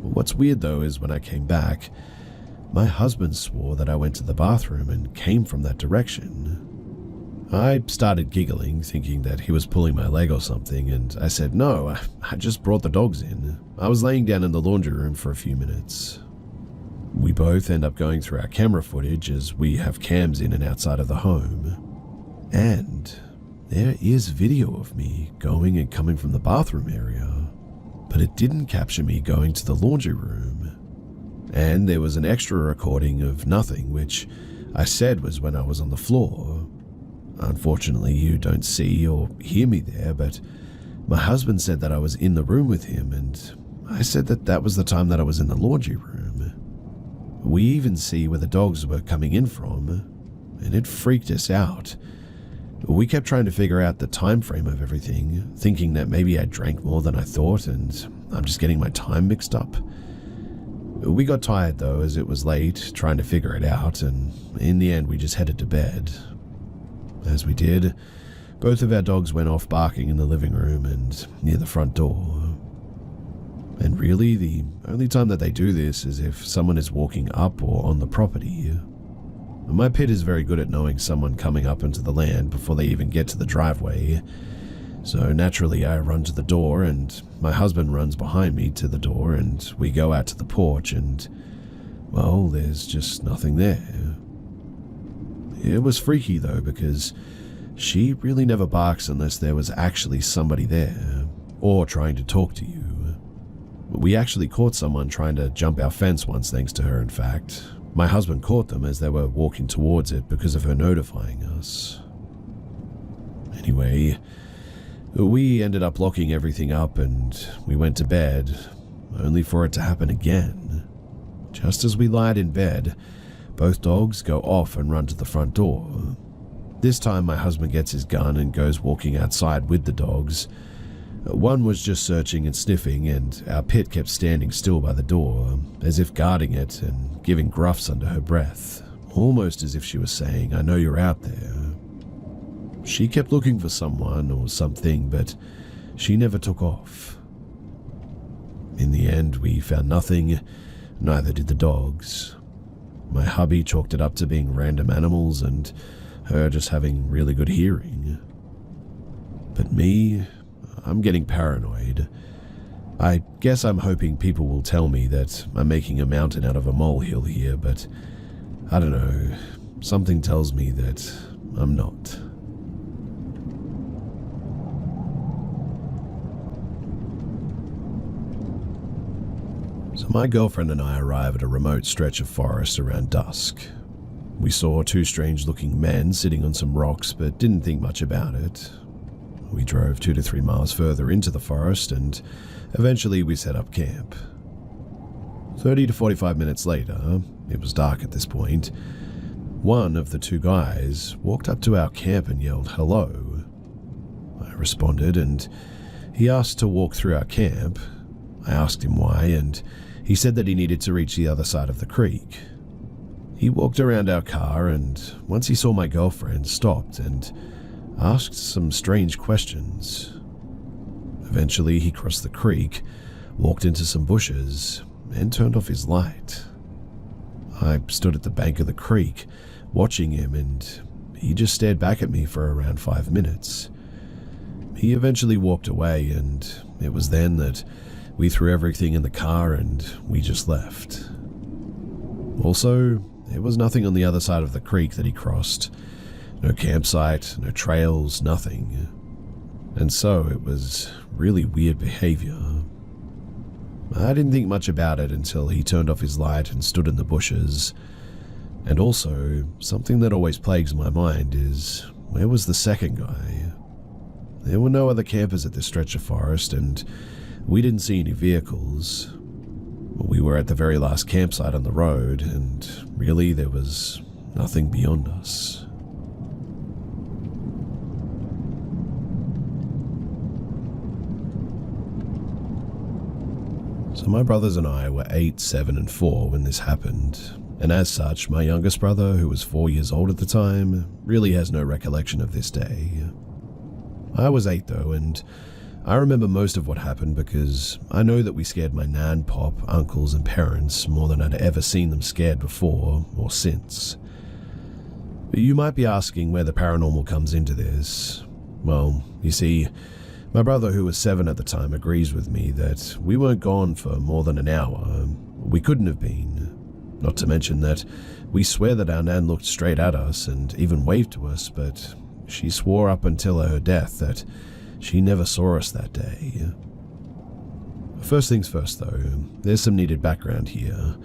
What's weird though is when I came back, my husband swore that I went to the bathroom and came from that direction. I started giggling, thinking that he was pulling my leg or something, and I said, "No, I just brought the dogs in. I was laying down in the laundry room for a few minutes." We both end up going through our camera footage as we have cams in and outside of the home. And there is video of me going and coming from the bathroom area, but it didn't capture me going to the laundry room. And there was an extra recording of nothing, which I said was when I was on the floor. Unfortunately, you don't see or hear me there, but my husband said that I was in the room with him, and I said that that was the time that I was in the laundry room. We even see where the dogs were coming in from, and it freaked us out. We kept trying to figure out the time frame of everything, thinking that maybe I drank more than I thought, and I'm just getting my time mixed up. We got tired though, as it was late, trying to figure it out, and in the end we just headed to bed. As we did, both of our dogs went off barking in the living room and near the front door. And really, the only time that they do this is if someone is walking up or on the property. My pit is very good at knowing someone coming up into the land before they even get to the driveway. So naturally I run to the door, and my husband runs behind me to the door, and we go out to the porch, and, well, there's just nothing there. It was freaky though, because she really never barks unless there was actually somebody there, or trying to talk to you. We actually caught someone trying to jump our fence once, thanks to her, in fact. My husband caught them as they were walking towards it because of her notifying us. Anyway, we ended up locking everything up and we went to bed, only for it to happen again. Just as we lied in bed, both dogs go off and run to the front door. This time my husband gets his gun and goes walking outside with the dogs. One was just searching and sniffing, and our pit kept standing still by the door, as if guarding it and giving gruffs under her breath, almost as if she was saying, "I know you're out there." She kept looking for someone or something, but she never took off. In the end, we found nothing, neither did the dogs. My hubby chalked it up to being random animals and her just having really good hearing. But me, I'm getting paranoid. I guess I'm hoping people will tell me that I'm making a mountain out of a molehill here, but I don't know. Something tells me that I'm not. So my girlfriend and I arrive at a remote stretch of forest around dusk. We saw two strange-looking men sitting on some rocks, but didn't think much about it. We drove 2 to 3 miles further into the forest, and eventually we set up camp. 30 to 45 minutes later, it was dark at this point, one of the two guys walked up to our camp and yelled, "Hello." I responded, and he asked to walk through our camp. I asked him why, and he said that he needed to reach the other side of the creek. He walked around our car, and once he saw my girlfriend, stopped and asked some strange questions. Eventually, he crossed the creek, walked into some bushes, and turned off his light. I stood at the bank of the creek, watching him, and he just stared back at me for around 5 minutes. He eventually walked away, and it was then that we threw everything in the car and we just left. Also, there was nothing on the other side of the creek that he crossed. No campsite, no trails, nothing. And so it was really weird behavior. I didn't think much about it until he turned off his light and stood in the bushes. And also, something that always plagues my mind is, where was the second guy? There were no other campers at this stretch of forest, and we didn't see any vehicles. We were at the very last campsite on the road, and really there was nothing beyond us. So my brothers and I were 8, 7, and 4 when this happened, and as such, my youngest brother, who was 4 years old at the time, really has no recollection of this day. I was 8 though, and I remember most of what happened because I know that we scared my nan, pop, uncles, and parents more than I'd ever seen them scared before or since. But you might be asking where the paranormal comes into this. Well, you see, my brother, who was 7 at the time, agrees with me that we weren't gone for more than an hour. We couldn't have been. Not to mention that we swear that our nan looked straight at us and even waved to us, but she swore up until her death that she never saw us that day. First things first though, there's some needed background here.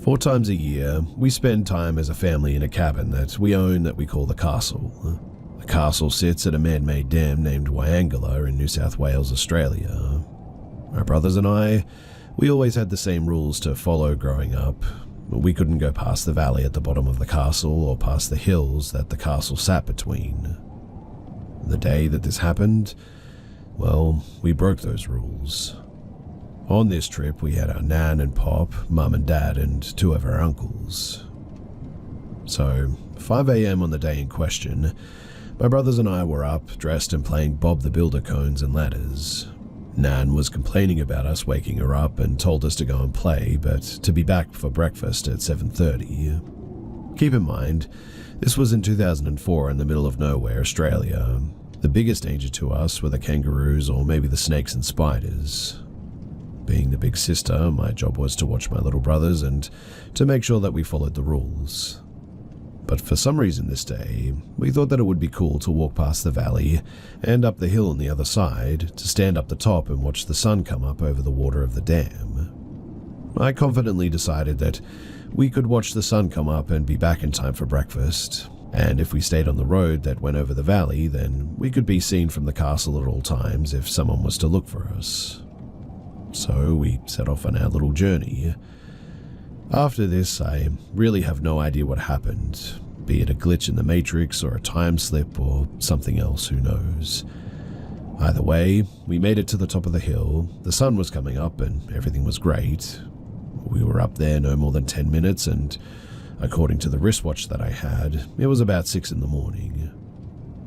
4 times a year, we spend time as a family in a cabin that we own that we call the castle. The castle sits at a man-made dam named Wyangala in New South Wales, Australia. My brothers and I, we always had the same rules to follow growing up. We couldn't go past the valley at the bottom of the castle or past the hills that the castle sat between. The day that this happened, well, we broke those rules. On this trip, we had our nan and pop, mum and dad, and 2 of our uncles. So, 5 a.m. on the day in question, my brothers and I were up, dressed and playing Bob the Builder cones and ladders. Nan was complaining about us waking her up and told us to go and play, but to be back for breakfast at 7:30. Keep in mind, this was in 2004 in the middle of nowhere, Australia. The biggest danger to us were the kangaroos or maybe the snakes and spiders. Being the big sister, my job was to watch my little brothers and to make sure that we followed the rules. But for some reason this day, we thought that it would be cool to walk past the valley and up the hill on the other side to stand up the top and watch the sun come up over the water of the dam. I confidently decided that we could watch the sun come up and be back in time for breakfast, and if we stayed on the road that went over the valley, then we could be seen from the castle at all times if someone was to look for us. So we set off on our little journey. After this, I really have no idea what happened, be it a glitch in the Matrix or a time slip or something else, who knows. Either way, we made it to the top of the hill, the sun was coming up and everything was great. We were up there no more than 10 minutes and, according to the wristwatch that I had, it was about 6 in the morning.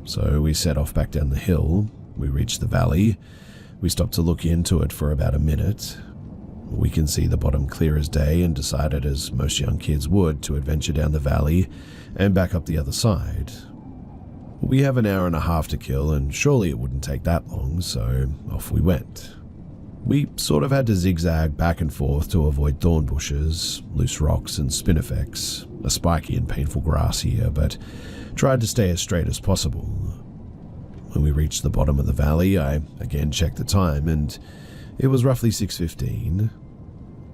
So we set off back down the hill, we reached the valley, we stopped to look into it for about a minute. We can see the bottom clear as day and decided, as most young kids would, to adventure down the valley and back up the other side. We have an hour and a half to kill and surely it wouldn't take that long, so off we went. We sort of had to zigzag back and forth to avoid thorn bushes, loose rocks and spinifex, a spiky and painful grass here, but tried to stay as straight as possible. When we reached the bottom of the valley, I again checked the time and it was roughly 6:15.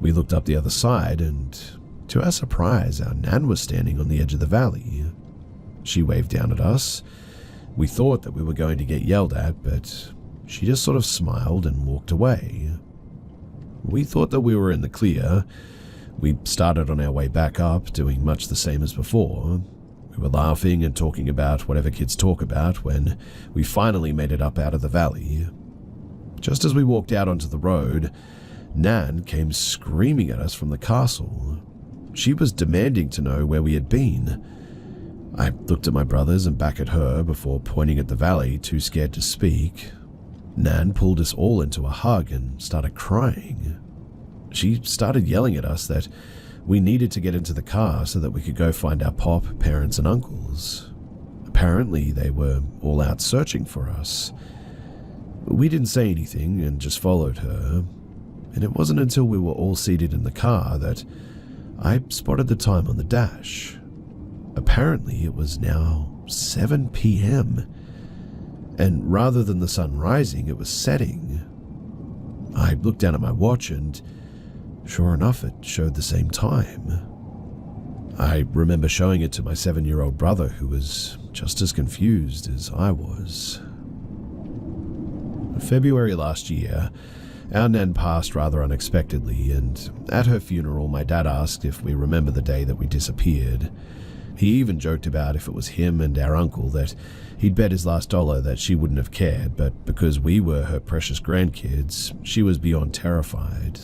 We looked up the other side and, to our surprise, our nan was standing on the edge of the valley. She waved down at us. We thought that we were going to get yelled at, but she just sort of smiled and walked away. We thought that we were in the clear. We started on our way back up, doing much the same as before. We were laughing and talking about whatever kids talk about when we finally made it up out of the valley. Just as we walked out onto the road, Nan came screaming at us from the castle. She was demanding to know where we had been. I looked at my brothers and back at her before pointing at the valley, too scared to speak. Nan pulled us all into a hug and started crying. She started yelling at us that we needed to get into the car so that we could go find our pop, parents, and uncles. Apparently, they were all out searching for us. We didn't say anything and just followed her, and it wasn't until we were all seated in the car that I spotted the time on the dash. Apparently, it was now 7 p.m., and rather than the sun rising, it was setting. I looked down at my watch and, sure enough, it showed the same time. I remember showing it to my 7-year-old brother, who was just as confused as I was. February last year, our nan passed rather unexpectedly, and at her funeral my dad asked if we remember the day that we disappeared. He even joked about if it was him and our uncle that he'd bet his last dollar that she wouldn't have cared, but because we were her precious grandkids, she was beyond terrified.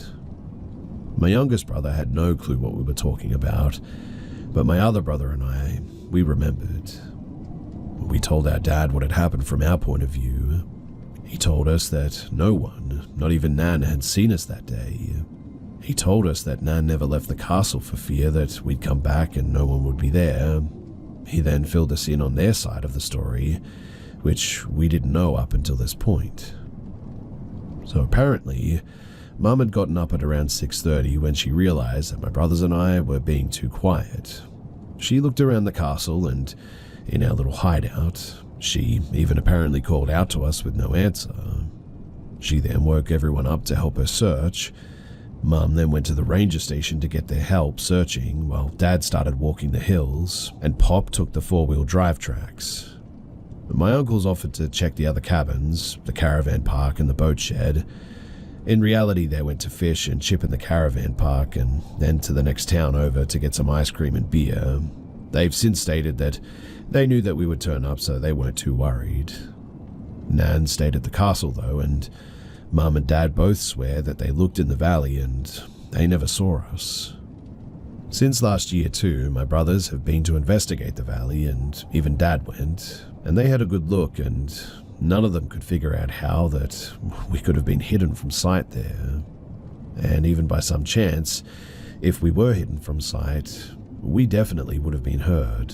My youngest brother had no clue what we were talking about, but my other brother and I, we remembered. We told our dad what had happened from our point of view. He told us that no one, not even Nan, had seen us that day. He told us that Nan never left the castle for fear that we'd come back and no one would be there. He then filled us in on their side of the story, which we didn't know up until this point. So apparently, Mum had gotten up at around 6:30 when she realized that my brothers and I were being too quiet. She looked around the castle and, in our little hideout, she even apparently called out to us with no answer. She then woke everyone up to help her search. Mum then went to the ranger station to get their help searching, while Dad started walking the hills, and Pop took the four-wheel drive tracks. My uncles offered to check the other cabins, the caravan park and the boat shed. In reality, they went to fish and chip in the caravan park and then to the next town over to get some ice cream and beer. They've since stated that they knew that we would turn up, so they weren't too worried. Nan stayed at the castle though, and Mum and Dad both swear that they looked in the valley and they never saw us. Since last year too, my brothers have been to investigate the valley, and even Dad went, and they had a good look, and none of them could figure out how that we could have been hidden from sight there. And even by some chance, if we were hidden from sight, we definitely would have been heard.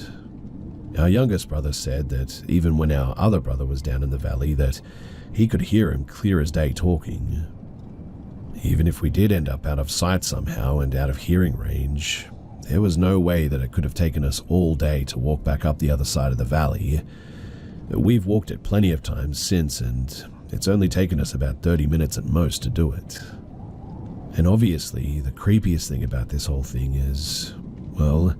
Our youngest brother said that even when our other brother was down in the valley, that he could hear him clear as day talking. Even if we did end up out of sight somehow and out of hearing range, there was no way that it could have taken us all day to walk back up the other side of the valley. We've walked it plenty of times since, and it's only taken us about 30 minutes at most to do it. And obviously, the creepiest thing about this whole thing is, well,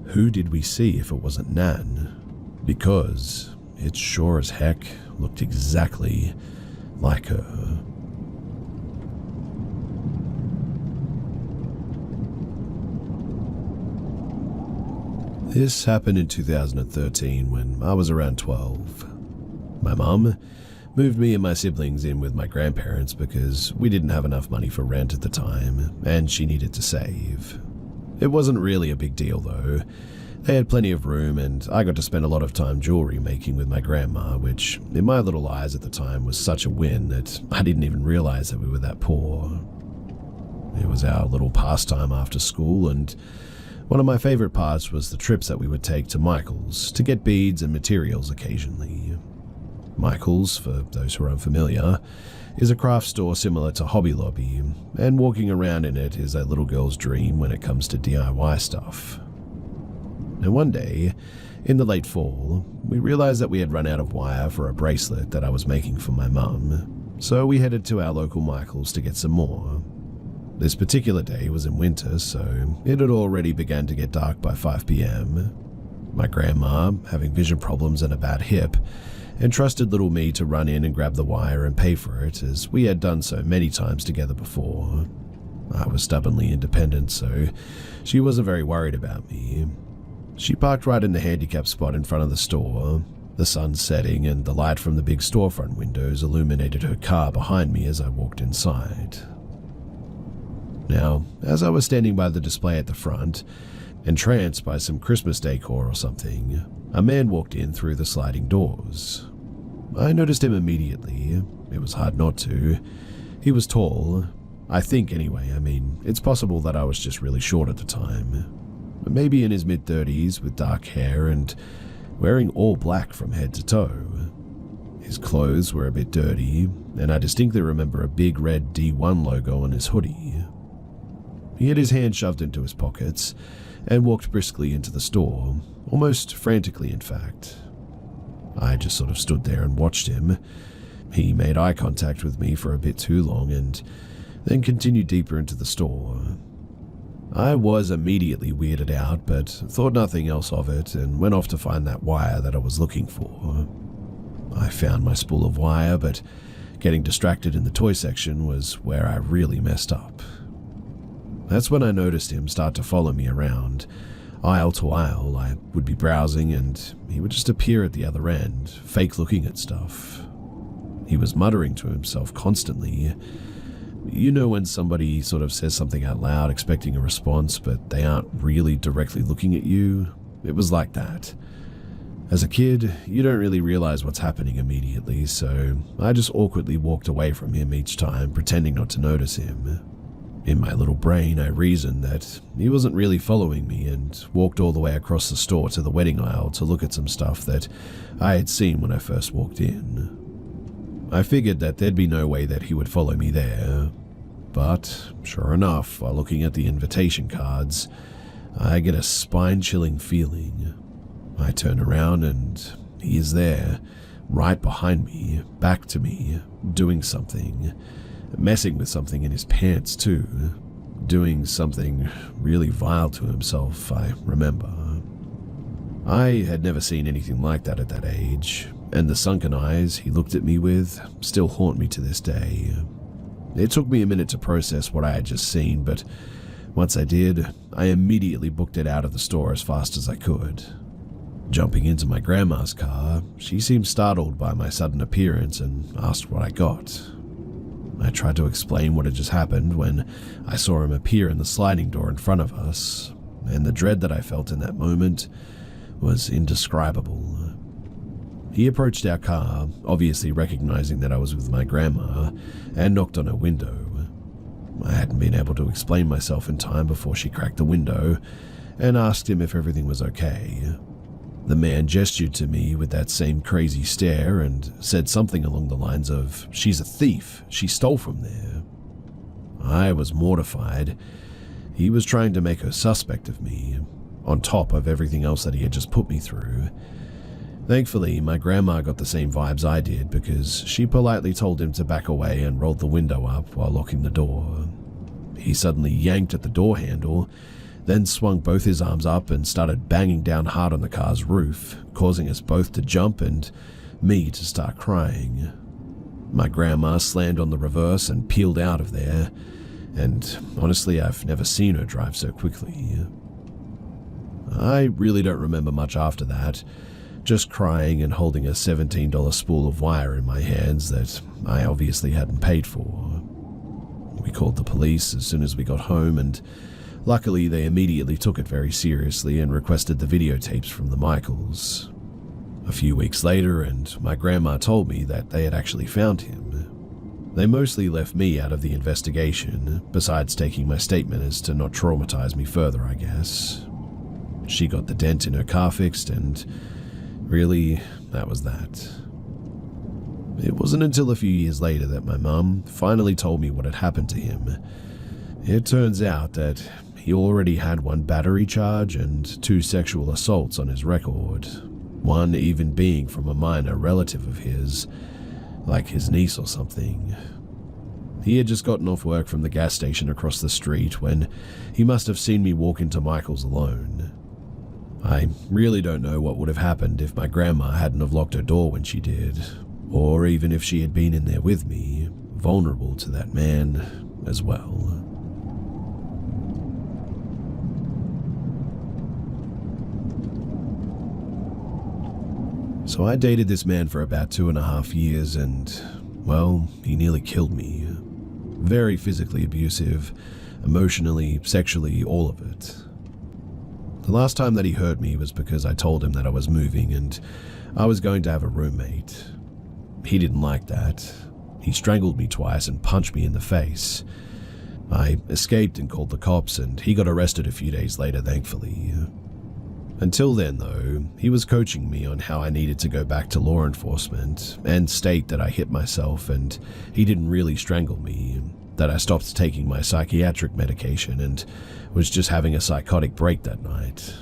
who did we see if it wasn't Nan? Because it sure as heck looked exactly like her. This happened in 2013 when I was around 12. My mum moved me and my siblings in with my grandparents because we didn't have enough money for rent at the time, and she needed to save. It wasn't really a big deal though. They had plenty of room, and I got to spend a lot of time jewelry making with my grandma, which in my little eyes at the time was such a win that I didn't even realize that we were that poor. It was our little pastime after school, and one of my favorite parts was the trips that we would take to Michael's to get beads and materials occasionally. Michael's, for those who are unfamiliar, is a craft store similar to Hobby Lobby, and walking around in it is a little girl's dream when it comes to DIY stuff. And one day, in the late fall, we realized that we had run out of wire for a bracelet that I was making for my mum, so we headed to our local Michael's to get some more. This particular day was in winter, so it had already begun to get dark by 5 p.m. My grandma, having vision problems and a bad hip, entrusted little me to run in and grab the wire and pay for it, as we had done so many times together before. I was stubbornly independent, so she wasn't very worried about me. She parked right in the handicap spot in front of the store. The sun setting and the light from the big storefront windows illuminated her car behind me as I walked inside. Now, as I was standing by the display at the front, entranced by some Christmas decor or something, a man walked in through the sliding doors. I noticed him immediately. It was hard not to. He was tall. I think anyway. I mean, it's possible that I was just really short at the time. Maybe in his mid-30s with dark hair and wearing all black from head to toe. His clothes were a bit dirty, and I distinctly remember a big red D1 logo on his hoodie. He had his hands shoved into his pockets and walked briskly into the store, almost frantically in fact. I just sort of stood there and watched him. He made eye contact with me for a bit too long and then continued deeper into the store. I was immediately weirded out, but thought nothing else of it and went off to find that wire that I was looking for. I found my spool of wire, but getting distracted in the toy section was where I really messed up. That's when I noticed him start to follow me around. Aisle to aisle, I would be browsing and he would just appear at the other end, fake looking at stuff. He was muttering to himself constantly. You know when somebody sort of says something out loud expecting a response, but they aren't really directly looking at you? It was like that. As a kid, you don't really realize what's happening immediately, so I just awkwardly walked away from him each time, pretending not to notice him. In my little brain, I reasoned that he wasn't really following me and walked all the way across the store to the wedding aisle to look at some stuff that I had seen when I first walked in. I figured that there'd be no way that he would follow me there, but sure enough, while looking at the invitation cards, I get a spine-chilling feeling. I turn around and he is there, right behind me, back to me, doing something, messing with something in his pants too, doing something really vile to himself, I remember. I had never seen anything like that at that age, and the sunken eyes he looked at me with still haunt me to this day. It took me a minute to process what I had just seen, but once I did, I immediately booked it out of the store as fast as I could. Jumping into my grandma's car, she seemed startled by my sudden appearance and asked what I got. I tried to explain what had just happened when I saw him appear in the sliding door in front of us, and the dread that I felt in that moment was indescribable. He approached our car, obviously recognizing that I was with my grandma, and knocked on her window. I hadn't been able to explain myself in time before she cracked the window and asked him if everything was okay. The man gestured to me with that same crazy stare and said something along the lines of, "She's a thief, she stole from there." I was mortified. He was trying to make her suspect of me, on top of everything else that he had just put me through. Thankfully, my grandma got the same vibes I did because she politely told him to back away and rolled the window up while locking the door. He suddenly yanked at the door handle, then swung both his arms up and started banging down hard on the car's roof, causing us both to jump and me to start crying. My grandma slammed on the reverse and peeled out of there, and honestly, I've never seen her drive so quickly. I really don't remember much after that, just crying and holding a $17 spool of wire in my hands that I obviously hadn't paid for. We called the police as soon as we got home, and luckily they immediately took it very seriously and requested the videotapes from the Michaels. A few weeks later, and my grandma told me that they had actually found him. They mostly left me out of the investigation, besides taking my statement as to not traumatize me further, I guess. She got the dent in her car fixed, and really, that was that. It wasn't until a few years later that my mum finally told me what had happened to him. It turns out that he already had one battery charge and 2 sexual assaults on his record, one even being from a minor relative of his, like his niece or something. He had just gotten off work from the gas station across the street when he must have seen me walk into Michael's alone. I really don't know what would have happened if my grandma hadn't have locked her door when she did, or even if she had been in there with me, vulnerable to that man as well. So I dated this man for about 2.5 years and, well, he nearly killed me. Very physically abusive, emotionally, sexually, all of it. The last time that he hurt me was because I told him that I was moving and I was going to have a roommate. He didn't like that. He strangled me twice and punched me in the face. I escaped and called the cops, and he got arrested a few days later, thankfully. Until then, though, he was coaching me on how I needed to go back to law enforcement and state that I hit myself and he didn't really strangle me, that I stopped taking my psychiatric medication and was just having a psychotic break that night.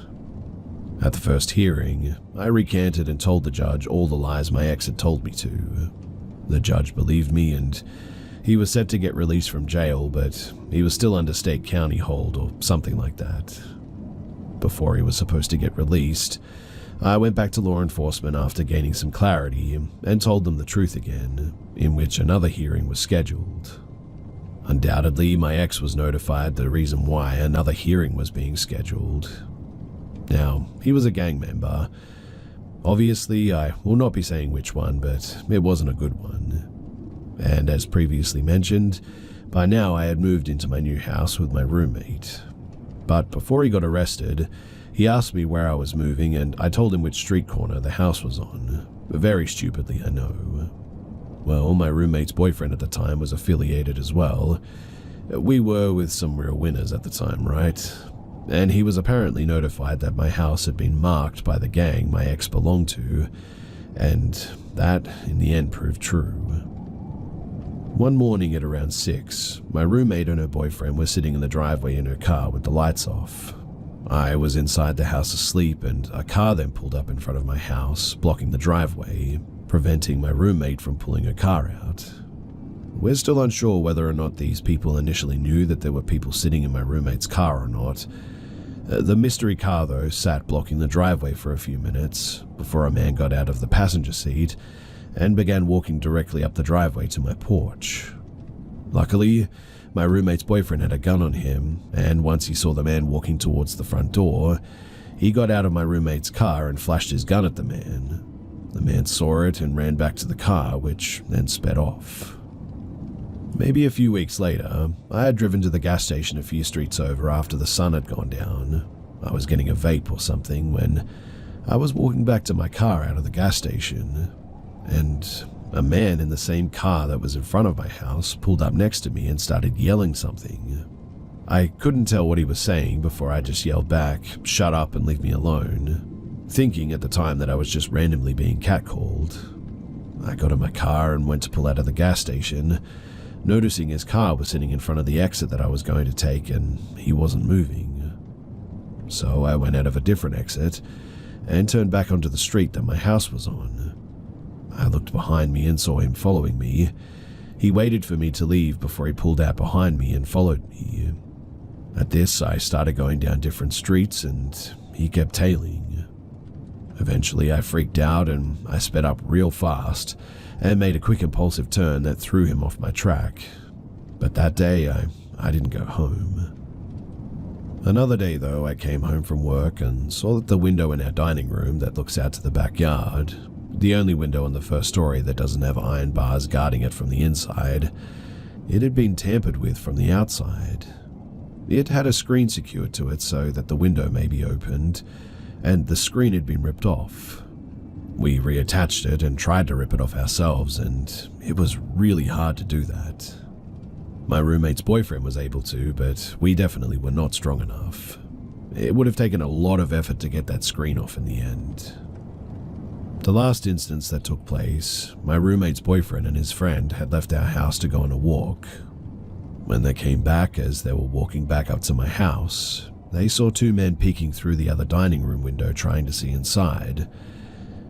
At the first hearing, I recanted and told the judge all the lies my ex had told me to. The judge believed me, and he was set to get released from jail, but he was still under state county hold or something like that. Before he was supposed to get released, I went back to law enforcement after gaining some clarity and told them the truth again, in which another hearing was scheduled. Undoubtedly, my ex was notified the reason why another hearing was being scheduled. Now, he was a gang member. Obviously, I will not be saying which one, but it wasn't a good one. and as previously mentioned, by now I had moved into my new house with my roommate. But before he got arrested, he asked me where I was moving, and I told him which street corner the house was on. Very stupidly, I know. Well, my roommate's boyfriend at the time was affiliated as well. We were with some real winners at the time, right? And he was apparently notified that my house had been marked by the gang my ex belonged to, and that, in the end, proved true. One morning at around 6, my roommate and her boyfriend were sitting in the driveway in her car with the lights off. I was inside the house asleep, and a car then pulled up in front of my house, blocking the driveway, preventing my roommate from pulling her car out. We're still unsure whether or not these people initially knew that there were people sitting in my roommate's car or not. The mystery car, though, sat blocking the driveway for a few minutes before a man got out of the passenger seat and began walking directly up the driveway to my porch. Luckily, my roommate's boyfriend had a gun on him, and once he saw the man walking towards the front door, he got out of my roommate's car and flashed his gun at the man. The man saw it and ran back to the car, which then sped off. Maybe a few weeks later, I had driven to the gas station a few streets over after the sun had gone down. I was getting a vape or something when I was walking back to my car out of the gas station, and a man in the same car that was in front of my house pulled up next to me and started yelling something. I couldn't tell what he was saying before I just yelled back, "Shut up and leave me alone," thinking at the time that I was just randomly being catcalled. I got in my car and went to pull out of the gas station, noticing his car was sitting in front of the exit that I was going to take and he wasn't moving. So I went out of a different exit and turned back onto the street that my house was on. I looked behind me and saw him following me. He waited for me to leave before he pulled out behind me and followed me. At this, I started going down different streets and he kept tailing. Eventually, I freaked out and I sped up real fast and made a quick impulsive turn that threw him off my track. But that day, I didn't go home. Another day, though, I came home from work and saw that the window in our dining room that looks out to the backyard, the only window on the first story that doesn't have iron bars guarding it from the inside, it had been tampered with from the outside. It had a screen secured to it so that the window may be opened, and the screen had been ripped off. We reattached it and tried to rip it off ourselves, and it was really hard to do that. My roommate's boyfriend was able to, but we definitely were not strong enough. It would have taken a lot of effort to get that screen off in the end. The last instance that took place, my roommate's boyfriend and his friend had left our house to go on a walk. When they came back, as they were walking back up to my house, they saw two men peeking through the other dining room window trying to see inside.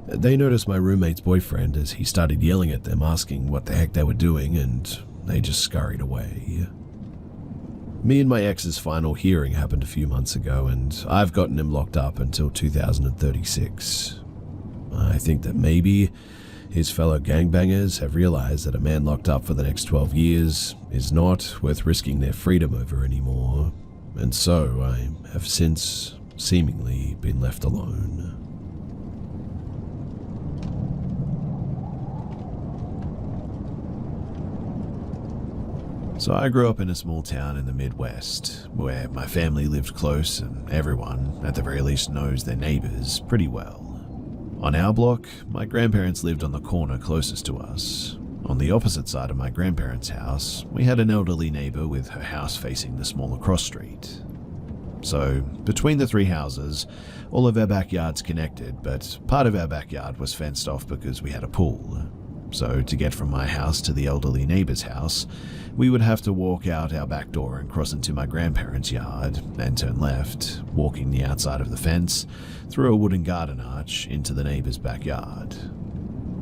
They noticed my roommate's boyfriend as he started yelling at them, asking what the heck they were doing, and they just scurried away. Me and my ex's final hearing happened a few months ago, and I've gotten him locked up until 2036. I think that maybe his fellow gangbangers have realized that a man locked up for the next 12 years is not worth risking their freedom over anymore, and so I have since seemingly been left alone. So I grew up in a small town in the Midwest, where my family lived close and everyone, at the very least, knows their neighbors pretty well. On our block, my grandparents lived on the corner closest to us. On the opposite side of my grandparents' house, we had an elderly neighbor with her house facing the smaller cross street. So, between the three houses, all of our backyards connected, but part of our backyard was fenced off because we had a pool. So, to get from my house to the elderly neighbor's house, we would have to walk out our back door and cross into my grandparents' yard, and turn left, walking the outside of the fence, through a wooden garden arch into the neighbor's backyard.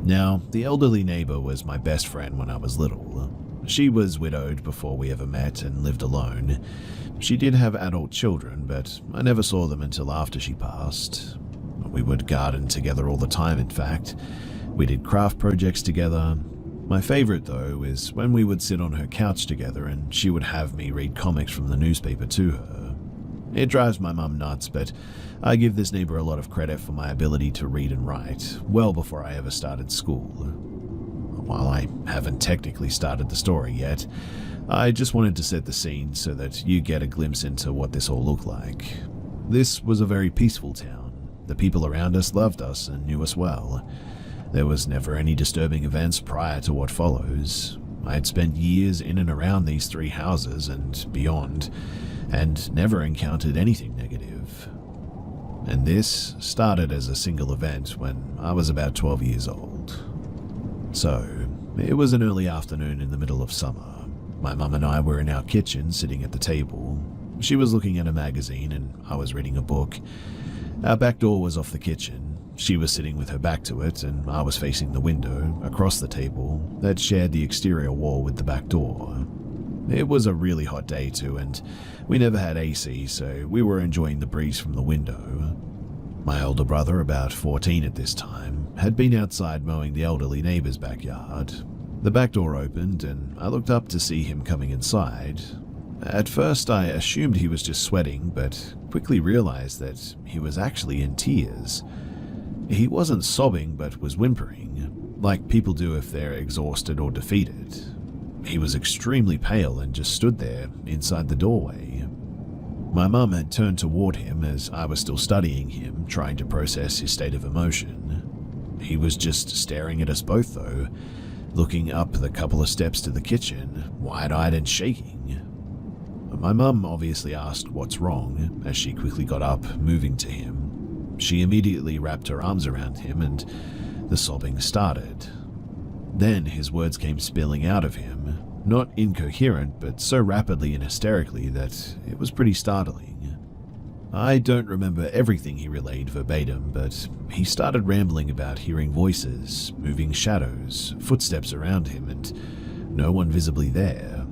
Now, the elderly neighbor was my best friend when I was little. She was widowed before we ever met and lived alone. She did have adult children, but I never saw them until after she passed. We would garden together all the time, in fact. We did craft projects together. My favorite, though, is when we would sit on her couch together and she would have me read comics from the newspaper to her. It drives my mum nuts, but I give this neighbor a lot of credit for my ability to read and write, well before I ever started school. While I haven't technically started the story yet, I just wanted to set the scene so that you get a glimpse into what this all looked like. This was a very peaceful town. The people around us loved us and knew us well. There was never any disturbing events prior to what follows. I had spent years in and around these 3 houses and beyond, and never encountered anything negative. And this started as a single event when I was about 12 years old. So, it was an early afternoon in the middle of summer. My mum and I were in our kitchen sitting at the table. She was looking at a magazine and I was reading a book. Our back door was off the kitchen. She was sitting with her back to it and I was facing the window across the table that shared the exterior wall with the back door. It was a really hot day too, and we never had AC, so we were enjoying the breeze from the window. My older brother, about 14 at this time, had been outside mowing the elderly neighbor's backyard. The back door opened and I looked up to see him coming inside. At first I assumed he was just sweating, but quickly realized that he was actually in tears. He wasn't sobbing but was whimpering, like people do if they're exhausted or defeated. He was extremely pale and just stood there inside the doorway. My mum had turned toward him as I was still studying him, trying to process his state of emotion. He was just staring at us both though, looking up the couple of steps to the kitchen, wide-eyed and shaking. My mum obviously asked what's wrong as she quickly got up, moving to him. She immediately wrapped her arms around him and the sobbing started. Then his words came spilling out of him, not incoherent but so rapidly and hysterically that it was pretty startling. I don't remember everything he relayed verbatim, but he started rambling about hearing voices, moving shadows, footsteps around him, and no one visibly there.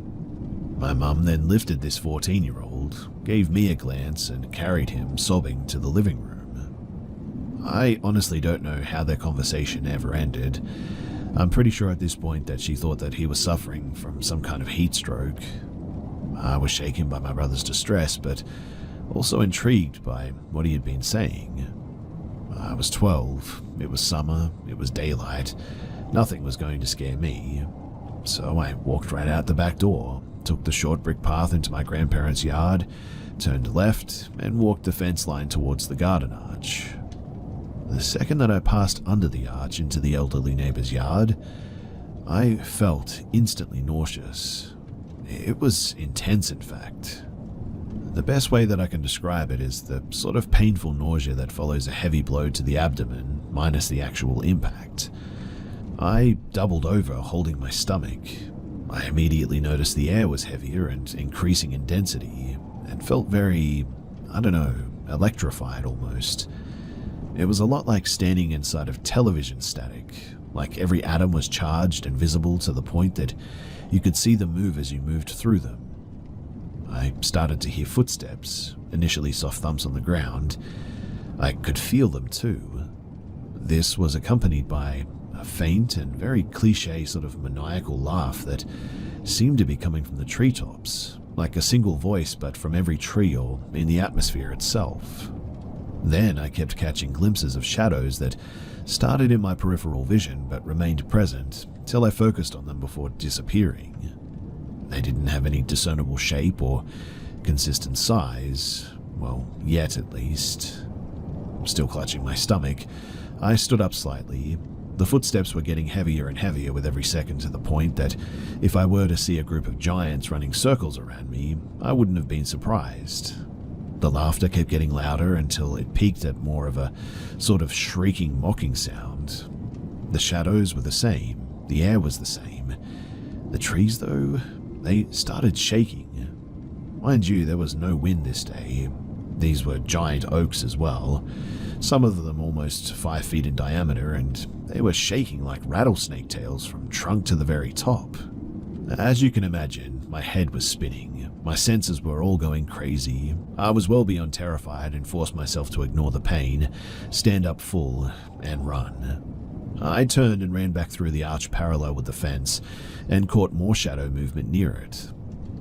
My mum then lifted this 14-year-old, gave me a glance, and carried him, sobbing, to the living room. I honestly don't know how their conversation ever ended. I'm pretty sure at this point that she thought that he was suffering from some kind of heat stroke. I was shaken by my brother's distress, but also intrigued by what he had been saying. I was 12, it was summer, it was daylight, nothing was going to scare me. So I walked right out the back door, took the short brick path into my grandparents' yard, turned left, and walked the fence line towards the garden arch. The second that I passed under the arch into the elderly neighbor's yard, I felt instantly nauseous. It was intense, in fact. The best way that I can describe it is the sort of painful nausea that follows a heavy blow to the abdomen, minus the actual impact. I doubled over, holding my stomach. I immediately noticed the air was heavier and increasing in density, and felt very, electrified almost. It was a lot like standing inside of television static, like every atom was charged and visible to the point that you could see them move as you moved through them. I started to hear footsteps, initially soft thumps on the ground. I could feel them too. This was accompanied by a faint and very cliché sort of maniacal laugh that seemed to be coming from the treetops, like a single voice but from every tree or in the atmosphere itself. Then I kept catching glimpses of shadows that started in my peripheral vision but remained present till I focused on them before disappearing. They didn't have any discernible shape or consistent size, well, yet at least. Still clutching my stomach, I stood up slightly. The footsteps were getting heavier and heavier with every second, to the point that if I were to see a group of giants running circles around me, I wouldn't have been surprised. The laughter kept getting louder until it peaked at more of a sort of shrieking, mocking sound. The shadows were the same, the air was the same. The trees, though, they started shaking. Mind you, there was no wind this day. These were giant oaks as well, some of them almost 5 feet in diameter, and they were shaking like rattlesnake tails from trunk to the very top. As you can imagine, my head was spinning. My senses were all going crazy. I was well beyond terrified and forced myself to ignore the pain, stand up full, and run. I turned and ran back through the arch parallel with the fence and caught more shadow movement near it.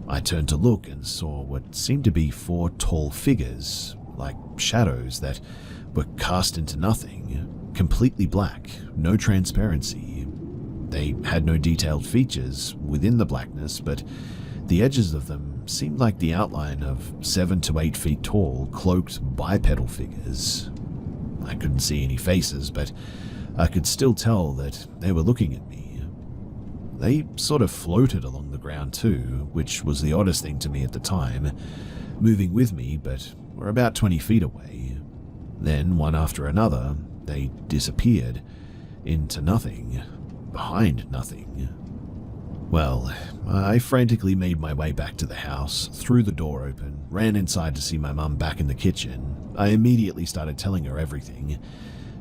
I turned to look and saw what seemed to be 4 tall figures, like shadows that were cast into nothing, completely black, no transparency. They had no detailed features within the blackness, but the edges of them seemed like the outline of 7 to 8 feet tall, cloaked bipedal figures. I couldn't see any faces, but I could still tell that they were looking at me. They sort of floated along the ground too, which was the oddest thing to me at the time, moving with me, but were about 20 feet away. Then, one after another, they disappeared into nothing, behind nothing. Well, I frantically made my way back to the house, threw the door open, ran inside to see my mum back in the kitchen. I immediately started telling her everything.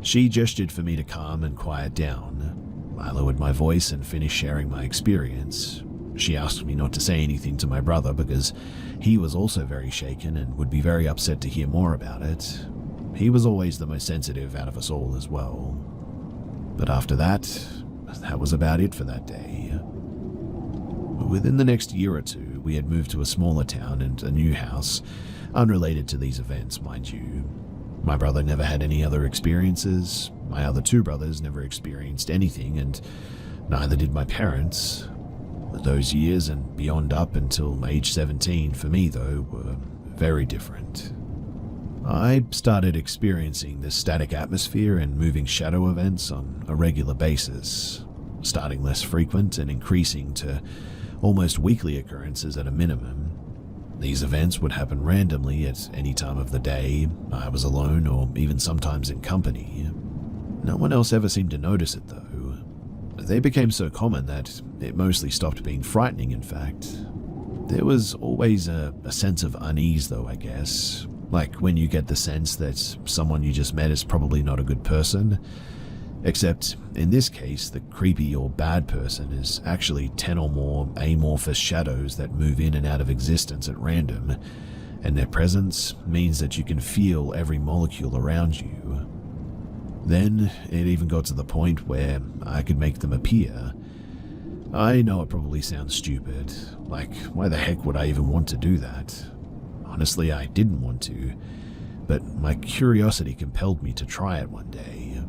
She gestured for me to calm and quiet down. I lowered my voice and finished sharing my experience. She asked me not to say anything to my brother because he was also very shaken and would be very upset to hear more about it. He was always the most sensitive out of us all as well. But after that was about it for that day. Within the next year or two, we had moved to a smaller town and a new house, unrelated to these events, mind you. My brother never had any other experiences, my other 2 brothers never experienced anything, and neither did my parents. Those years and beyond up until age 17 for me, though, were very different. I started experiencing this static atmosphere and moving shadow events on a regular basis, starting less frequent and increasing to almost weekly occurrences at a minimum. These events would happen randomly at any time of the day. I was alone or even sometimes in company. No one else ever seemed to notice it though. They became so common that it mostly stopped being frightening, in fact. There was always a sense of unease though, I guess. Like when you get the sense that someone you just met is probably not a good person. Except, in this case, the creepy or bad person is actually 10 or more amorphous shadows that move in and out of existence at random, and their presence means that you can feel every molecule around you. Then, it even got to the point where I could make them appear. I know it probably sounds stupid, like why the heck would I even want to do that? Honestly, I didn't want to, but my curiosity compelled me to try it one day.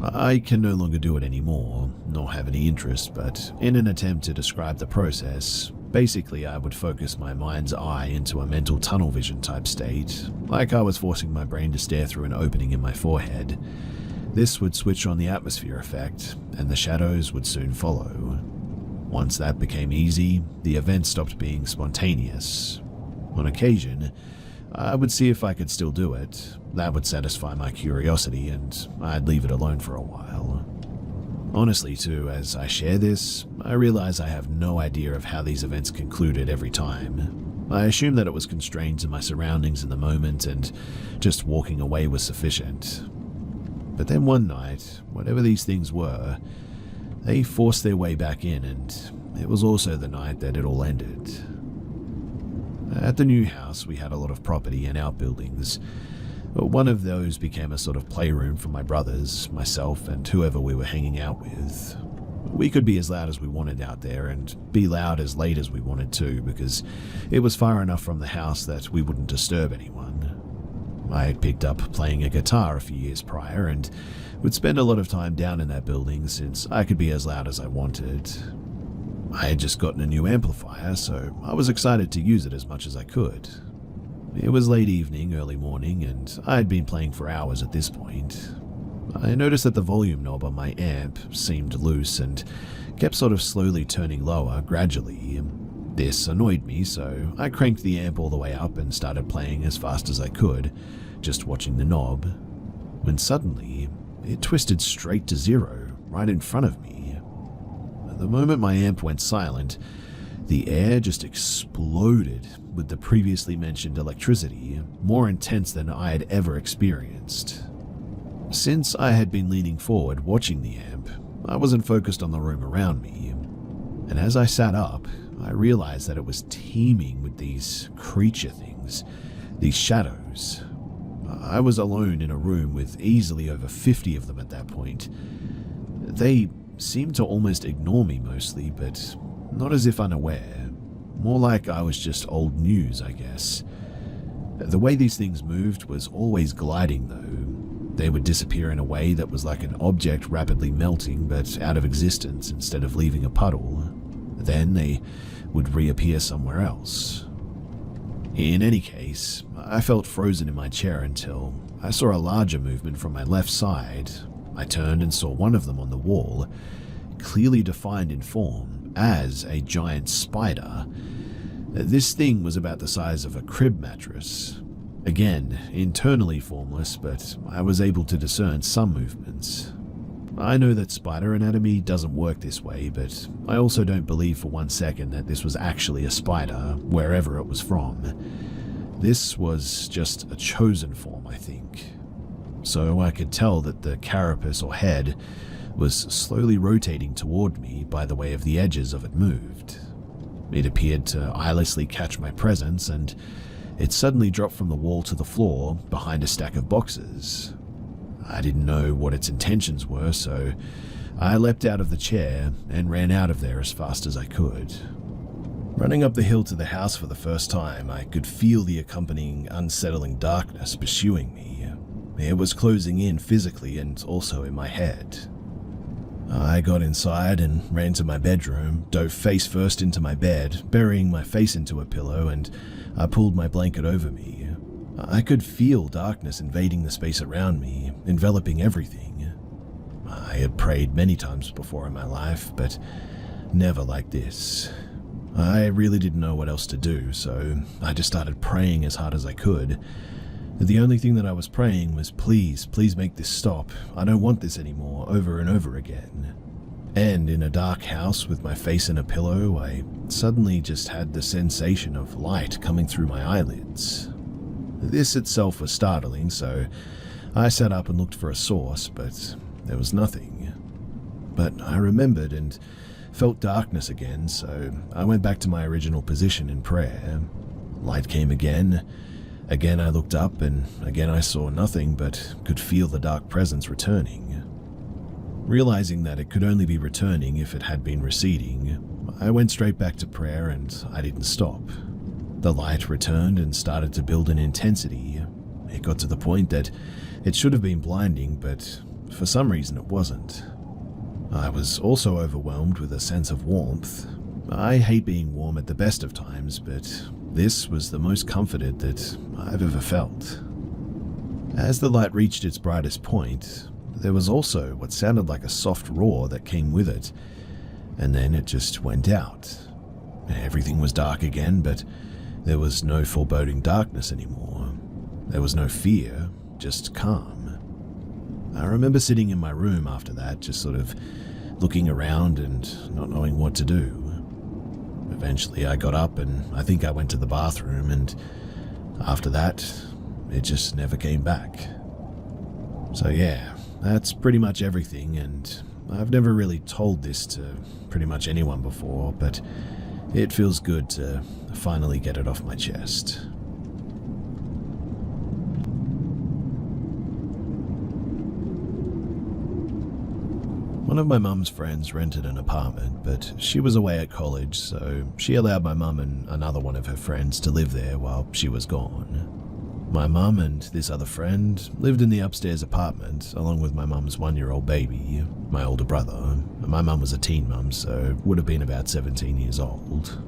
I can no longer do it anymore, nor have any interest, but in an attempt to describe the process, basically I would focus my mind's eye into a mental tunnel vision type state, like I was forcing my brain to stare through an opening in my forehead. This would switch on the atmosphere effect, and the shadows would soon follow. Once that became easy, the event stopped being spontaneous. On occasion, I would see if I could still do it. That would satisfy my curiosity, and I'd leave it alone for a while. Honestly, too, as I share this, I realize I have no idea of how these events concluded every time. I assume that it was constrained to my surroundings in the moment, and just walking away was sufficient. But then one night, whatever these things were, they forced their way back in, and it was also the night that it all ended. At the new house, we had a lot of property and outbuildings. One of those became a sort of playroom for my brothers, myself, and whoever we were hanging out with. We could be as loud as we wanted out there, and be loud as late as we wanted to, because it was far enough from the house that we wouldn't disturb anyone. I had picked up playing a guitar a few years prior, and would spend a lot of time down in that building since I could be as loud as I wanted. I had just gotten a new amplifier, so I was excited to use it as much as I could. It was late evening, early morning, and I had been playing for hours at this point. I noticed that the volume knob on my amp seemed loose and kept sort of slowly turning lower gradually. This annoyed me, so I cranked the amp all the way up and started playing as fast as I could, just watching the knob, when suddenly it twisted straight to 0 right in front of me. The moment my amp went silent, the air just exploded with the previously mentioned electricity, more intense than I had ever experienced. Since I had been leaning forward watching the amp, I wasn't focused on the room around me, and as I sat up, I realized that it was teeming with these creature things, these shadows. I was alone in a room with easily over 50 of them at that point. They seemed to almost ignore me mostly, but not as if unaware. More like I was just old news, I guess. The way these things moved was always gliding though. They would disappear in a way that was like an object rapidly melting but out of existence instead of leaving a puddle. Then they would reappear somewhere else. In any case, I felt frozen in my chair until I saw a larger movement from my left side. I turned and saw one of them on the wall, clearly defined in form as a giant spider. This thing was about the size of a crib mattress. Again, internally formless, but I was able to discern some movements. I know that spider anatomy doesn't work this way, but I also don't believe for 1 second that this was actually a spider, wherever it was from. This was just a chosen form, I think. So I could tell that the carapace or head was slowly rotating toward me by the way of the edges of it moved. It appeared to eyelessly catch my presence, and it suddenly dropped from the wall to the floor behind a stack of boxes. I didn't know what its intentions were, so I leapt out of the chair and ran out of there as fast as I could. Running up the hill to the house for the first time, I could feel the accompanying unsettling darkness pursuing me. It was closing in physically and also in my head. I got inside and ran to my bedroom, dove face first into my bed, burying my face into a pillow, and I pulled my blanket over me. I could feel darkness invading the space around me, enveloping everything. I had prayed many times before in my life, but never like this. I really didn't know what else to do, so I just started praying as hard as I could. The only thing that I was praying was, please make this stop. I don't want this anymore, over and over again. And in a dark house with my face in a pillow, I suddenly just had the sensation of light coming through my eyelids. This itself was startling, so I sat up and looked for a source, but there was nothing. But I remembered and felt darkness again, so I went back to my original position in prayer. Light came again. Again I looked up, and again I saw nothing, but could feel the dark presence returning. Realizing that it could only be returning if it had been receding, I went straight back to prayer, and I didn't stop. The light returned and started to build in intensity. It got to the point that it should have been blinding, but for some reason it wasn't. I was also overwhelmed with a sense of warmth. I hate being warm at the best of times, but this was the most comforted that I've ever felt. As the light reached its brightest point, there was also what sounded like a soft roar that came with it, and then it just went out. Everything was dark again, but there was no foreboding darkness anymore. There was no fear, just calm. I remember sitting in my room after that, just sort of looking around and not knowing what to do. Eventually I got up and I think I went to the bathroom, and after that, it just never came back. So yeah, that's pretty much everything, and I've never really told this to pretty much anyone before, but it feels good to finally get it off my chest. One of my mum's friends rented an apartment, but she was away at college, so she allowed my mum and another one of her friends to live there while she was gone. My mum and this other friend lived in the upstairs apartment along with my mum's 1-year-old baby, my older brother. My mum was a teen mum, so would have been about 17 years old.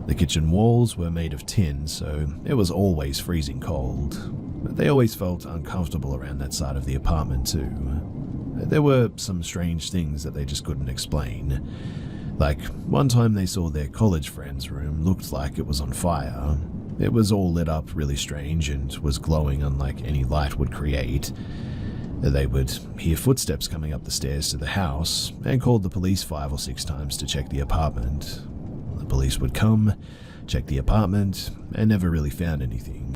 The kitchen walls were made of tin, so it was always freezing cold, but they always felt uncomfortable around that side of the apartment too. There were some strange things that they just couldn't explain. Like, one time they saw their college friend's room looked like it was on fire. It was all lit up really strange and was glowing unlike any light would create. They would hear footsteps coming up the stairs to the house and called the police 5 or 6 times to check the apartment. The police would come, check the apartment, and never really found anything.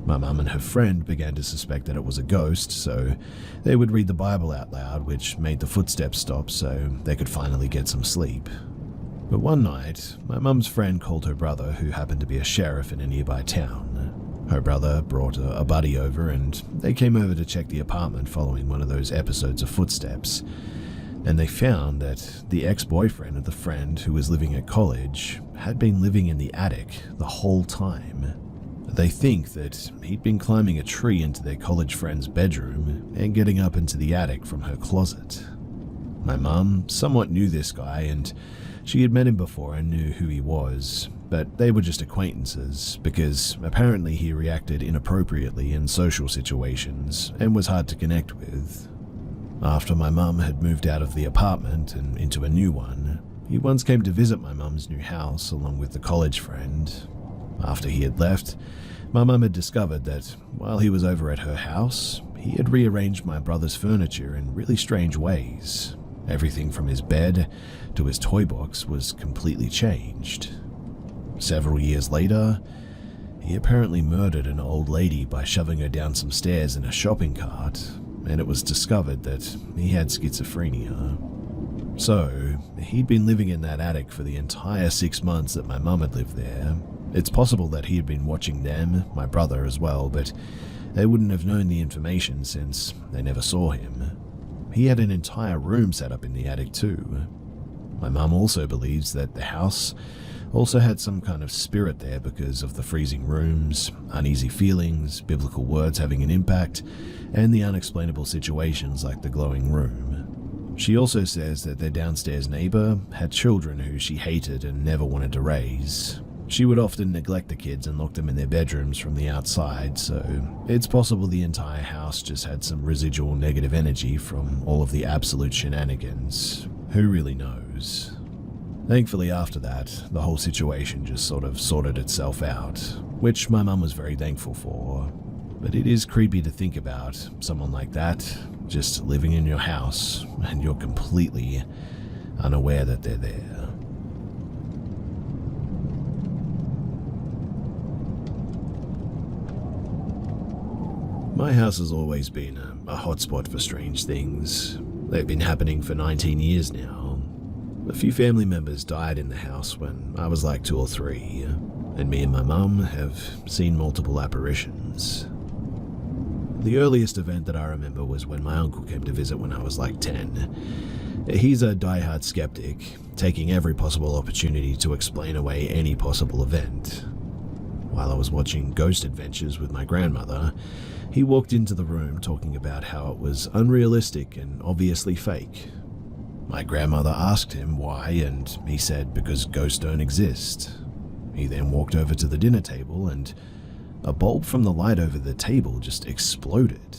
My mum and her friend began to suspect that it was a ghost, so they would read the Bible out loud, which made the footsteps stop so they could finally get some sleep. But one night, my mum's friend called her brother, who happened to be a sheriff in a nearby town. Her brother brought a buddy over, and they came over to check the apartment following one of those episodes of footsteps, and they found that the ex-boyfriend of the friend who was living at college had been living in the attic the whole time. They think that he'd been climbing a tree into their college friend's bedroom and getting up into the attic from her closet. My mum somewhat knew this guy, and she had met him before and knew who he was, but they were just acquaintances because apparently he reacted inappropriately in social situations and was hard to connect with. After my mum had moved out of the apartment and into a new one, he once came to visit my mum's new house along with the college friend. After he had left, my mum had discovered that while he was over at her house, he had rearranged my brother's furniture in really strange ways. Everything from his bed to his toy box was completely changed. Several years later, he apparently murdered an old lady by shoving her down some stairs in a shopping cart, and it was discovered that he had schizophrenia. So, he'd been living in that attic for the entire 6 months that my mum had lived there. It's possible that he had been watching them, my brother as well, but they wouldn't have known the information since they never saw him. He had an entire room set up in the attic too. My mum also believes that the house also had some kind of spirit there because of the freezing rooms, uneasy feelings, biblical words having an impact, and the unexplainable situations like the glowing room. She also says that their downstairs neighbor had children who she hated and never wanted to raise. She would often neglect the kids and lock them in their bedrooms from the outside, so it's possible the entire house just had some residual negative energy from all of the absolute shenanigans. Who really knows? Thankfully after that, the whole situation just sort of sorted itself out, which my mum was very thankful for. But it is creepy to think about someone like that just living in your house and you're completely unaware that they're there. My house has always been a hotspot for strange things. They've been happening for 19 years now. A few family members died in the house when I was like 2 or 3, and me and my mum have seen multiple apparitions. The earliest event that I remember was when my uncle came to visit when I was like 10. He's a diehard skeptic, taking every possible opportunity to explain away any possible event. While I was watching Ghost Adventures with my grandmother, he walked into the room talking about how it was unrealistic and obviously fake. My grandmother asked him why, and he said because ghosts don't exist. He then walked over to the dinner table and a bulb from the light over the table just exploded.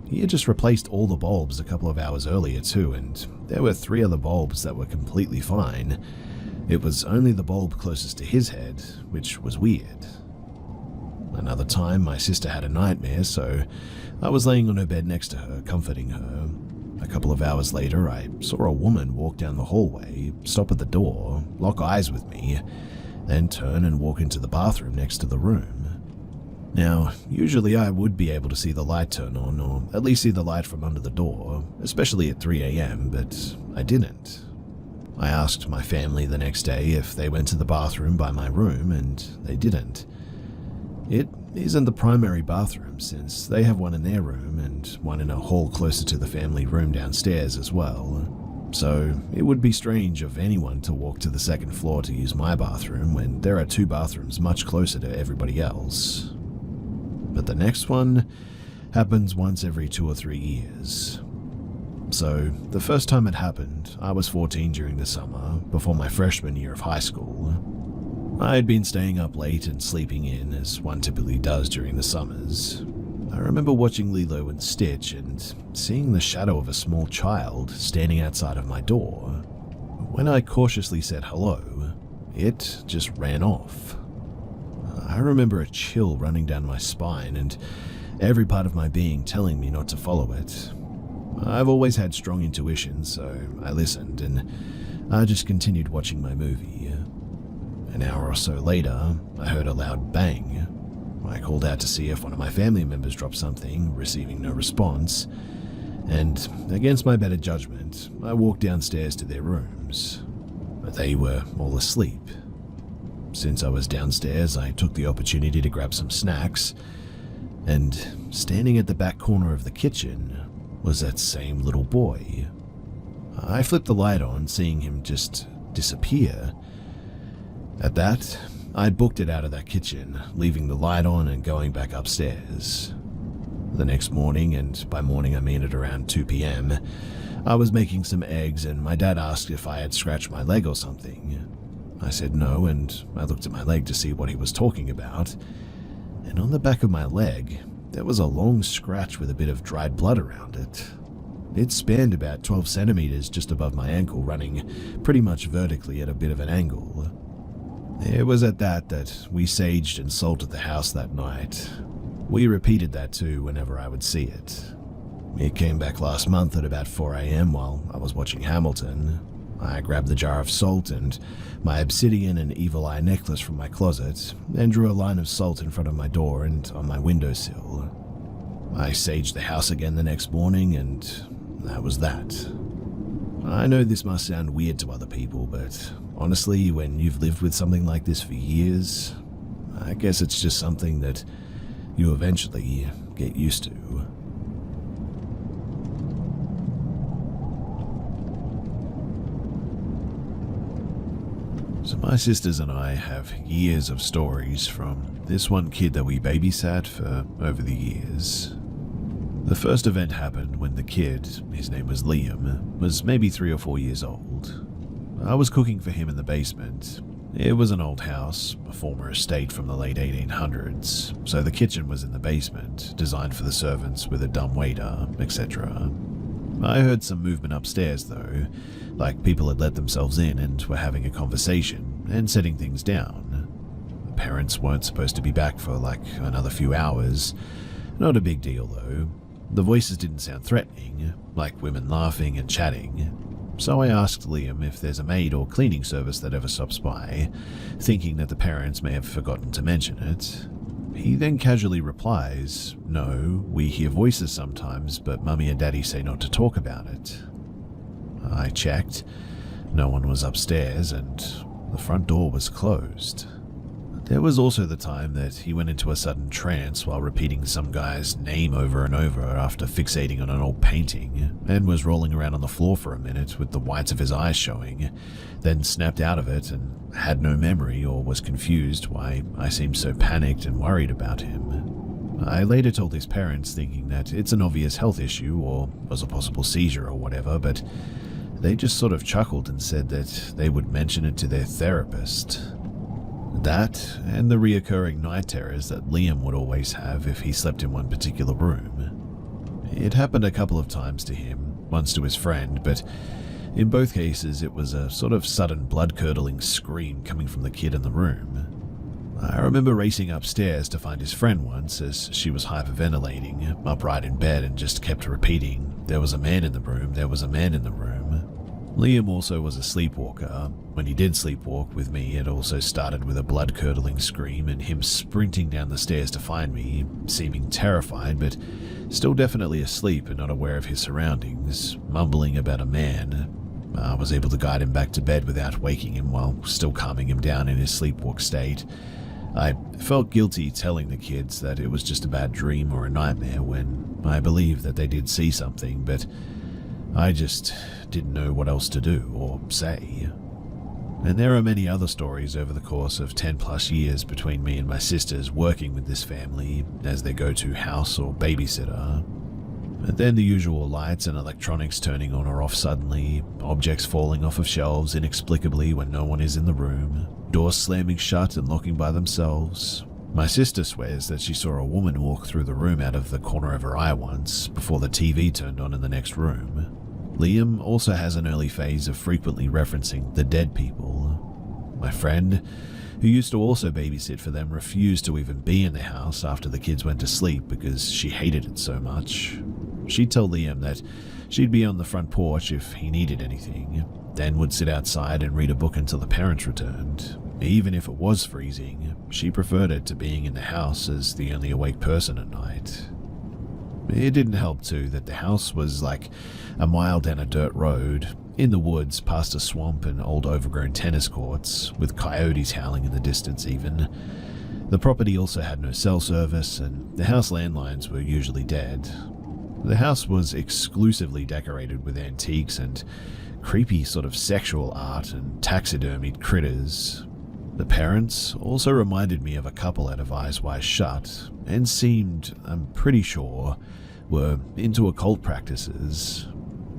He had just replaced all the bulbs a couple of hours earlier too, and there were 3 other bulbs that were completely fine. It was only the bulb closest to his head, which was weird. Another time, my sister had a nightmare, so I was laying on her bed next to her, comforting her. A couple of hours later, I saw a woman walk down the hallway, stop at the door, lock eyes with me, then turn and walk into the bathroom next to the room. Now, usually I would be able to see the light turn on, or at least see the light from under the door, especially at 3 a.m., but I didn't. I asked my family the next day if they went to the bathroom by my room, and they didn't. It isn't the primary bathroom, since they have one in their room and one in a hall closer to the family room downstairs as well. So it would be strange of anyone to walk to the second floor to use my bathroom when there are 2 bathrooms much closer to everybody else. But the next one happens once every 2 or 3 years. So the first time it happened, I was 14 during the summer, before my freshman year of high school. I had been staying up late and sleeping in, as one typically does during the summers. I remember watching Lilo and Stitch and seeing the shadow of a small child standing outside of my door. When I cautiously said hello, it just ran off. I remember a chill running down my spine and every part of my being telling me not to follow it. I've always had strong intuition, so I listened and I just continued watching my movie. An hour or so later, I heard a loud bang. I called out to see if one of my family members dropped something, receiving no response, and against my better judgment, I walked downstairs to their rooms. But they were all asleep. Since I was downstairs, I took the opportunity to grab some snacks, and standing at the back corner of the kitchen was that same little boy. I flipped the light on, seeing him just disappear. At that, I'd booked it out of that kitchen, leaving the light on and going back upstairs. The next morning, and by morning I mean at around 2 p.m., I was making some eggs and my dad asked if I had scratched my leg or something. I said no, and I looked at my leg to see what he was talking about, and on the back of my leg, there was a long scratch with a bit of dried blood around it. It spanned about 12 centimeters just above my ankle, running pretty much vertically at a bit of an angle. It was at that we saged and salted the house that night. We repeated that too whenever I would see it. It came back last month at about 4 a.m. while I was watching Hamilton. I grabbed the jar of salt and my obsidian and evil eye necklace from my closet and drew a line of salt in front of my door and on my windowsill. I saged the house again the next morning, and that was that. I know this must sound weird to other people, but honestly, when you've lived with something like this for years, I guess it's just something that you eventually get used to. So my sisters and I have years of stories from this one kid that we babysat for over the years. The first event happened when the kid, his name was Liam, was maybe 3 or 4 years old. I was cooking for him in the basement. It was an old house, a former estate from the late 1800s, so the kitchen was in the basement, designed for the servants with a dumb waiter, etc. I heard some movement upstairs though, like people had let themselves in and were having a conversation and setting things down. The parents weren't supposed to be back for like another few hours. Not a big deal though. The voices didn't sound threatening, like women laughing and chatting. So I asked Liam if there's a maid or cleaning service that ever stops by, thinking that the parents may have forgotten to mention it. He then casually replies, "No, we hear voices sometimes, but Mummy and Daddy say not to talk about it." I checked. No one was upstairs and the front door was closed. There was also the time that he went into a sudden trance while repeating some guy's name over and over after fixating on an old painting, and was rolling around on the floor for a minute with the whites of his eyes showing, then snapped out of it and had no memory or was confused why I seemed so panicked and worried about him. I later told his parents, thinking that it's an obvious health issue or was a possible seizure or whatever, but they just sort of chuckled and said that they would mention it to their therapist. That, and the reoccurring night terrors that Liam would always have if he slept in one particular room. It happened a couple of times to him, once to his friend, but in both cases it was a sort of sudden blood-curdling scream coming from the kid in the room. I remember racing upstairs to find his friend once, as she was hyperventilating, upright in bed, and just kept repeating, "There was a man in the room, there was a man in the room." Liam also was a sleepwalker. When he did sleepwalk with me, it also started with a blood-curdling scream and him sprinting down the stairs to find me, seeming terrified but still definitely asleep and not aware of his surroundings, mumbling about a man. I was able to guide him back to bed without waking him while still calming him down in his sleepwalk state. I felt guilty telling the kids that it was just a bad dream or a nightmare when I believed that they did see something, but I just didn't know what else to do or say. And there are many other stories over the course of 10 plus years between me and my sisters working with this family as their go-to house or babysitter. And then the usual lights and electronics turning on or off suddenly, objects falling off of shelves inexplicably when no one is in the room, doors slamming shut and locking by themselves. My sister swears that she saw a woman walk through the room out of the corner of her eye once, before the TV turned on in the next room. Liam also has an early phase of frequently referencing the dead people. My friend, who used to also babysit for them, refused to even be in the house after the kids went to sleep because she hated it so much. She'd tell Liam that she'd be on the front porch if he needed anything, then would sit outside and read a book until the parents returned. Even if it was freezing, she preferred it to being in the house as the only awake person at night. It didn't help too that the house was like a mile down a dirt road, in the woods past a swamp and old overgrown tennis courts, with coyotes howling in the distance even. The property also had no cell service, and the house landlines were usually dead. The house was exclusively decorated with antiques and creepy sort of sexual art and taxidermied critters. The parents also reminded me of a couple that have eyes wide shut and seemed, I'm pretty sure, were into occult practices.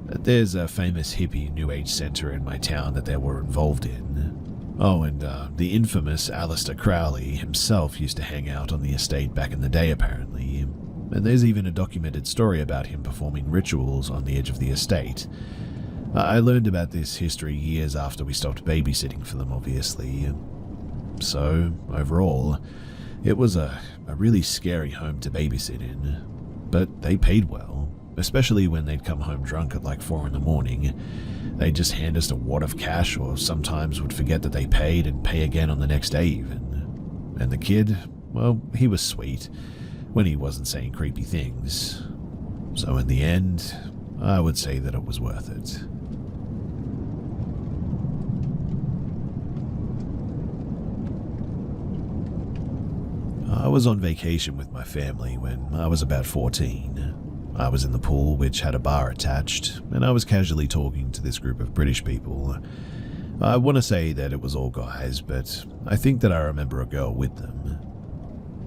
There's a famous hippie New Age center in my town that they were involved in. Oh, and the infamous Aleister Crowley himself used to hang out on the estate back in the day, apparently. And there's even a documented story about him performing rituals on the edge of the estate. I learned about this history years after we stopped babysitting for them, obviously. So, overall, it was a really scary home to babysit in. But they paid well, especially when they'd come home drunk at like 4 in the morning. They'd just hand us a wad of cash, or sometimes would forget that they paid and pay again on the next day even. And the kid, well, he was sweet, when he wasn't saying creepy things. So in the end, I would say that it was worth it. I was on vacation with my family when I was about 14. I was in the pool, which had a bar attached, and I was casually talking to this group of British people. I want to say that it was all guys, but I think that I remember a girl with them.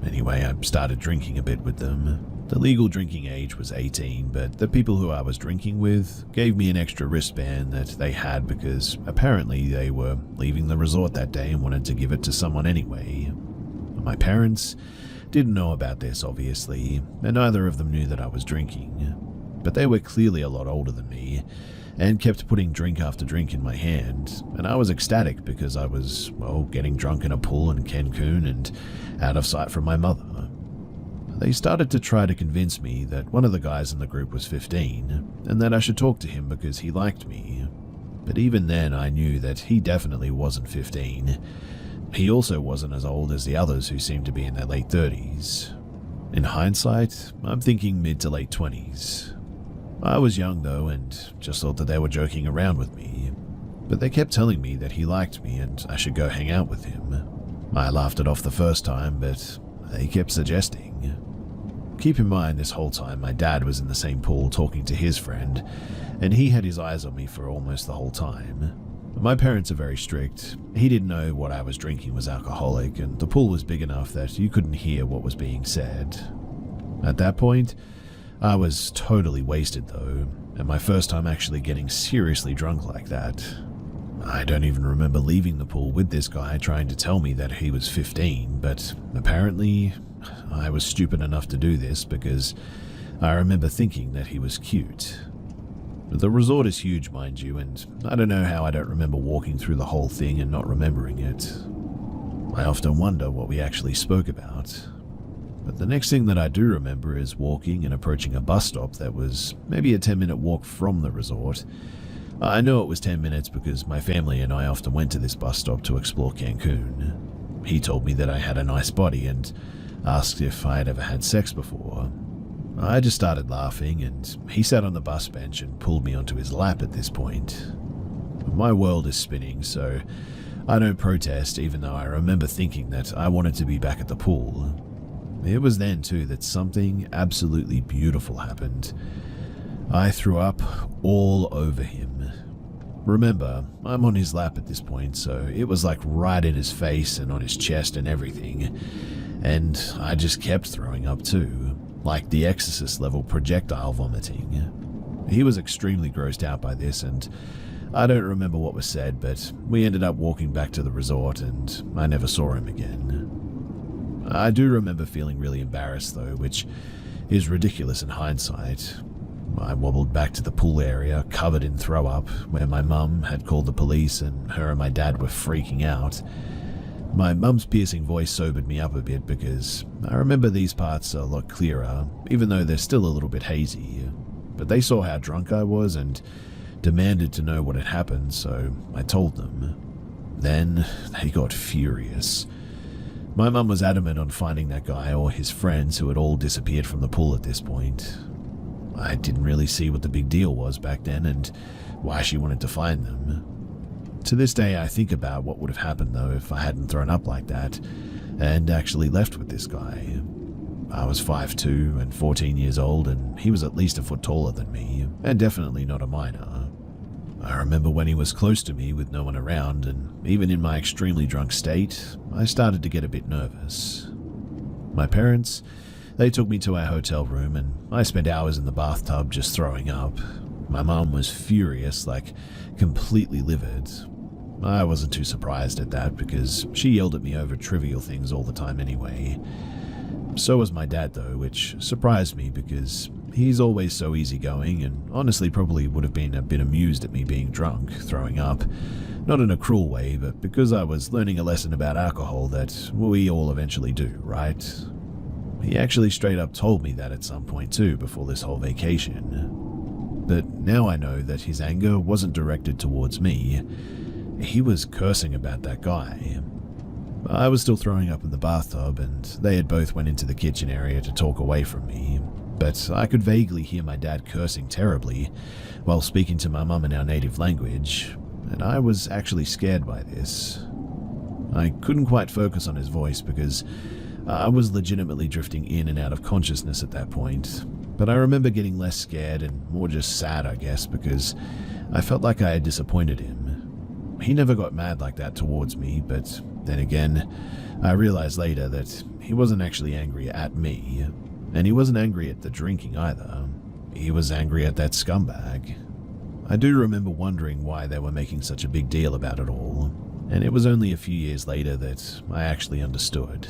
Anyway, I started drinking a bit with them. The legal drinking age was 18, but the people who I was drinking with gave me an extra wristband that they had because apparently they were leaving the resort that day and wanted to give it to someone anyway. My parents didn't know about this, obviously, and neither of them knew that I was drinking. But they were clearly a lot older than me, and kept putting drink after drink in my hand, and I was ecstatic because I was, well, getting drunk in a pool in Cancun and out of sight from my mother. They started to try to convince me that one of the guys in the group was 15, and that I should talk to him because he liked me. But even then I knew that he definitely wasn't 15. He also wasn't as old as the others who seemed to be in their late 30s. In hindsight, I'm thinking mid to late 20s. I was young though and just thought that they were joking around with me, but they kept telling me that he liked me and I should go hang out with him. I laughed it off the first time, but they kept suggesting. Keep in mind, this whole time my dad was in the same pool talking to his friend, and he had his eyes on me for almost the whole time. My parents are very strict. He didn't know what I was drinking was alcoholic, and the pool was big enough that you couldn't hear what was being said. At that point, I was totally wasted though, and my first time actually getting seriously drunk like that. I don't even remember leaving the pool with this guy trying to tell me that he was 15, but apparently I was stupid enough to do this because I remember thinking that he was cute. The resort is huge, mind you, and I don't know how I don't remember walking through the whole thing and not remembering it. I often wonder what we actually spoke about. But the next thing that I do remember is walking and approaching a bus stop that was maybe a 10-minute walk from the resort. I know it was 10 minutes because my family and I often went to this bus stop to explore Cancun. He told me that I had a nice body and asked if I had ever had sex before. I just started laughing, and he sat on the bus bench and pulled me onto his lap at this point. My world is spinning, so I don't protest, even though I remember thinking that I wanted to be back at the pool. It was then, too, that something absolutely beautiful happened. I threw up all over him. Remember, I'm on his lap at this point, so it was like right in his face and on his chest and everything. And I just kept throwing up too, like the Exorcist level projectile vomiting. He was extremely grossed out by this, and I don't remember what was said, but we ended up walking back to the resort and I never saw him again. I do remember feeling really embarrassed though, which is ridiculous in hindsight. I wobbled back to the pool area, covered in throw up, where my mum had called the police and her and my dad were freaking out. My mum's piercing voice sobered me up a bit because I remember these parts a lot clearer, even though they're still a little bit hazy. But they saw how drunk I was and demanded to know what had happened, so I told them. Then they got furious. My mum was adamant on finding that guy or his friends who had all disappeared from the pool at this point. I didn't really see what the big deal was back then and why she wanted to find them. To this day, I think about what would have happened though if I hadn't thrown up like that and actually left with this guy. I was 5'2" and 14 years old, and he was at least a foot taller than me, and definitely not a minor. I remember when he was close to me with no one around, and even in my extremely drunk state, I started to get a bit nervous. My parents, they took me to our hotel room, and I spent hours in the bathtub just throwing up. My mum was furious, like completely livid. I wasn't too surprised at that because she yelled at me over trivial things all the time anyway. So was my dad though, which surprised me because he's always so easygoing and honestly probably would have been a bit amused at me being drunk, throwing up. Not in a cruel way, but because I was learning a lesson about alcohol that we all eventually do, right? He actually straight up told me that at some point too before this whole vacation. But now I know that his anger wasn't directed towards me. He was cursing about that guy. I was still throwing up in the bathtub, and they had both went into the kitchen area to talk away from me, but I could vaguely hear my dad cursing terribly while speaking to my mum in our native language, and I was actually scared by this. I couldn't quite focus on his voice because I was legitimately drifting in and out of consciousness at that point, but I remember getting less scared and more just sad, I guess, because I felt like I had disappointed him. He never got mad like that towards me, but then again, I realized later that he wasn't actually angry at me, and he wasn't angry at the drinking either. He was angry at that scumbag. I do remember wondering why they were making such a big deal about it all, and it was only a few years later that I actually understood.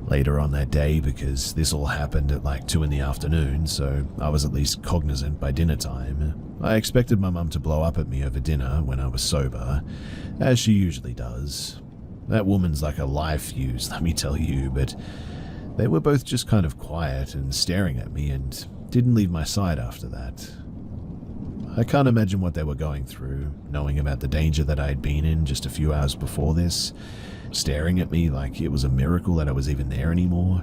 Later on that day, because this all happened at like 2 in the afternoon, so I was at least cognizant by dinner time, I expected my mum to blow up at me over dinner when I was sober, as she usually does. That woman's like a live fuse, let me tell you, but they were both just kind of quiet and staring at me and didn't leave my side after that. I can't imagine what they were going through, knowing about the danger that I had been in just a few hours before this, staring at me like it was a miracle that I was even there anymore.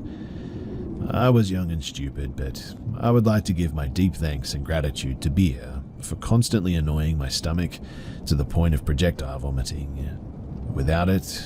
I was young and stupid, but I would like to give my deep thanks and gratitude to beer for constantly annoying my stomach to the point of projectile vomiting. Without it,